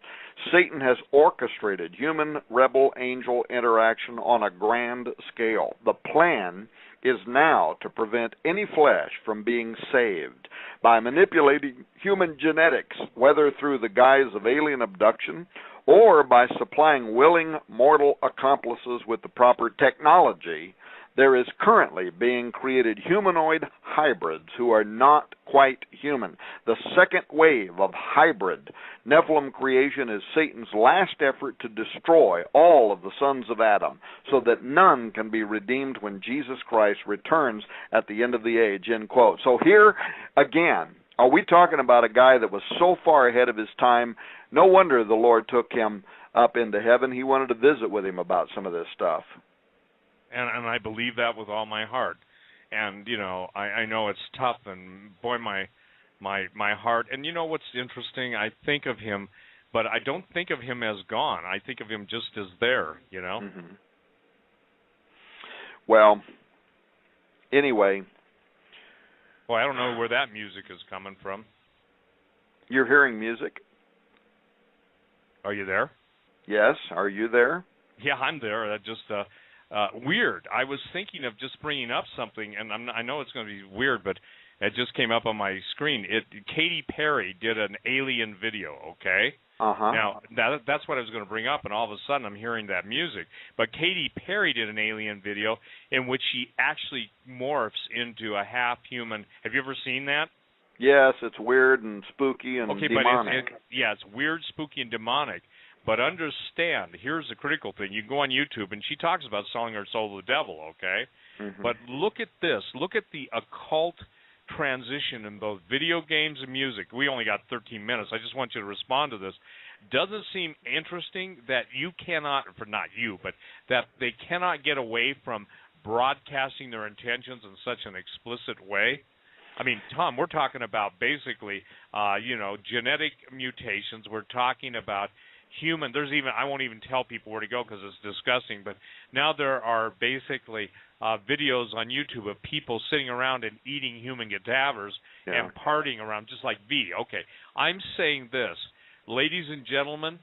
Satan has orchestrated human rebel angel interaction on a grand scale. The plan is now to prevent any flesh from being saved by manipulating human genetics, whether through the guise of alien abduction or by supplying willing mortal accomplices with the proper technology. There is currently being created humanoid hybrids who are not quite human. The second wave of hybrid Nephilim creation is Satan's last effort to destroy all of the sons of Adam so that none can be redeemed when Jesus Christ returns at the end of the age, end quote. So here, again, are we talking about a guy that was so far ahead of his time? No wonder the Lord took him up into heaven. He wanted to visit with him about some of this stuff. And I believe that with all my heart. And, you know, I know it's tough, and boy, my heart. And you know what's interesting? I think of him, but I don't think of him as gone. I think of him just as there, you know? Mm-hmm. Well, anyway. Well, I don't know where that music is coming from. You're hearing music? Are you there? Yes. Are you there? Yeah, I'm there. That just... weird. I was thinking of just bringing up something, and I know it's going to be weird, but it just came up on my screen. Katy Perry did an alien video, okay? Uh-huh. Now, that's what I was going to bring up, and all of a sudden I'm hearing that music. But Katy Perry did an alien video in which she actually morphs into a half-human. Have you ever seen that? Yes, it's weird and spooky and demonic. But it's weird, spooky, and demonic. But understand, here's the critical thing. You can go on YouTube, and she talks about selling her soul to the devil, okay? Mm-hmm. But look at this. Look at the occult transition in both video games and music. We only got 13 minutes. I just want you to respond to this. Doesn't it seem interesting that you cannot, for not you, but that they cannot get away from broadcasting their intentions in such an explicit way? I mean, Tom, we're talking about basically, genetic mutations. We're talking about human. I won't even tell people where to go because it's disgusting, but now there are basically videos on YouTube of people sitting around and eating human cadavers and partying around just like V. Okay, I'm saying this, ladies and gentlemen,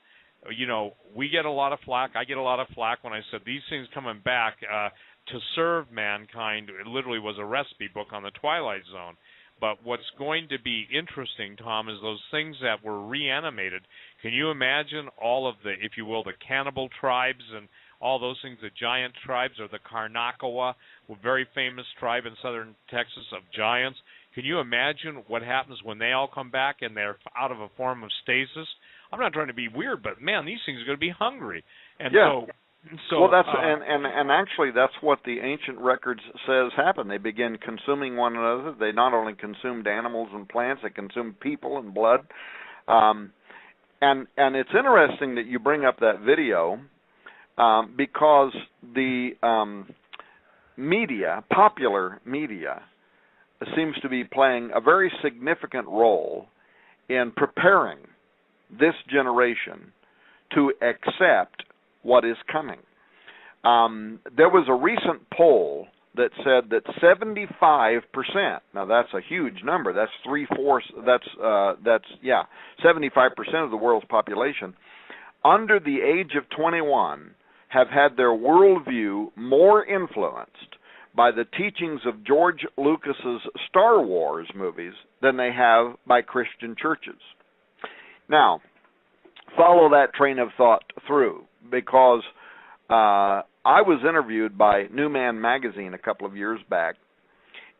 we get a lot of flack. I get a lot of flack when I said these things coming back to serve mankind. It literally was a recipe book on the Twilight Zone. But what's going to be interesting, Tom, is those things that were reanimated. Can you imagine all of the, if you will, the cannibal tribes and all those things, the giant tribes, or the Karnakawa, a very famous tribe in southern Texas of giants? Can you imagine what happens when they all come back and they're out of a form of stasis? I'm not trying to be weird, but, man, these things are going to be hungry. And well, that's and actually that's what the ancient records says happened. They began consuming one another. They not only consumed animals and plants, they consumed people and blood. And it's interesting that you bring up that video because the popular media, seems to be playing a very significant role in preparing this generation to accept what is coming. There was a recent poll that said that 75%, now that's a huge number, that's 75% of the world's population, under the age of 21 have had their worldview more influenced by the teachings of George Lucas's Star Wars movies than they have by Christian churches. Now, follow that train of thought through, because I was interviewed by New Man magazine a couple of years back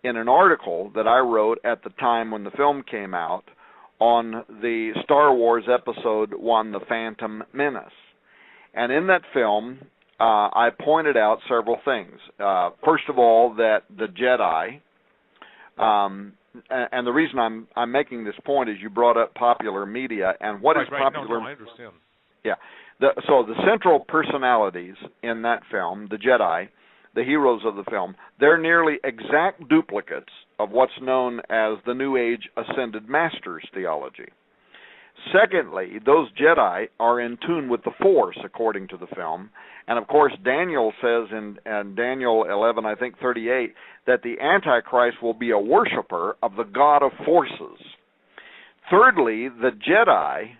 in an article that I wrote at the time when the film came out on the Star Wars Episode 1, The Phantom Menace. And in that film, I pointed out several things. First of all, that the Jedi, and the reason I'm making this point is you brought up popular media, and what is popular? No, I understand. Yeah. So the central personalities in that film, the Jedi, the heroes of the film, they're nearly exact duplicates of what's known as the New Age Ascended Masters theology. Secondly, those Jedi are in tune with the Force, according to the film. And, of course, Daniel says in Daniel 11, I think 38, that the Antichrist will be a worshiper of the God of forces. Thirdly, the Jedi,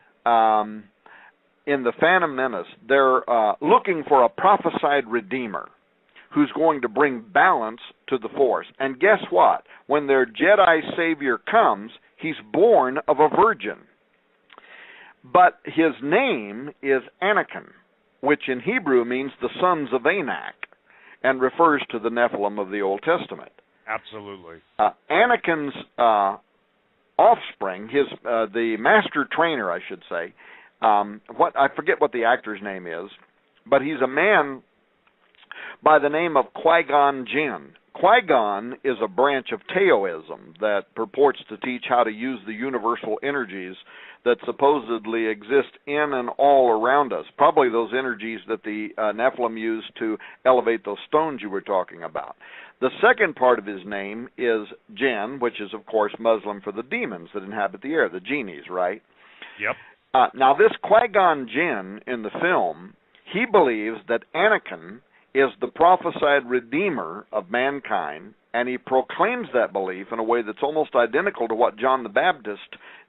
in the Phantom Menace, they're looking for a prophesied Redeemer who's going to bring balance to the Force. And guess what? When their Jedi Savior comes, he's born of a virgin. But his name is Anakin, which in Hebrew means the sons of Anak, and refers to the Nephilim of the Old Testament. Absolutely. Anakin's offspring, the master trainer, I should say, I forget what the actor's name is, but he's a man by the name of Qui-Gon Jinn. Qui-Gon is a branch of Taoism that purports to teach how to use the universal energies that supposedly exist in and all around us, probably those energies that the Nephilim used to elevate those stones you were talking about. The second part of his name is Jinn, which is, of course, Muslim for the demons that inhabit the air, the genies, right? Yep. Now, this Qui-Gon Jinn in the film, he believes that Anakin is the prophesied redeemer of mankind, and he proclaims that belief in a way that's almost identical to what John the Baptist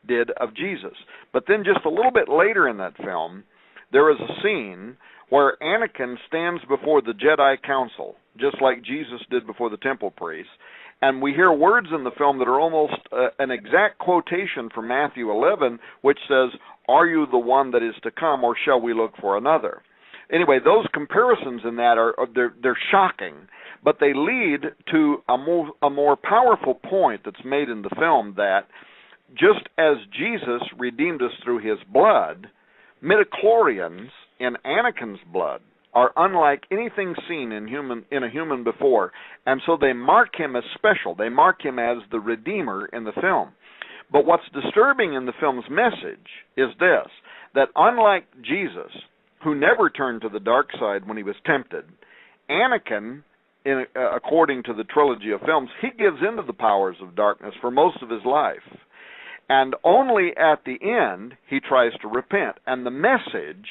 did of Jesus. But then just a little bit later in that film, there is a scene where Anakin stands before the Jedi Council, just like Jesus did before the temple priests, and we hear words in the film that are almost an exact quotation from Matthew 11, which says, "Are you the one that is to come, or shall we look for another?" Anyway, those comparisons in that they're shocking, but they lead to a more powerful point that's made in the film, that just as Jesus redeemed us through his blood, midichlorians in Anakin's blood are unlike anything seen in a human before, and so they mark him as special. They mark him as the Redeemer in the film. But what's disturbing in the film's message is this, that unlike Jesus, who never turned to the dark side when he was tempted, Anakin, according to the trilogy of films, he gives into the powers of darkness for most of his life. And only at the end, he tries to repent. And the message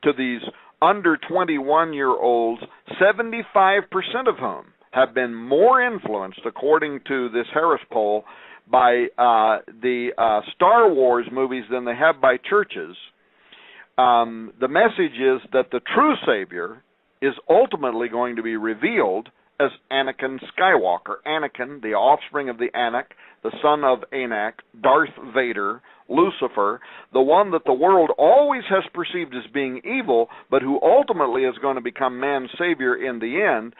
to these under 21-year-olds, 75% of whom have been more influenced, according to this Harris poll, by the Star Wars movies than they have by churches. The message is that the true Savior is ultimately going to be revealed as Anakin Skywalker. Anakin, the offspring of the Anak, the son of Anak, Darth Vader, Lucifer, the one that the world always has perceived as being evil, but who ultimately is going to become man's Savior in the end.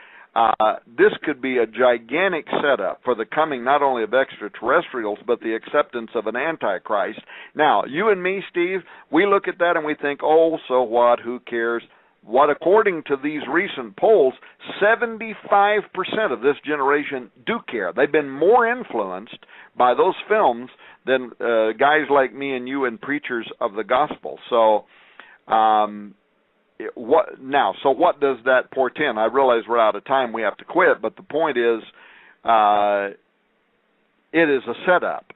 This could be a gigantic setup for the coming not only of extraterrestrials, but the acceptance of an Antichrist. Now, you and me, Steve, we look at that and we think, oh, so what, who cares? What, according to these recent polls, 75% of this generation do care. They've been more influenced by those films than guys like me and you and preachers of the gospel. So, what does that portend? I realize we're out of time, we have to quit, but the point is, it is a setup.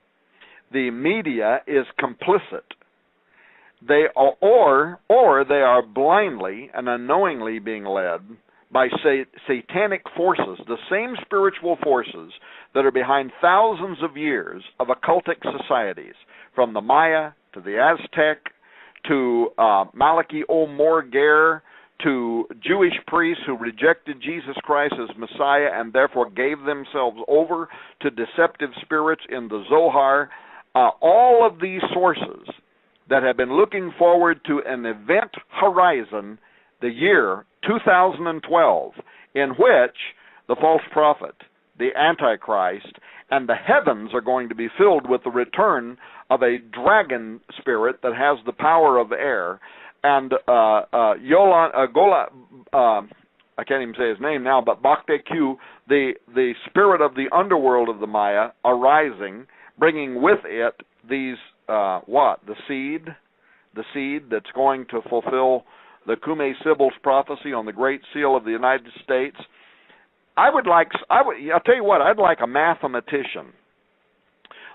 The media is complicit. They are, or they are blindly and unknowingly being led by satanic forces, the same spiritual forces that are behind thousands of years of occultic societies, from the Maya to the Aztec, to Malachi O'Morger, to Jewish priests who rejected Jesus Christ as Messiah and therefore gave themselves over to deceptive spirits in the Zohar. All of these sources that have been looking forward to an event horizon, the year 2012, in which the false prophet, the Antichrist, and the heavens are going to be filled with the return of a dragon spirit that has the power of air, and I can't even say his name now, but Bakteku, the spirit of the underworld of the Maya, arising, bringing with it these, the seed that's going to fulfill the Kume Sibyl's prophecy on the Great Seal of the United States. I'll tell you what, I'd like a mathematician.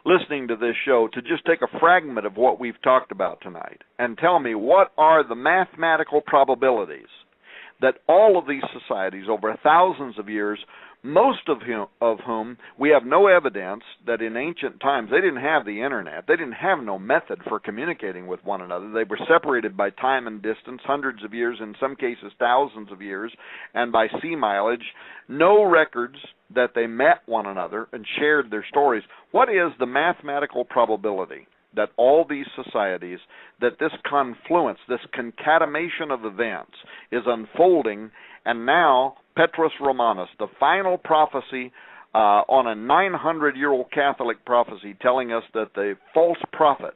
listening to this show to just take a fragment of what we've talked about tonight and tell me what are the mathematical probabilities that all of these societies over thousands of years, most of whom we have no evidence that in ancient times they didn't have the internet, they didn't have no method for communicating with one another. They were separated by time and distance, hundreds of years, in some cases thousands of years, and by sea mileage. No records that they met one another and shared their stories. What is the mathematical probability that all these societies, that this confluence, this concatenation of events is unfolding, and now Petrus Romanus, the final prophecy on a 900-year-old Catholic prophecy telling us that the false prophet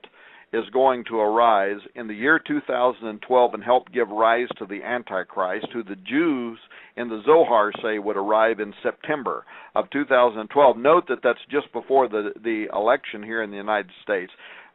is going to arise in the year 2012 and help give rise to the Antichrist, who the Jews in the Zohar say would arrive in September of 2012. Note that that's just before the election here in the United States.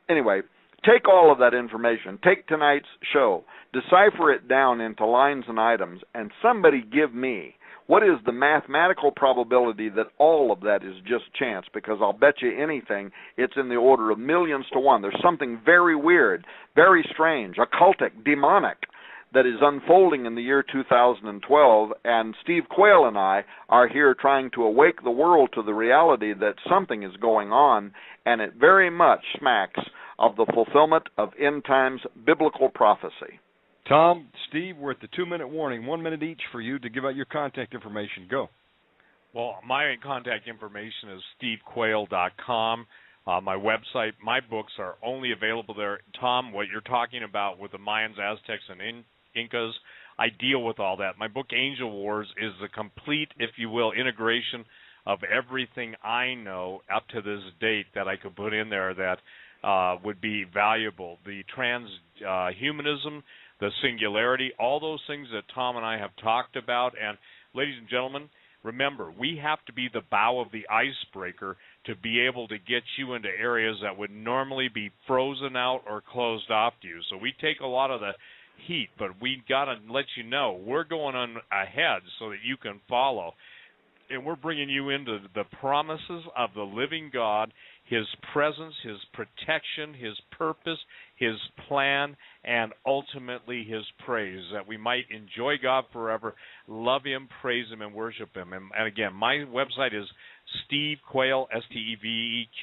Anyway, take all of that information, take tonight's show, decipher it down into lines and items, and somebody give me what is the mathematical probability that all of that is just chance, because I'll bet you anything it's in the order of millions to one. There's something very weird, very strange, occultic, demonic that is unfolding in the year 2012, and Steve Quayle and I are here trying to awake the world to the reality that something is going on, and it very much smacks of the fulfillment of end times biblical prophecy. Tom, Steve, we're at the 2-minute warning. 1 minute each for you to give out your contact information. Go. Well, my contact information is stevequayle.com. My website, my books are only available there. Tom, what you're talking about with the Mayans, Aztecs, and Incas, I deal with all that. My book, Angel Wars, is the complete, if you will, integration of everything I know up to this date that I could put in there that would be valuable. The transhumanism, the singularity, all those things that Tom and I have talked about. And ladies and gentlemen, remember, we have to be the bow of the icebreaker to be able to get you into areas that would normally be frozen out or closed off to you. So we take a lot of the heat, but we got to let you know we're going on ahead so that you can follow. And we're bringing you into the promises of the living God, His presence, His protection, His purpose, His plan, and ultimately His praise, that we might enjoy God forever, love Him, praise Him, and worship Him. And again, my website is Steve Quayle,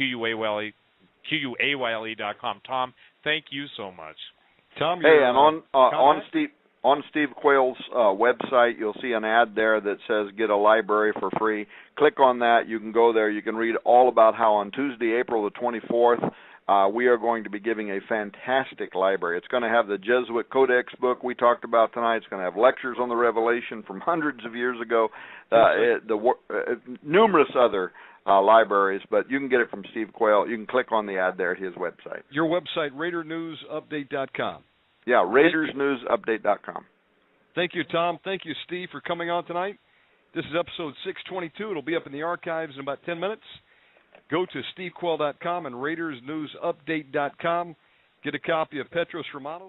SteveQuayle.com. Tom, thank you so much. Tom, hey, and on Steve Quayle's website, you'll see an ad there that says get a library for free. Click on that. You can go there. You can read all about how on Tuesday, April the 24th, we are going to be giving a fantastic library. It's going to have the Jesuit Codex book we talked about tonight. It's going to have lectures on the Revelation from hundreds of years ago, numerous other libraries, but you can get it from Steve Quayle. You can click on the ad there at his website. Your website, RaiderNewsUpdate.com. Yeah, RaidersNewsUpdate.com. Thank you, Tom. Thank you, Steve, for coming on tonight. This is episode 622. It'll be up in the archives in about 10 minutes. Go to SteveQuayle.com and RaidersNewsUpdate.com. Get a copy of Petrus Romanus.